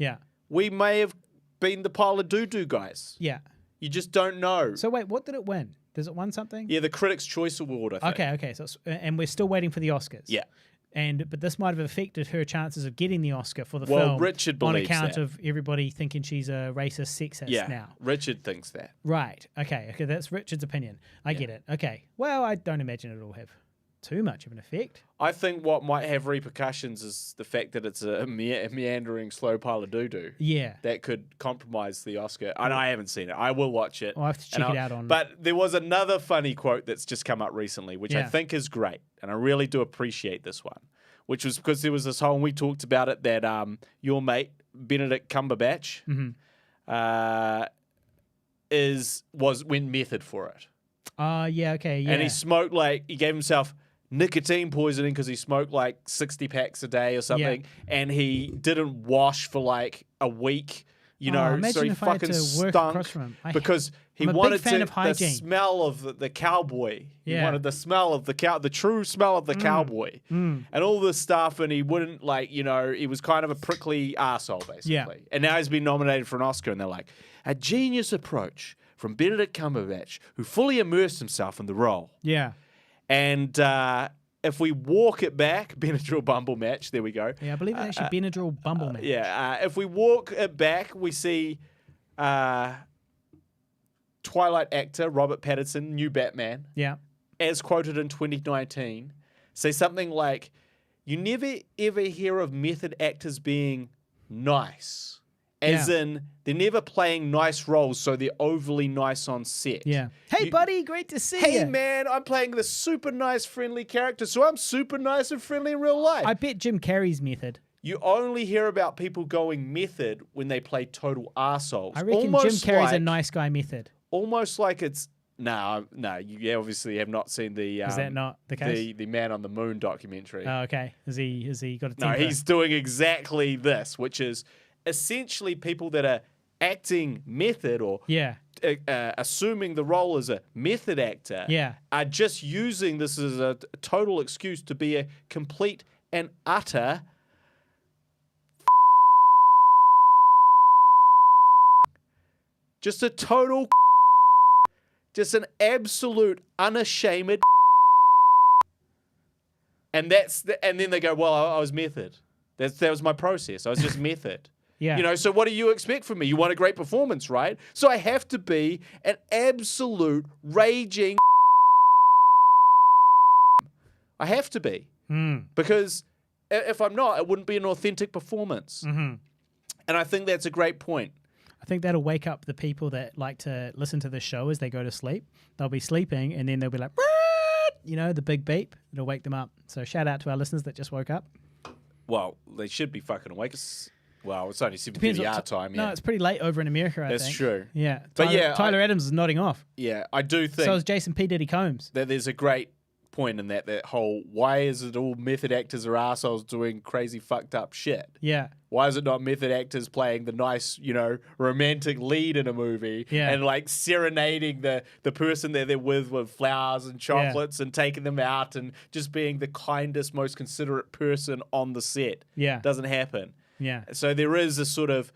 [SPEAKER 2] we may have been the pile of doo-doo guys.
[SPEAKER 1] Yeah.
[SPEAKER 2] You just don't know.
[SPEAKER 1] So wait, what did it win? Does it win something?
[SPEAKER 2] Yeah, the Critics' Choice Award, I think.
[SPEAKER 1] Okay. So and we're still waiting for the Oscars.
[SPEAKER 2] Yeah.
[SPEAKER 1] But this might have affected her chances of getting the Oscar for the film.
[SPEAKER 2] Well, Richard believes
[SPEAKER 1] on account
[SPEAKER 2] that.
[SPEAKER 1] of everybody thinking she's a racist sexist now.
[SPEAKER 2] Richard thinks that.
[SPEAKER 1] Right. Okay, that's Richard's opinion. I get it. Okay. Well, I don't imagine it'll have too much of an effect.
[SPEAKER 2] I think what might have repercussions is the fact that it's a meandering, slow pile of doo-doo.
[SPEAKER 1] Yeah.
[SPEAKER 2] That could compromise the Oscar. And I haven't seen it. I will watch it.
[SPEAKER 1] I'll have to check it out on...
[SPEAKER 2] But there was another funny quote that's just come up recently, which I think is great. And I really do appreciate this one, which was because there was this whole, and we talked about it, that your mate, Benedict Cumberbatch, went method for it.
[SPEAKER 1] Yeah, okay, yeah.
[SPEAKER 2] And he smoked he gave himself nicotine poisoning because he smoked 60 packs a day or something, and he didn't wash for a week. So he fucking stunk because he wanted the smell of the cowboy.
[SPEAKER 1] Yeah.
[SPEAKER 2] He wanted the smell of the true smell of the cowboy, and all this stuff. And he wouldn't he was kind of a prickly arsehole basically.
[SPEAKER 1] Yeah.
[SPEAKER 2] And now he's been nominated for an Oscar, and they're like, a genius approach from Benedict Cumberbatch, who fully immersed himself in the role.
[SPEAKER 1] Yeah.
[SPEAKER 2] And if we walk it back, Benadryl Bumble match, there we go.
[SPEAKER 1] Yeah, I believe it's actually Benadryl Bumble match.
[SPEAKER 2] If we walk it back, we see Twilight actor Robert Pattinson, new Batman, as quoted in 2019, say something like, you never ever hear of method actors being nice. As in, they're never playing nice roles, so they're overly nice on set.
[SPEAKER 1] Yeah. Hey, buddy, great to see you.
[SPEAKER 2] Hey, man, I'm playing this super nice, friendly character, so I'm super nice and friendly in real life.
[SPEAKER 1] I bet Jim Carrey's method.
[SPEAKER 2] You only hear about people going method when they play total arseholes.
[SPEAKER 1] I reckon Jim Carrey's a nice guy method.
[SPEAKER 2] Almost like it's... No, you obviously have not seen the...
[SPEAKER 1] Is that not the case?
[SPEAKER 2] The Man on the Moon documentary.
[SPEAKER 1] Oh, okay. Has he got a temper?
[SPEAKER 2] No, he's doing exactly this, which is... essentially people that are acting method or assuming the role as a method actor are just using this as a total excuse to be a complete and utter just a total just an absolute unashamed and then they go, well, I was method. That was my process. I was just method.
[SPEAKER 1] Yeah.
[SPEAKER 2] So what do you expect from me? You want a great performance, right? So I have to be an absolute raging I have to be. Because if I'm not, it wouldn't be an authentic performance. And I think that's a great point.
[SPEAKER 1] I think that'll wake up the people that like to listen to the show as they go to sleep. They'll be sleeping and then they'll be like, the big beep. It'll wake them up. So shout out to our listeners that just woke up.
[SPEAKER 2] Well, they should be fucking awake. Well, it's only 7:30 our time.
[SPEAKER 1] No, it's pretty late over in America, I think.
[SPEAKER 2] That's true.
[SPEAKER 1] Yeah.
[SPEAKER 2] But
[SPEAKER 1] Tyler Adams is nodding off.
[SPEAKER 2] Yeah, I do think...
[SPEAKER 1] So is Jason P. Diddy Combs.
[SPEAKER 2] That there's a great point in that whole, why is it all method actors or assholes doing crazy fucked up shit?
[SPEAKER 1] Yeah.
[SPEAKER 2] Why is it not method actors playing the nice, romantic lead in a movie and serenading the person that they're with flowers and chocolates and taking them out and just being the kindest, most considerate person on the set?
[SPEAKER 1] Yeah.
[SPEAKER 2] Doesn't happen.
[SPEAKER 1] Yeah.
[SPEAKER 2] So there is a sort of,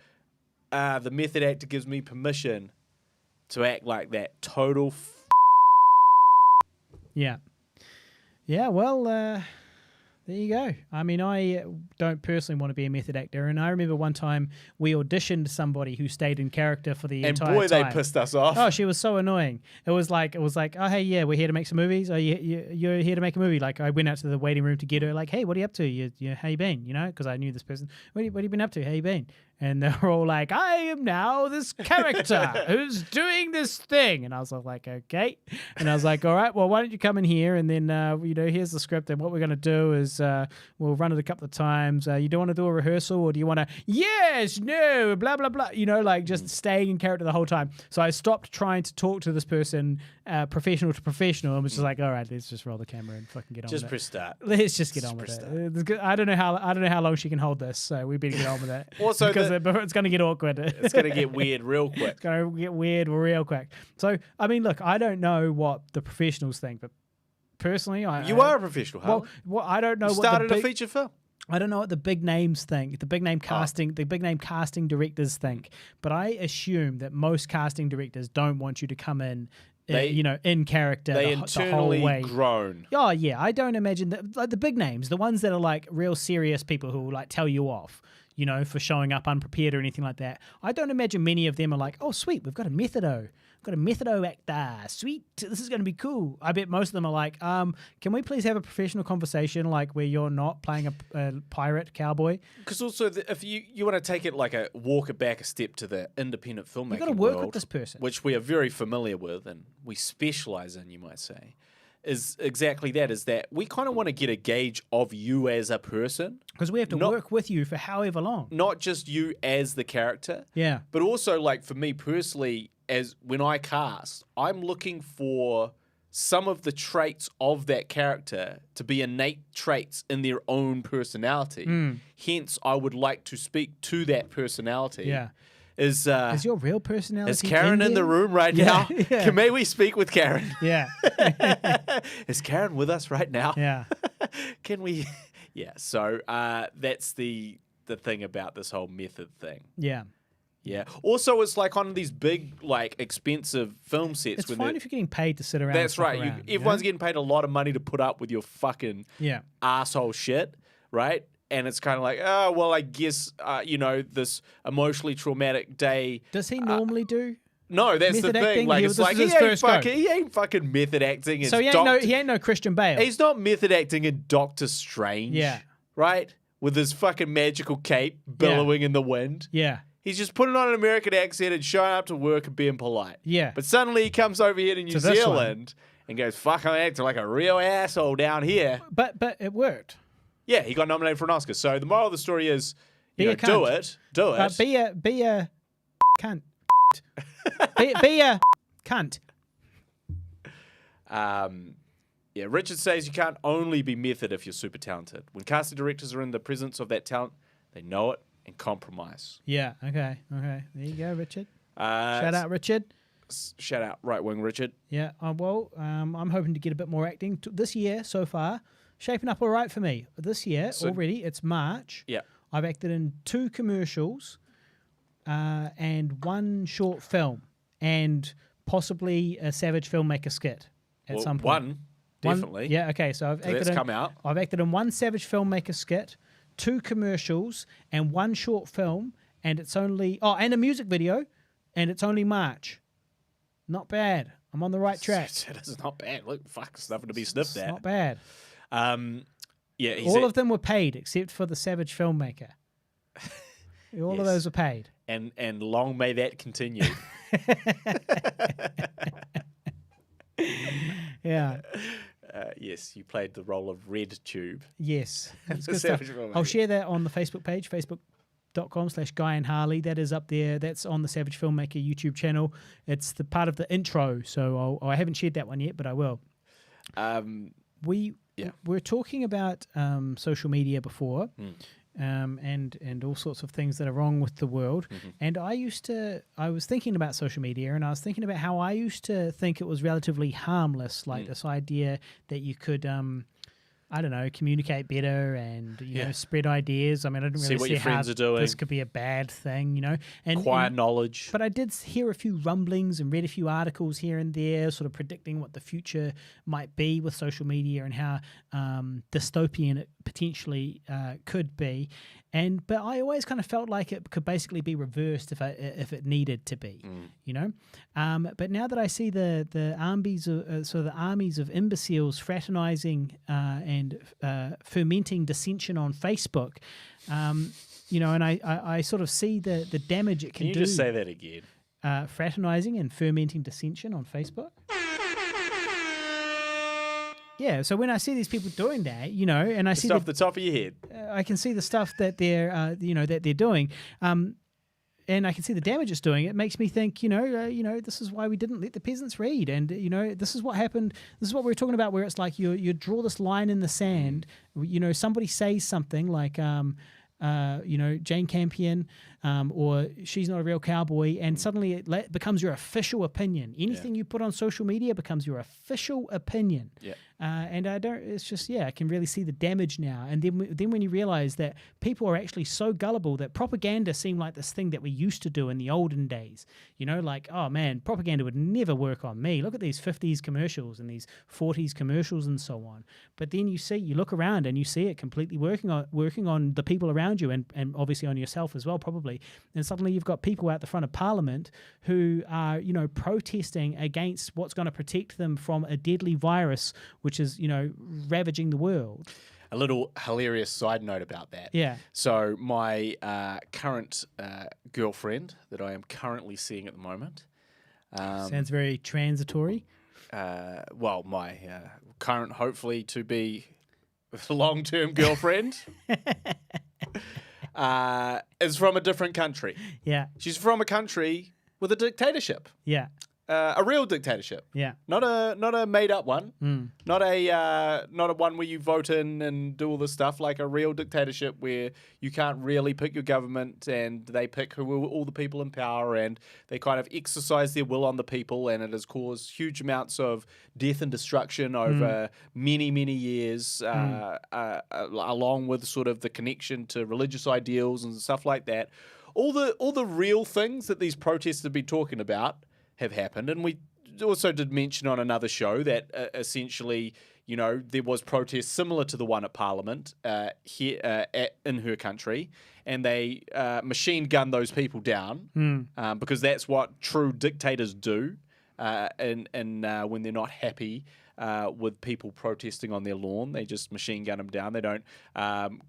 [SPEAKER 2] the method actor gives me permission to act like that total
[SPEAKER 1] Yeah. Yeah, well, there you go. I mean, I don't personally want to be a method actor, and I remember one time we auditioned somebody who stayed in character for the entire time.
[SPEAKER 2] And boy, they pissed us off.
[SPEAKER 1] Oh, she was so annoying. It was like, oh, hey, yeah, we're here to make some movies. Oh, you're here to make a movie. Like, I went out to the waiting room to get her. Like, hey, what are you up to? How you been? Because I knew this person. What have you been up to? How you been? And they were all like, I am now this character who's doing this thing. And I was like, okay. And I was like, all right, well, why don't you come in here? And then, here's the script. And what we're going to do is we'll run it a couple of times. You don't want to do a rehearsal, or do you want to, yes, no, blah, blah, blah, just staying in character the whole time. So I stopped trying to talk to this person professional to professional and was just like, all right, let's just roll the camera and fucking get on with it.
[SPEAKER 2] Just press start.
[SPEAKER 1] Let's just get on with it. I don't know how long she can hold this, so we better get on with it.
[SPEAKER 2] Also,
[SPEAKER 1] it's going to get awkward.
[SPEAKER 2] It's going to get weird real quick.
[SPEAKER 1] It's going to get weird real quick. So, I mean, look, I don't know what the professionals think, but personally,
[SPEAKER 2] you are a professional, Harley.
[SPEAKER 1] Well, I don't know.
[SPEAKER 2] You started a feature film.
[SPEAKER 1] I don't know what the big names think, the big name casting directors think, but I assume that most casting directors don't want you to come in. In character the whole way.
[SPEAKER 2] Grown.
[SPEAKER 1] Oh, yeah. I don't imagine that, like the big names, the ones that are like real serious people who will like tell you off, for showing up unprepared or anything like that. I don't imagine many of them are like, oh, sweet, we've got a methodo. Got a methodo actor. Sweet, this is going to be cool. I bet most of them are like, can we please have a professional conversation like where you're not playing a pirate cowboy?
[SPEAKER 2] Because also, if you want to take it like walk it back a step to the independent filmmaking
[SPEAKER 1] You've got to work
[SPEAKER 2] world,
[SPEAKER 1] with this person.
[SPEAKER 2] which we are very familiar with and we specialize in, you might say, is exactly that, is that we kind of want to get a gauge of you as a person.
[SPEAKER 1] Because we have to work with you for however long.
[SPEAKER 2] Not just you as the character.
[SPEAKER 1] Yeah.
[SPEAKER 2] But also, like, for me personally, as when I cast, I'm looking for some of the traits of that character to be innate traits in their own personality. Hence, I would like to speak to that personality.
[SPEAKER 1] Yeah.
[SPEAKER 2] Is
[SPEAKER 1] your real personality
[SPEAKER 2] Is Karen in the room right now?
[SPEAKER 1] Yeah.
[SPEAKER 2] May we speak with Karen?
[SPEAKER 1] Yeah.
[SPEAKER 2] Is Karen with us right now?
[SPEAKER 1] Yeah.
[SPEAKER 2] Can we? Yeah. So that's the thing about this whole method thing.
[SPEAKER 1] Yeah.
[SPEAKER 2] Yeah. Also, it's like on these big, like, expensive film sets.
[SPEAKER 1] It's fine if you're getting paid to sit around.
[SPEAKER 2] That's right.
[SPEAKER 1] Around,
[SPEAKER 2] everyone's getting paid a lot of money to put up with your fucking asshole shit, right? And it's kind of like, oh, well, I guess, this emotionally traumatic day.
[SPEAKER 1] Does he normally do?
[SPEAKER 2] No, that's
[SPEAKER 1] method
[SPEAKER 2] the thing.
[SPEAKER 1] Acting?
[SPEAKER 2] Like, it's like he ain't fucking method acting.
[SPEAKER 1] So he ain't no Christian Bale.
[SPEAKER 2] He's not method acting in Doctor Strange.
[SPEAKER 1] Yeah.
[SPEAKER 2] Right? With his fucking magical cape billowing in the wind.
[SPEAKER 1] Yeah.
[SPEAKER 2] He's just putting on an American accent and showing up to work and being polite.
[SPEAKER 1] Yeah.
[SPEAKER 2] But suddenly he comes over here to New Zealand and goes, fuck, I'm acting like a real asshole down here.
[SPEAKER 1] But it worked.
[SPEAKER 2] Yeah, he got nominated for an Oscar. So the moral of the story is,
[SPEAKER 1] do it.
[SPEAKER 2] Do it.
[SPEAKER 1] Be a cunt. be a cunt.
[SPEAKER 2] Yeah, Richard says you can't only be method if you're super talented. When casting directors are in the presence of that talent, they know it and compromise.
[SPEAKER 1] Yeah, okay. There you go, Richard. Shout out, Richard.
[SPEAKER 2] Shout out, right wing Richard.
[SPEAKER 1] Yeah, I'm hoping to get a bit more acting this year so far. Shaping up all right for me. This year, already, it's March.
[SPEAKER 2] Yeah.
[SPEAKER 1] I've acted in 2 commercials and 1 short film and possibly a Savage Filmmaker skit at some point.
[SPEAKER 2] Definitely.
[SPEAKER 1] Yeah, okay. So I've acted in 1 Savage Filmmaker skit, 2 commercials, and 1 short film, and it's only and a music video, and it's only March. Not bad. I'm on the right track.
[SPEAKER 2] It's not bad. Look, fuck, it's nothing to be sniffed at.
[SPEAKER 1] Not bad.
[SPEAKER 2] Yeah,
[SPEAKER 1] all of them were paid except for the Savage Filmmaker. All of those were paid.
[SPEAKER 2] And long may that continue.
[SPEAKER 1] Yeah.
[SPEAKER 2] Yes, you played the role of Red Tube.
[SPEAKER 1] Yes. That's good stuff. I'll share that on the Facebook page, facebook.com/Guy and Harley. That is up there. That's on the Savage Filmmaker YouTube channel. It's the part of the intro, so I haven't shared that one yet, but I will. We're talking about social media before. And all sorts of things that are wrong with the world. And I was thinking about social media, and I was thinking about how I used to think it was relatively harmless, like this idea that you could, communicate better and, spread ideas. I mean, I didn't really
[SPEAKER 2] what your friends
[SPEAKER 1] how
[SPEAKER 2] are doing.
[SPEAKER 1] This could be a bad thing, and
[SPEAKER 2] Quiet knowledge.
[SPEAKER 1] But I did hear a few rumblings and read a few articles here and there, sort of predicting what the future might be with social media and how dystopian it potentially could be. But I always kind of felt like it could basically be reversed if it needed to be, But now that I see the armies of imbeciles fraternizing and fermenting dissension on Facebook, and I sort of see the damage it can do.
[SPEAKER 2] Can you just say that again?
[SPEAKER 1] Fraternizing and fermenting dissension on Facebook. Yeah, so when I see these people doing that, and I see
[SPEAKER 2] off the top of your head,
[SPEAKER 1] I can see the stuff that they're, that they're doing, and I can see the damage it's doing. It makes me think, this is why we didn't let the peasants read, and this is what happened. This is what we were talking about, where it's like you draw this line in the sand. Somebody says something like, Jane Campion, or she's not a real cowboy, and suddenly it becomes your official opinion. Anything you put on social media becomes your official opinion.
[SPEAKER 2] Yeah.
[SPEAKER 1] And it's just, I can really see the damage now. And then when you realize that people are actually so gullible that propaganda seemed like this thing that we used to do in the olden days, like, oh man, propaganda would never work on me. Look at these 50s commercials and these 40s commercials and so on. But then you look around and you see it completely working on the people around you and obviously on yourself as well, probably. And suddenly you've got people out the front of Parliament who are, protesting against what's going to protect them from a deadly virus, which is, ravaging the world.
[SPEAKER 2] A little hilarious side note about that.
[SPEAKER 1] Yeah.
[SPEAKER 2] So my current girlfriend that I am currently seeing at the moment.
[SPEAKER 1] Sounds very transitory.
[SPEAKER 2] my current, hopefully to be long-term girlfriend, is from a different country.
[SPEAKER 1] Yeah.
[SPEAKER 2] She's from a country with a dictatorship.
[SPEAKER 1] Yeah.
[SPEAKER 2] A real dictatorship.
[SPEAKER 1] Yeah.
[SPEAKER 2] Not a made up one. Not a one where you vote in and do all this stuff, like a real dictatorship where you can't really pick your government and they pick who all the people in power and they kind of exercise their will on the people, and it has caused huge amounts of death and destruction over many, many years, along with sort of the connection to religious ideals and stuff like that. All the real things that these protests have been talking about have happened, and we also did mention on another show that essentially, there was protests similar to the one at Parliament here in her country, and they machine gun those people down because that's what true dictators do, and when they're not happy with people protesting on their lawn, they just machine gun them down. They don't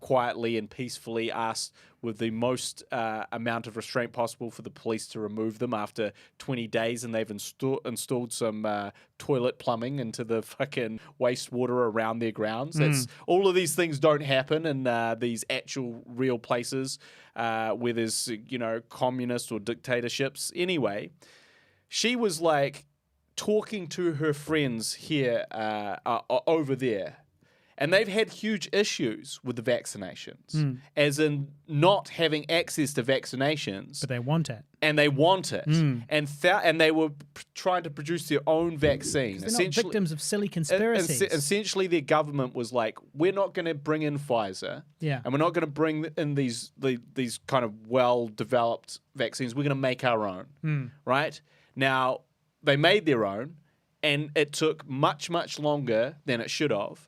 [SPEAKER 2] quietly and peacefully ask with the most amount of restraint possible for the police to remove them after 20 days, and they've installed some toilet plumbing into the fucking wastewater around their grounds. That's all of these things don't happen in these actual real places where there's communist or dictatorships. Anyway, she was like talking to her friends here over there, and they've had huge issues with the vaccinations, as in not having access to vaccinations.
[SPEAKER 1] But they want it.
[SPEAKER 2] And they want it. And they were trying to produce their own vaccine.
[SPEAKER 1] They're not victims of silly conspiracies.
[SPEAKER 2] Essentially, their government was like, we're not going to bring in Pfizer, and we're not going to bring in these kind of well-developed vaccines. We're going to make our own, right? Now, they made their own, and it took much, much longer than it should have.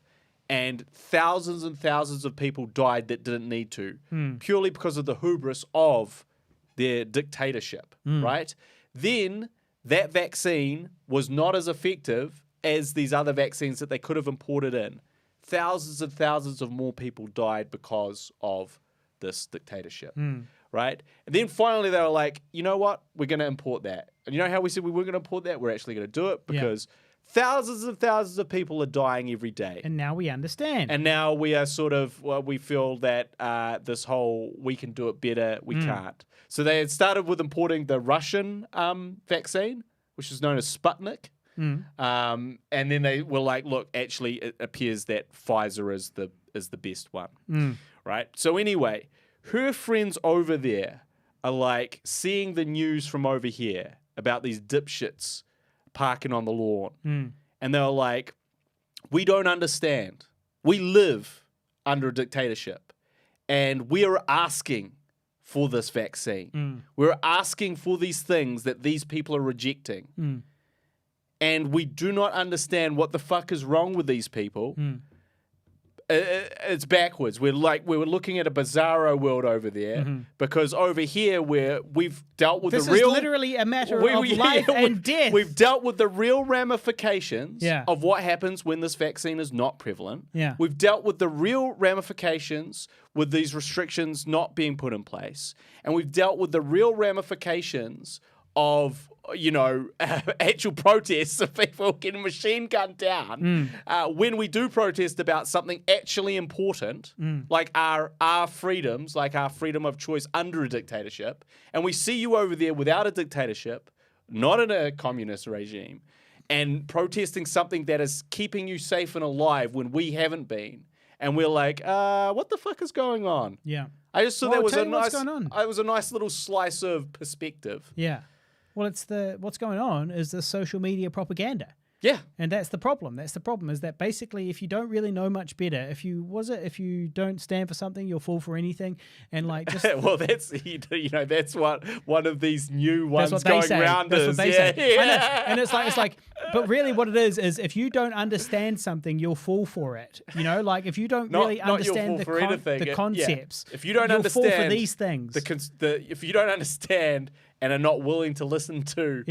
[SPEAKER 2] And thousands of people died that didn't need to, purely because of the hubris of their dictatorship, right? Then that vaccine was not as effective as these other vaccines that they could have imported in. Thousands and thousands of more people died because of this dictatorship, right? And then finally they were like, you know what? We're going to import that. And you know how we said we weren't going to import that? We're actually going to do it because thousands and thousands of people are dying every day.
[SPEAKER 1] And now we understand.
[SPEAKER 2] And now we are sort of, we feel that this whole, we can do it better, we can't. So they had started with importing the Russian vaccine, which is known as Sputnik. And then they were like, look, actually it appears that Pfizer is the best one. Right? So anyway, her friends over there are like seeing the news from over here about these dipshits parking on the lawn. And they're like, we don't understand. We live under a dictatorship, and we are asking for this vaccine. We're asking for these things that these people are rejecting. And we do not understand what the fuck is wrong with these people. It's backwards. We were looking at a bizarro world over there, because over here we've dealt with
[SPEAKER 1] this
[SPEAKER 2] the real.
[SPEAKER 1] This is literally a matter of life and death.
[SPEAKER 2] We've dealt with the real ramifications
[SPEAKER 1] Yeah.
[SPEAKER 2] of what happens when this vaccine is not prevalent.
[SPEAKER 1] Yeah.
[SPEAKER 2] We've dealt with the real ramifications with these restrictions not being put in place, and we've dealt with the real ramifications of actual protests of people getting machine gunned down when we do protest about something actually important, like our freedoms, like our freedom of choice under a dictatorship. And we see you over there without a dictatorship, not in a communist regime, and protesting something that is keeping you safe and alive when we haven't been. And we're like, what the fuck is going on?
[SPEAKER 1] Yeah.
[SPEAKER 2] I just thought that was
[SPEAKER 1] it
[SPEAKER 2] was a nice little slice of perspective.
[SPEAKER 1] Yeah. Well, what's going on is the social media propaganda.
[SPEAKER 2] Yeah.
[SPEAKER 1] And that's the problem. That's the problem, is that basically if you don't really know much better, if you don't stand for something, you'll fall for anything. And like just
[SPEAKER 2] well, that's that's what one of these new ones
[SPEAKER 1] that's what
[SPEAKER 2] going
[SPEAKER 1] they say.
[SPEAKER 2] around
[SPEAKER 1] That's
[SPEAKER 2] is.
[SPEAKER 1] what they
[SPEAKER 2] Yeah.
[SPEAKER 1] say. I know. And it's like but really what it is if you don't understand something, you'll fall for it. Like if you don't really understand the concepts,
[SPEAKER 2] if you don't
[SPEAKER 1] you'll
[SPEAKER 2] understand
[SPEAKER 1] fall for these things.
[SPEAKER 2] if you don't understand and are not willing to listen to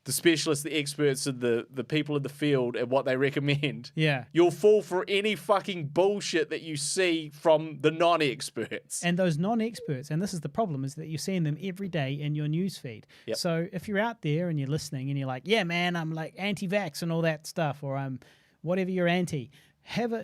[SPEAKER 2] the specialists, the experts, and the people in the field and what they recommend,
[SPEAKER 1] Yeah.
[SPEAKER 2] you'll fall for any fucking bullshit that you see from the non-experts.
[SPEAKER 1] And those non-experts, and this is the problem, is that you're seeing them every day in your news feed.
[SPEAKER 2] Yep.
[SPEAKER 1] So if you're out there and you're listening and you're like, yeah, man, I'm like anti-vax and all that stuff, or I'm whatever you're anti,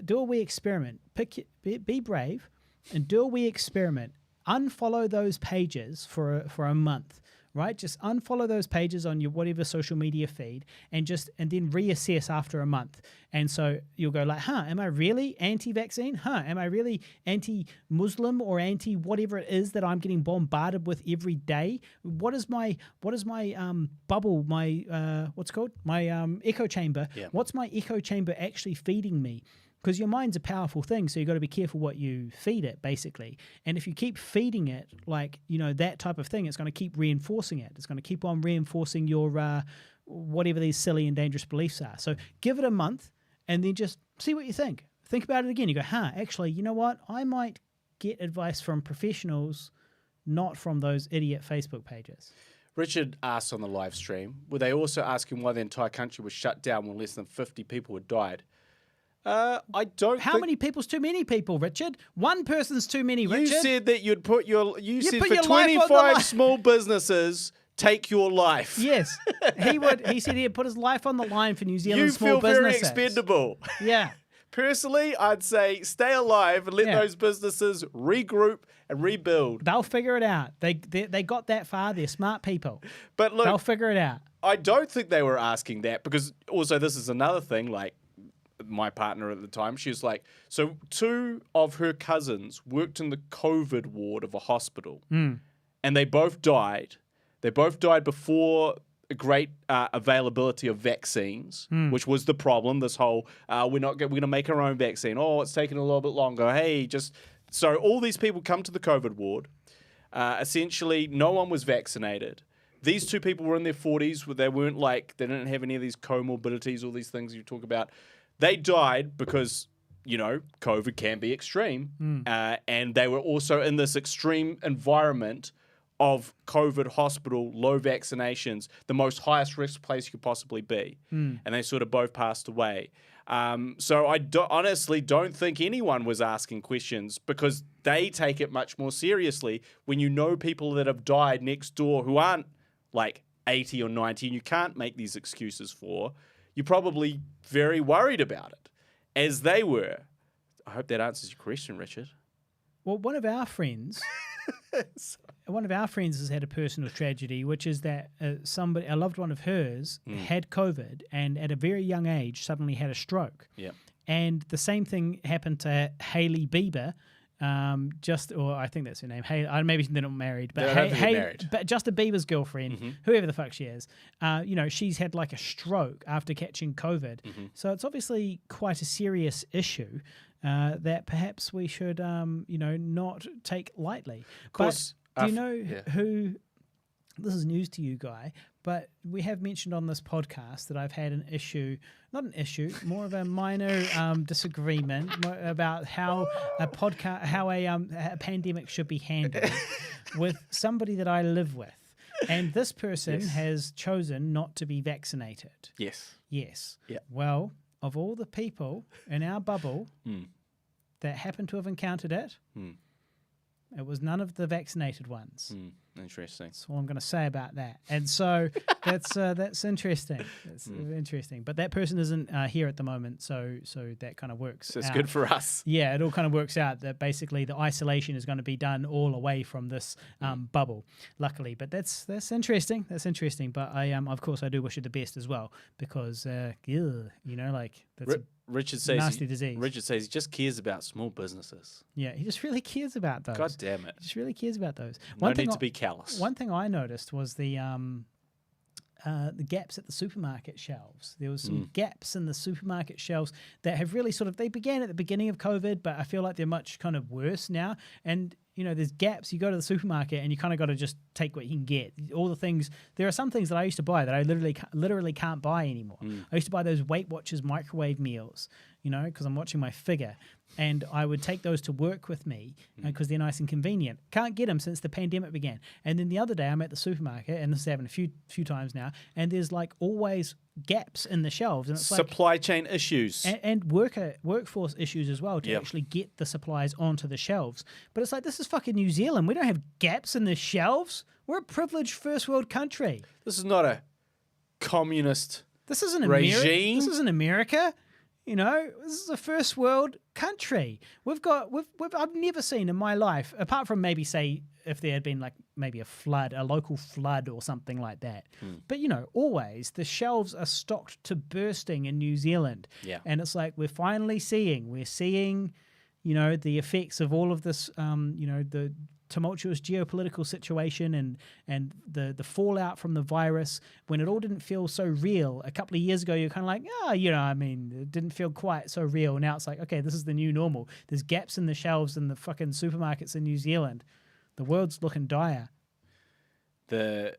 [SPEAKER 1] do a wee experiment. Be brave and do a wee experiment. Unfollow those pages for a month. Right, just unfollow those pages on your whatever social media feed, and then reassess after a month. And so you'll go like, am I really anti-vaccine? Am I really anti-Muslim or anti whatever it is that I'm getting bombarded with every day? What is my bubble? My what's it called? My echo chamber.
[SPEAKER 2] Yeah.
[SPEAKER 1] What's my echo chamber actually feeding me? Because your mind's a powerful thing, so you've got to be careful what you feed it, basically. And if you keep feeding it, like, that type of thing, it's going to keep reinforcing it. It's going to keep on reinforcing your whatever these silly and dangerous beliefs are. So give it a month, and then just see what you think. Think about it again. You go, actually, you know what? I might get advice from professionals, not from those idiot Facebook pages.
[SPEAKER 2] Richard asked on the live stream, were they also asking why the entire country was shut down when less than 50 people had died? I don't.
[SPEAKER 1] How many people's too many people, Richard? One person's too many, Richard.
[SPEAKER 2] You said that you'd put your. You said
[SPEAKER 1] put
[SPEAKER 2] for
[SPEAKER 1] your life on the
[SPEAKER 2] 25
[SPEAKER 1] line.
[SPEAKER 2] small businesses, take your life.
[SPEAKER 1] Yes, he would. He said he'd put his life on the line for New Zealand
[SPEAKER 2] You
[SPEAKER 1] small
[SPEAKER 2] feel very
[SPEAKER 1] businesses.
[SPEAKER 2] expendable.
[SPEAKER 1] Yeah.
[SPEAKER 2] Personally, I'd say stay alive and let those businesses regroup and rebuild.
[SPEAKER 1] They'll figure it out. They got that far. They're smart people.
[SPEAKER 2] But look,
[SPEAKER 1] They'll figure it out.
[SPEAKER 2] I don't think they were asking that because also this is another thing, like my partner at the time, she was like, so 2 of her cousins worked in the COVID ward of a hospital and they both died. They both died before a great availability of vaccines, which was the problem. This whole, we're going to make our own vaccine. Oh, it's taking a little bit longer. Hey, so all these people come to the COVID ward. Essentially, no one was vaccinated. These 2 people were in their 40s. They didn't have any of these comorbidities, all these things you talk about. They died because, COVID can be extreme. And they were also in this extreme environment of COVID hospital, low vaccinations, the most highest risk place you could possibly be. And they sort of both passed away. So I honestly don't think anyone was asking questions because they take it much more seriously when you know people that have died next door who aren't like 80 or 90 and you can't make these excuses for. You're probably very worried about it, as they were. I hope that answers your question, Richard.
[SPEAKER 1] Well, one of our friends has had a personal tragedy, which is that a loved one of hers had COVID and at a very young age suddenly had a stroke.
[SPEAKER 2] Yeah.
[SPEAKER 1] And the same thing happened to Hailey Bieber. Or I think that's her name. Maybe they're not married, but
[SPEAKER 2] married.
[SPEAKER 1] But Justin Bieber's girlfriend, whoever the fuck she is, she's had like a stroke after catching COVID. So it's obviously quite a serious issue that perhaps we should, not take lightly.
[SPEAKER 2] Of course.
[SPEAKER 1] But do you know who? This is news to you, Guy, but we have mentioned on this podcast that I've had an issue, not an issue, more of a minor disagreement about how a pandemic should be handled with somebody that I live with. And this person has chosen not to be vaccinated.
[SPEAKER 2] Yes.
[SPEAKER 1] Yes.
[SPEAKER 2] Yeah.
[SPEAKER 1] Well, of all the people in our bubble that happened to have encountered it, it was none of the vaccinated ones.
[SPEAKER 2] Interesting.
[SPEAKER 1] That's all I'm going to say about that. And so that's interesting. That's interesting. But that person isn't here at the moment, so that kind of works.
[SPEAKER 2] So it's good for us.
[SPEAKER 1] Yeah, it all kind of works out that basically the isolation is going to be done all away from this bubble, luckily. But that's interesting. That's interesting. But I of course I do wish her the best as well because that's
[SPEAKER 2] Richard says
[SPEAKER 1] nasty disease.
[SPEAKER 2] Richard says he just cares about small businesses.
[SPEAKER 1] Yeah, he just really cares about those.
[SPEAKER 2] God damn it.
[SPEAKER 1] He just really cares about those.
[SPEAKER 2] No need to be callous.
[SPEAKER 1] One thing I noticed was the gaps at the supermarket shelves. There was some gaps in the supermarket shelves that have really they began at the beginning of COVID, but I feel like they're much kind of worse now. And there's gaps. You go to the supermarket and you kind of got to just take what you can get. All the things. There are some things that I used to buy that I literally can't buy anymore. I used to buy those Weight Watchers microwave meals, because I'm watching my figure. And I would take those to work with me because they're nice and convenient. Can't get them since the pandemic began. And then the other day I'm at the supermarket, and this is happened a few times now, and there's like always gaps in the shelves. And it's
[SPEAKER 2] supply chain issues.
[SPEAKER 1] And workforce issues as well to actually get the supplies onto the shelves. But it's like, this is fucking New Zealand. We don't have gaps in the shelves. We're a privileged first world country.
[SPEAKER 2] This is not a communist
[SPEAKER 1] This isn't
[SPEAKER 2] regime.
[SPEAKER 1] This isn't America. This is a first world country. I've never seen in my life, apart from maybe say if there had been like maybe a local flood or something like that. But always the shelves are stocked to bursting in New Zealand.
[SPEAKER 2] Yeah.
[SPEAKER 1] And it's like we're seeing, the effects of all of this, the tumultuous geopolitical situation and the fallout from the virus, when it all didn't feel so real. A couple of years ago, you're kind of like, it didn't feel quite so real. Now it's like, okay, this is the new normal. There's gaps in the shelves in the fucking supermarkets in New Zealand. The world's looking dire.
[SPEAKER 2] The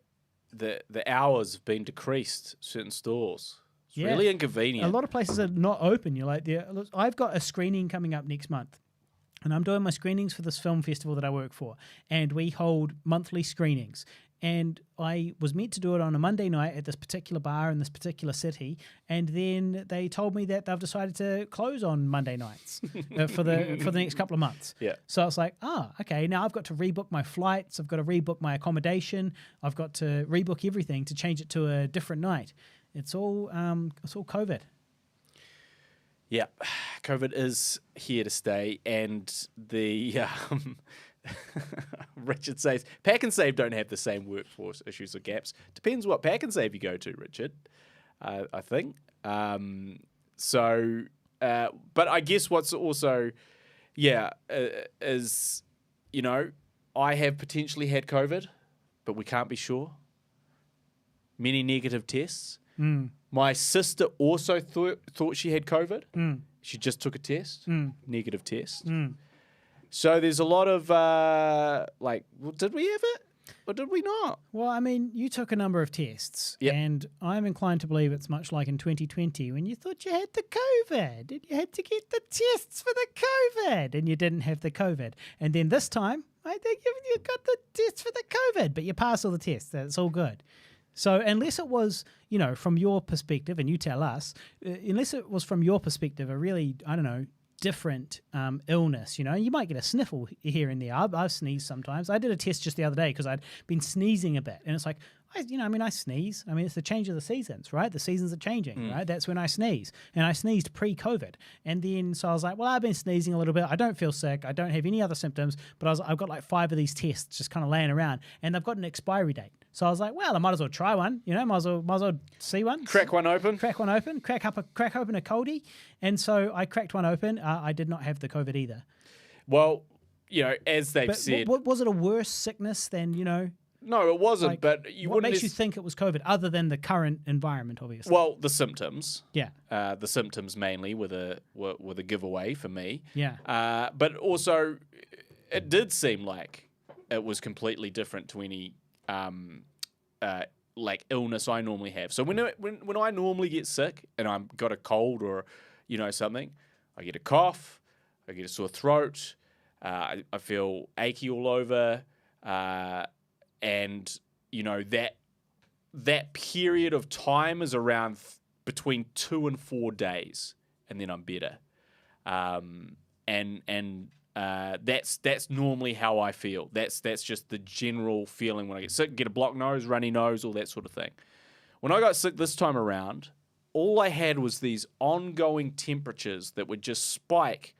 [SPEAKER 2] hours have been decreased, certain stores. It's really inconvenient.
[SPEAKER 1] A lot of places are not open. You're like, I've got a screening coming up next month. And I'm doing my screenings for this film festival that I work for. And we hold monthly screenings. And I was meant to do it on a Monday night at this particular bar in this particular city. And then they told me that they've decided to close on Monday nights for the next couple of months.
[SPEAKER 2] Yeah.
[SPEAKER 1] So I was like, okay, now I've got to rebook my flights. I've got to rebook my accommodation. I've got to rebook everything to change it to a different night. It's all COVID.
[SPEAKER 2] Yeah, COVID is here to stay, and the Richard says Pack and Save don't have the same workforce issues or gaps. Depends what Pack and Save you go to, Richard. I think. But I guess what's also, is I have potentially had COVID, but we can't be sure. Many negative tests. My sister also thought she had COVID. She just took a test, negative test. So there's a lot of did we have it or did we not?
[SPEAKER 1] Well, I mean, you took a number of tests, and I'm inclined to believe it's much like in 2020 when you thought you had the COVID and you had to get the tests for the COVID and you didn't have the COVID. And then this time, I think you got the tests for the COVID, but you passed all the tests. That's all good. So unless it was, from your perspective, and you tell us, unless it was from your perspective a really, different illness, you might get a sniffle here and there. I've sneezed sometimes. I did a test just the other day because I'd been sneezing a bit. And it's like, I sneeze. It's the change of the seasons, right? The seasons are changing, right? That's when I sneeze. And I sneezed pre-COVID. And then, so I was like, well, I've been sneezing a little bit. I don't feel sick. I don't have any other symptoms. But I've got like 5 of these tests just kind of laying around. And they've got an expiry date. So I was like, well, I might as well try one. Might as well see one.
[SPEAKER 2] Crack one open.
[SPEAKER 1] Crack open a coldie. And so I cracked one open. I did not have the COVID either.
[SPEAKER 2] Well, as they've said.
[SPEAKER 1] Was it a worse sickness than,
[SPEAKER 2] No, it wasn't, but you
[SPEAKER 1] what
[SPEAKER 2] wouldn't...
[SPEAKER 1] makes you think it was COVID, other than the current environment, obviously?
[SPEAKER 2] Well, the symptoms.
[SPEAKER 1] Yeah.
[SPEAKER 2] The symptoms mainly were the giveaway for me.
[SPEAKER 1] Yeah.
[SPEAKER 2] But also, it did seem like it was completely different to any illness I normally have. So when I normally get sick and I've got a cold or something, I get a cough, I get a sore throat, I feel achy all over, and that period of time is around between 2 and 4 days, and then I'm better. That's normally how I feel. That's just the general feeling when I get sick, get a blocked nose, runny nose, all that sort of thing. When I got sick this time around, all I had was these ongoing temperatures that would just spike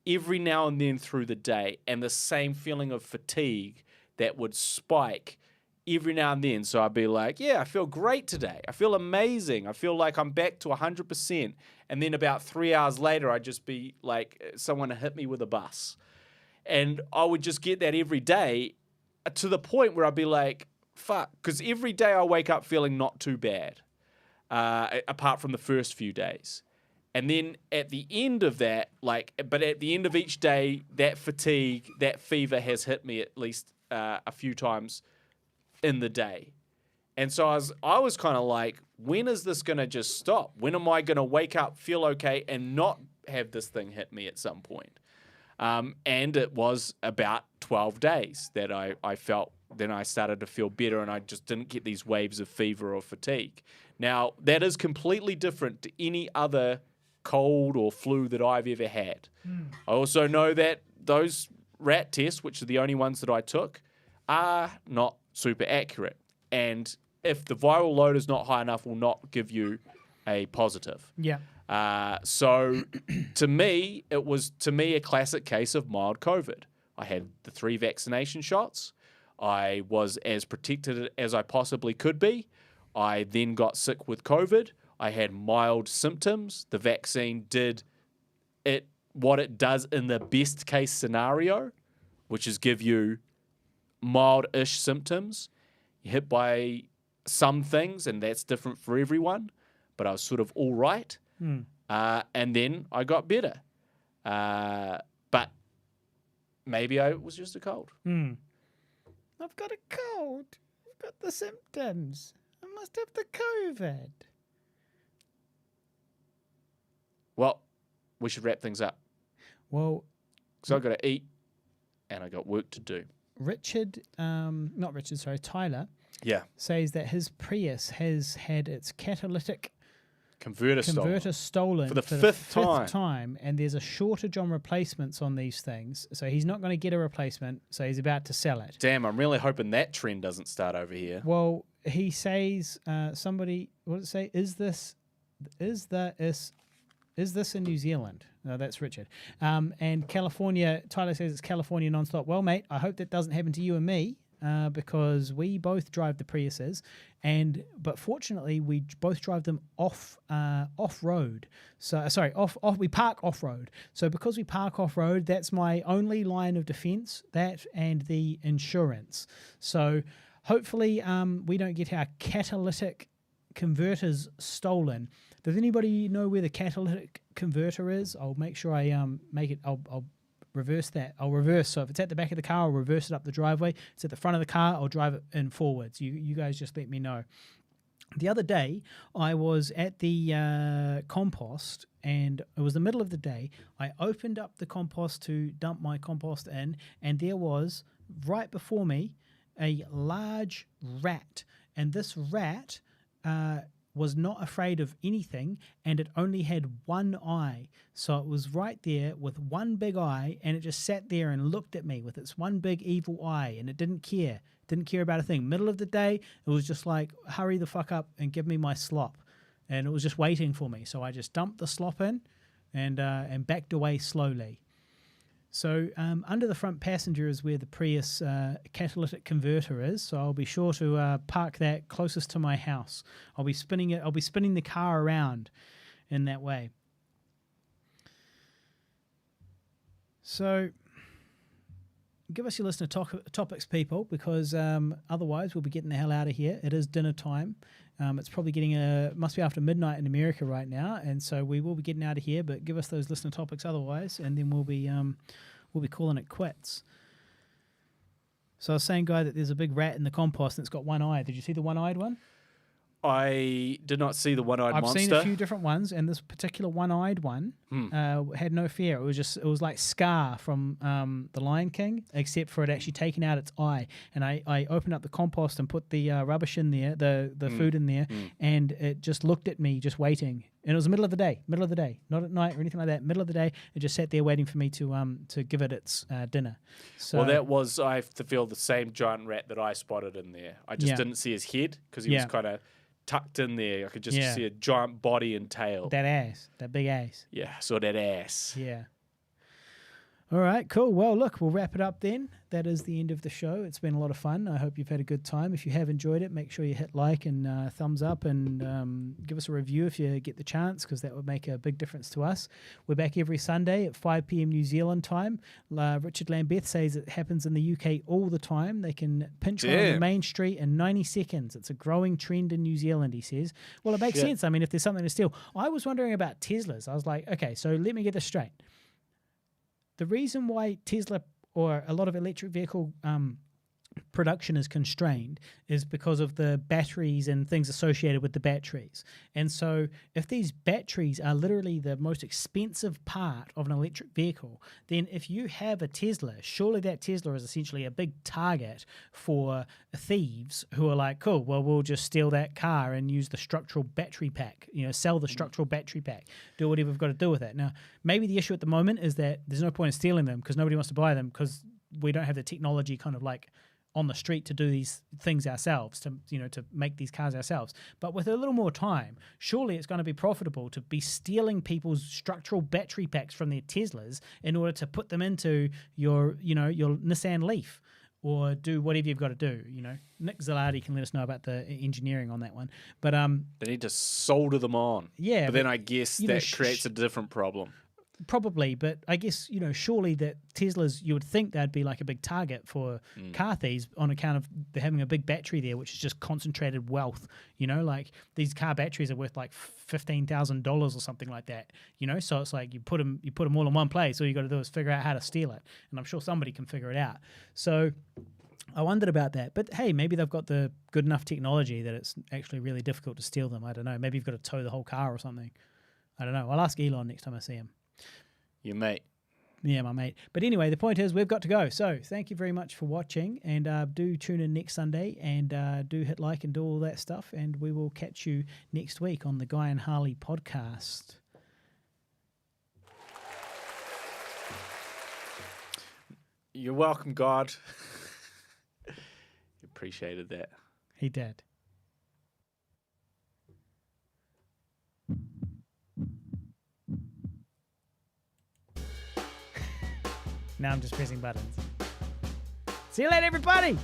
[SPEAKER 2] every now and then through the day, and the same feeling of fatigue that would spike every now and then. So I'd be like, yeah, I feel great today. I feel amazing. I feel like I'm back to 100%. And then about 3 hours later, I'd just be like, someone hit me with a bus. And I would just get that every day to the point where I'd be like, fuck. Because every day I wake up feeling not too bad, apart from the first few days. And then at the end of that, but at the end of each day, that fatigue, that fever has hit me at least a few times in the day. And so I was kind of like, when is this going to just stop? When am I going to wake up, feel okay, and not have this thing hit me at some point? And it was about 12 days that I felt, then I started to feel better and I just didn't get these waves of fever or fatigue. Now, that is completely different to any other cold or flu that I've ever had. I also know that those rat tests, which are the only ones that I took, are not super accurate. And if the viral load is not high enough, will not give you a positive.
[SPEAKER 1] Yeah.
[SPEAKER 2] So to me, it was a classic case of mild COVID. I had the 3 vaccination shots. I was as protected as I possibly could be. I then got sick with COVID. I had mild symptoms. The vaccine did what it does in the best case scenario, which is give you mild-ish symptoms. You're hit by some things, and that's different for everyone, but I was sort of all right. And then I got better. But maybe I was just a cold.
[SPEAKER 1] I've got a cold. I've got the symptoms. I must have the COVID.
[SPEAKER 2] Well, we should wrap things up.
[SPEAKER 1] Well,
[SPEAKER 2] because I've got to eat and I got work to do.
[SPEAKER 1] Tyler
[SPEAKER 2] Yeah.
[SPEAKER 1] says that his Prius has had its catalytic
[SPEAKER 2] Converter
[SPEAKER 1] stolen
[SPEAKER 2] for the fifth
[SPEAKER 1] time, and there's a shortage on replacements on these things, so he's not going to get a replacement, so he's about to sell it.
[SPEAKER 2] Damn, I'm really hoping that trend doesn't start over here.
[SPEAKER 1] Well, he says somebody, what did it say? Is this in New Zealand? No, that's Richard. And California, Tyler says it's California nonstop. Well, mate, I hope that doesn't happen to you and me, because we both drive the Priuses, but fortunately we both drive them off road. So we park off road. So because we park off road, that's my only line of defense. That and the insurance. So hopefully we don't get our catalytic converters stolen. Does anybody know where the catalytic converter is? I'll make sure I make it. I'll reverse that. I'll reverse. So if it's at the back of the car, I'll reverse it up the driveway. If it's at the front of the car, I'll drive it in forwards. You guys just let me know. The other day, I was at the compost, and it was the middle of the day. I opened up the compost to dump my compost in, and there was, right before me, a large rat. And this rat was not afraid of anything, and it only had one eye. So it was right there with one big eye, and it just sat there and looked at me with its one big evil eye, and it didn't care about a thing. Middle of the day, it was just like, hurry the fuck up and give me my slop. And it was just waiting for me. So I just dumped the slop in and backed away slowly. So under the front passenger is where the Prius catalytic converter is. So I'll be sure to park that closest to my house. I'll be spinning the car around in that way. So give us your list of topics, people, because otherwise we'll be getting the hell out of here. It is dinner time. It's probably must be after midnight in America right now, and so we will be getting out of here. But give us those listener topics otherwise, and then we'll be calling it quits. So I was saying, Guy, that there's a big rat in the compost and it's got one eye. Did you see the one-eyed one?
[SPEAKER 2] I did not see the one-eyed monster.
[SPEAKER 1] I've seen a few different ones, and this particular one-eyed one had no fear. It was like Scar from The Lion King, except for it actually taking out its eye. And I opened up the compost and put the rubbish in there, the food in there, and it just looked at me, just waiting. And it was the middle of the day, not at night or anything like that. Middle of the day, it just sat there waiting for me to give it its dinner. So,
[SPEAKER 2] well, I have to feel the same giant rat that I spotted in there. I just didn't see his head because he was kind of tucked in there. I could just see a giant body and tail.
[SPEAKER 1] That big ass.
[SPEAKER 2] Yeah, I saw that ass.
[SPEAKER 1] Yeah. All right, cool. Well, look, we'll wrap it up then. That is the end of the show. It's been a lot of fun. I hope you've had a good time. If you have enjoyed it, make sure you hit like and thumbs up, and give us a review if you get the chance, because that would make a big difference to us. We're back every Sunday at 5 p.m. New Zealand time. Richard Lambeth says it happens in the UK all the time. They can pinch one on the main street in 90 seconds. It's a growing trend in New Zealand, he says. Well, it makes sense. I mean, if there's something to steal. I was wondering about Teslas. I was like, okay, so let me get this straight. The reason why Tesla or a lot of electric vehicle production is constrained is because of the batteries and things associated with the batteries. And so if these batteries are literally the most expensive part of an electric vehicle, then if you have a Tesla, surely that Tesla is essentially a big target for thieves who are like, cool, well, we'll just steal that car and use the structural battery pack, sell the structural battery pack, do whatever we've got to do with it. Now, maybe the issue at the moment is that there's no point in stealing them because nobody wants to buy them because we don't have the technology kind of like on the street to do these things ourselves, to make these cars ourselves. But with a little more time, surely it's going to be profitable to be stealing people's structural battery packs from their Teslas in order to put them into your Nissan Leaf or do whatever you've got to do. Nick Zalati can let us know about the engineering on that one. But
[SPEAKER 2] they need to solder them on.
[SPEAKER 1] Yeah,
[SPEAKER 2] but then I guess that creates a different problem.
[SPEAKER 1] Probably, but I guess, surely that Teslas, you would think they'd be like a big target for car thieves on account of having a big battery there, which is just concentrated wealth. Like these car batteries are worth like $15,000 or something like that. So it's like you put them all in one place. All you got to do is figure out how to steal it, and I'm sure somebody can figure it out. So I wondered about that, but hey, maybe they've got the good enough technology that it's actually really difficult to steal them. I don't know. Maybe you've got to tow the whole car or something. I don't know. I'll ask Elon next time I see him.
[SPEAKER 2] Your mate.
[SPEAKER 1] Yeah, my mate. But anyway, the point is we've got to go. So thank you very much for watching, and do tune in next Sunday, and do hit like and do all that stuff, and we will catch you next week on the Guy and Harley podcast.
[SPEAKER 2] You're welcome, God. He appreciated that.
[SPEAKER 1] He did. Now I'm just pressing buttons. See you later, everybody!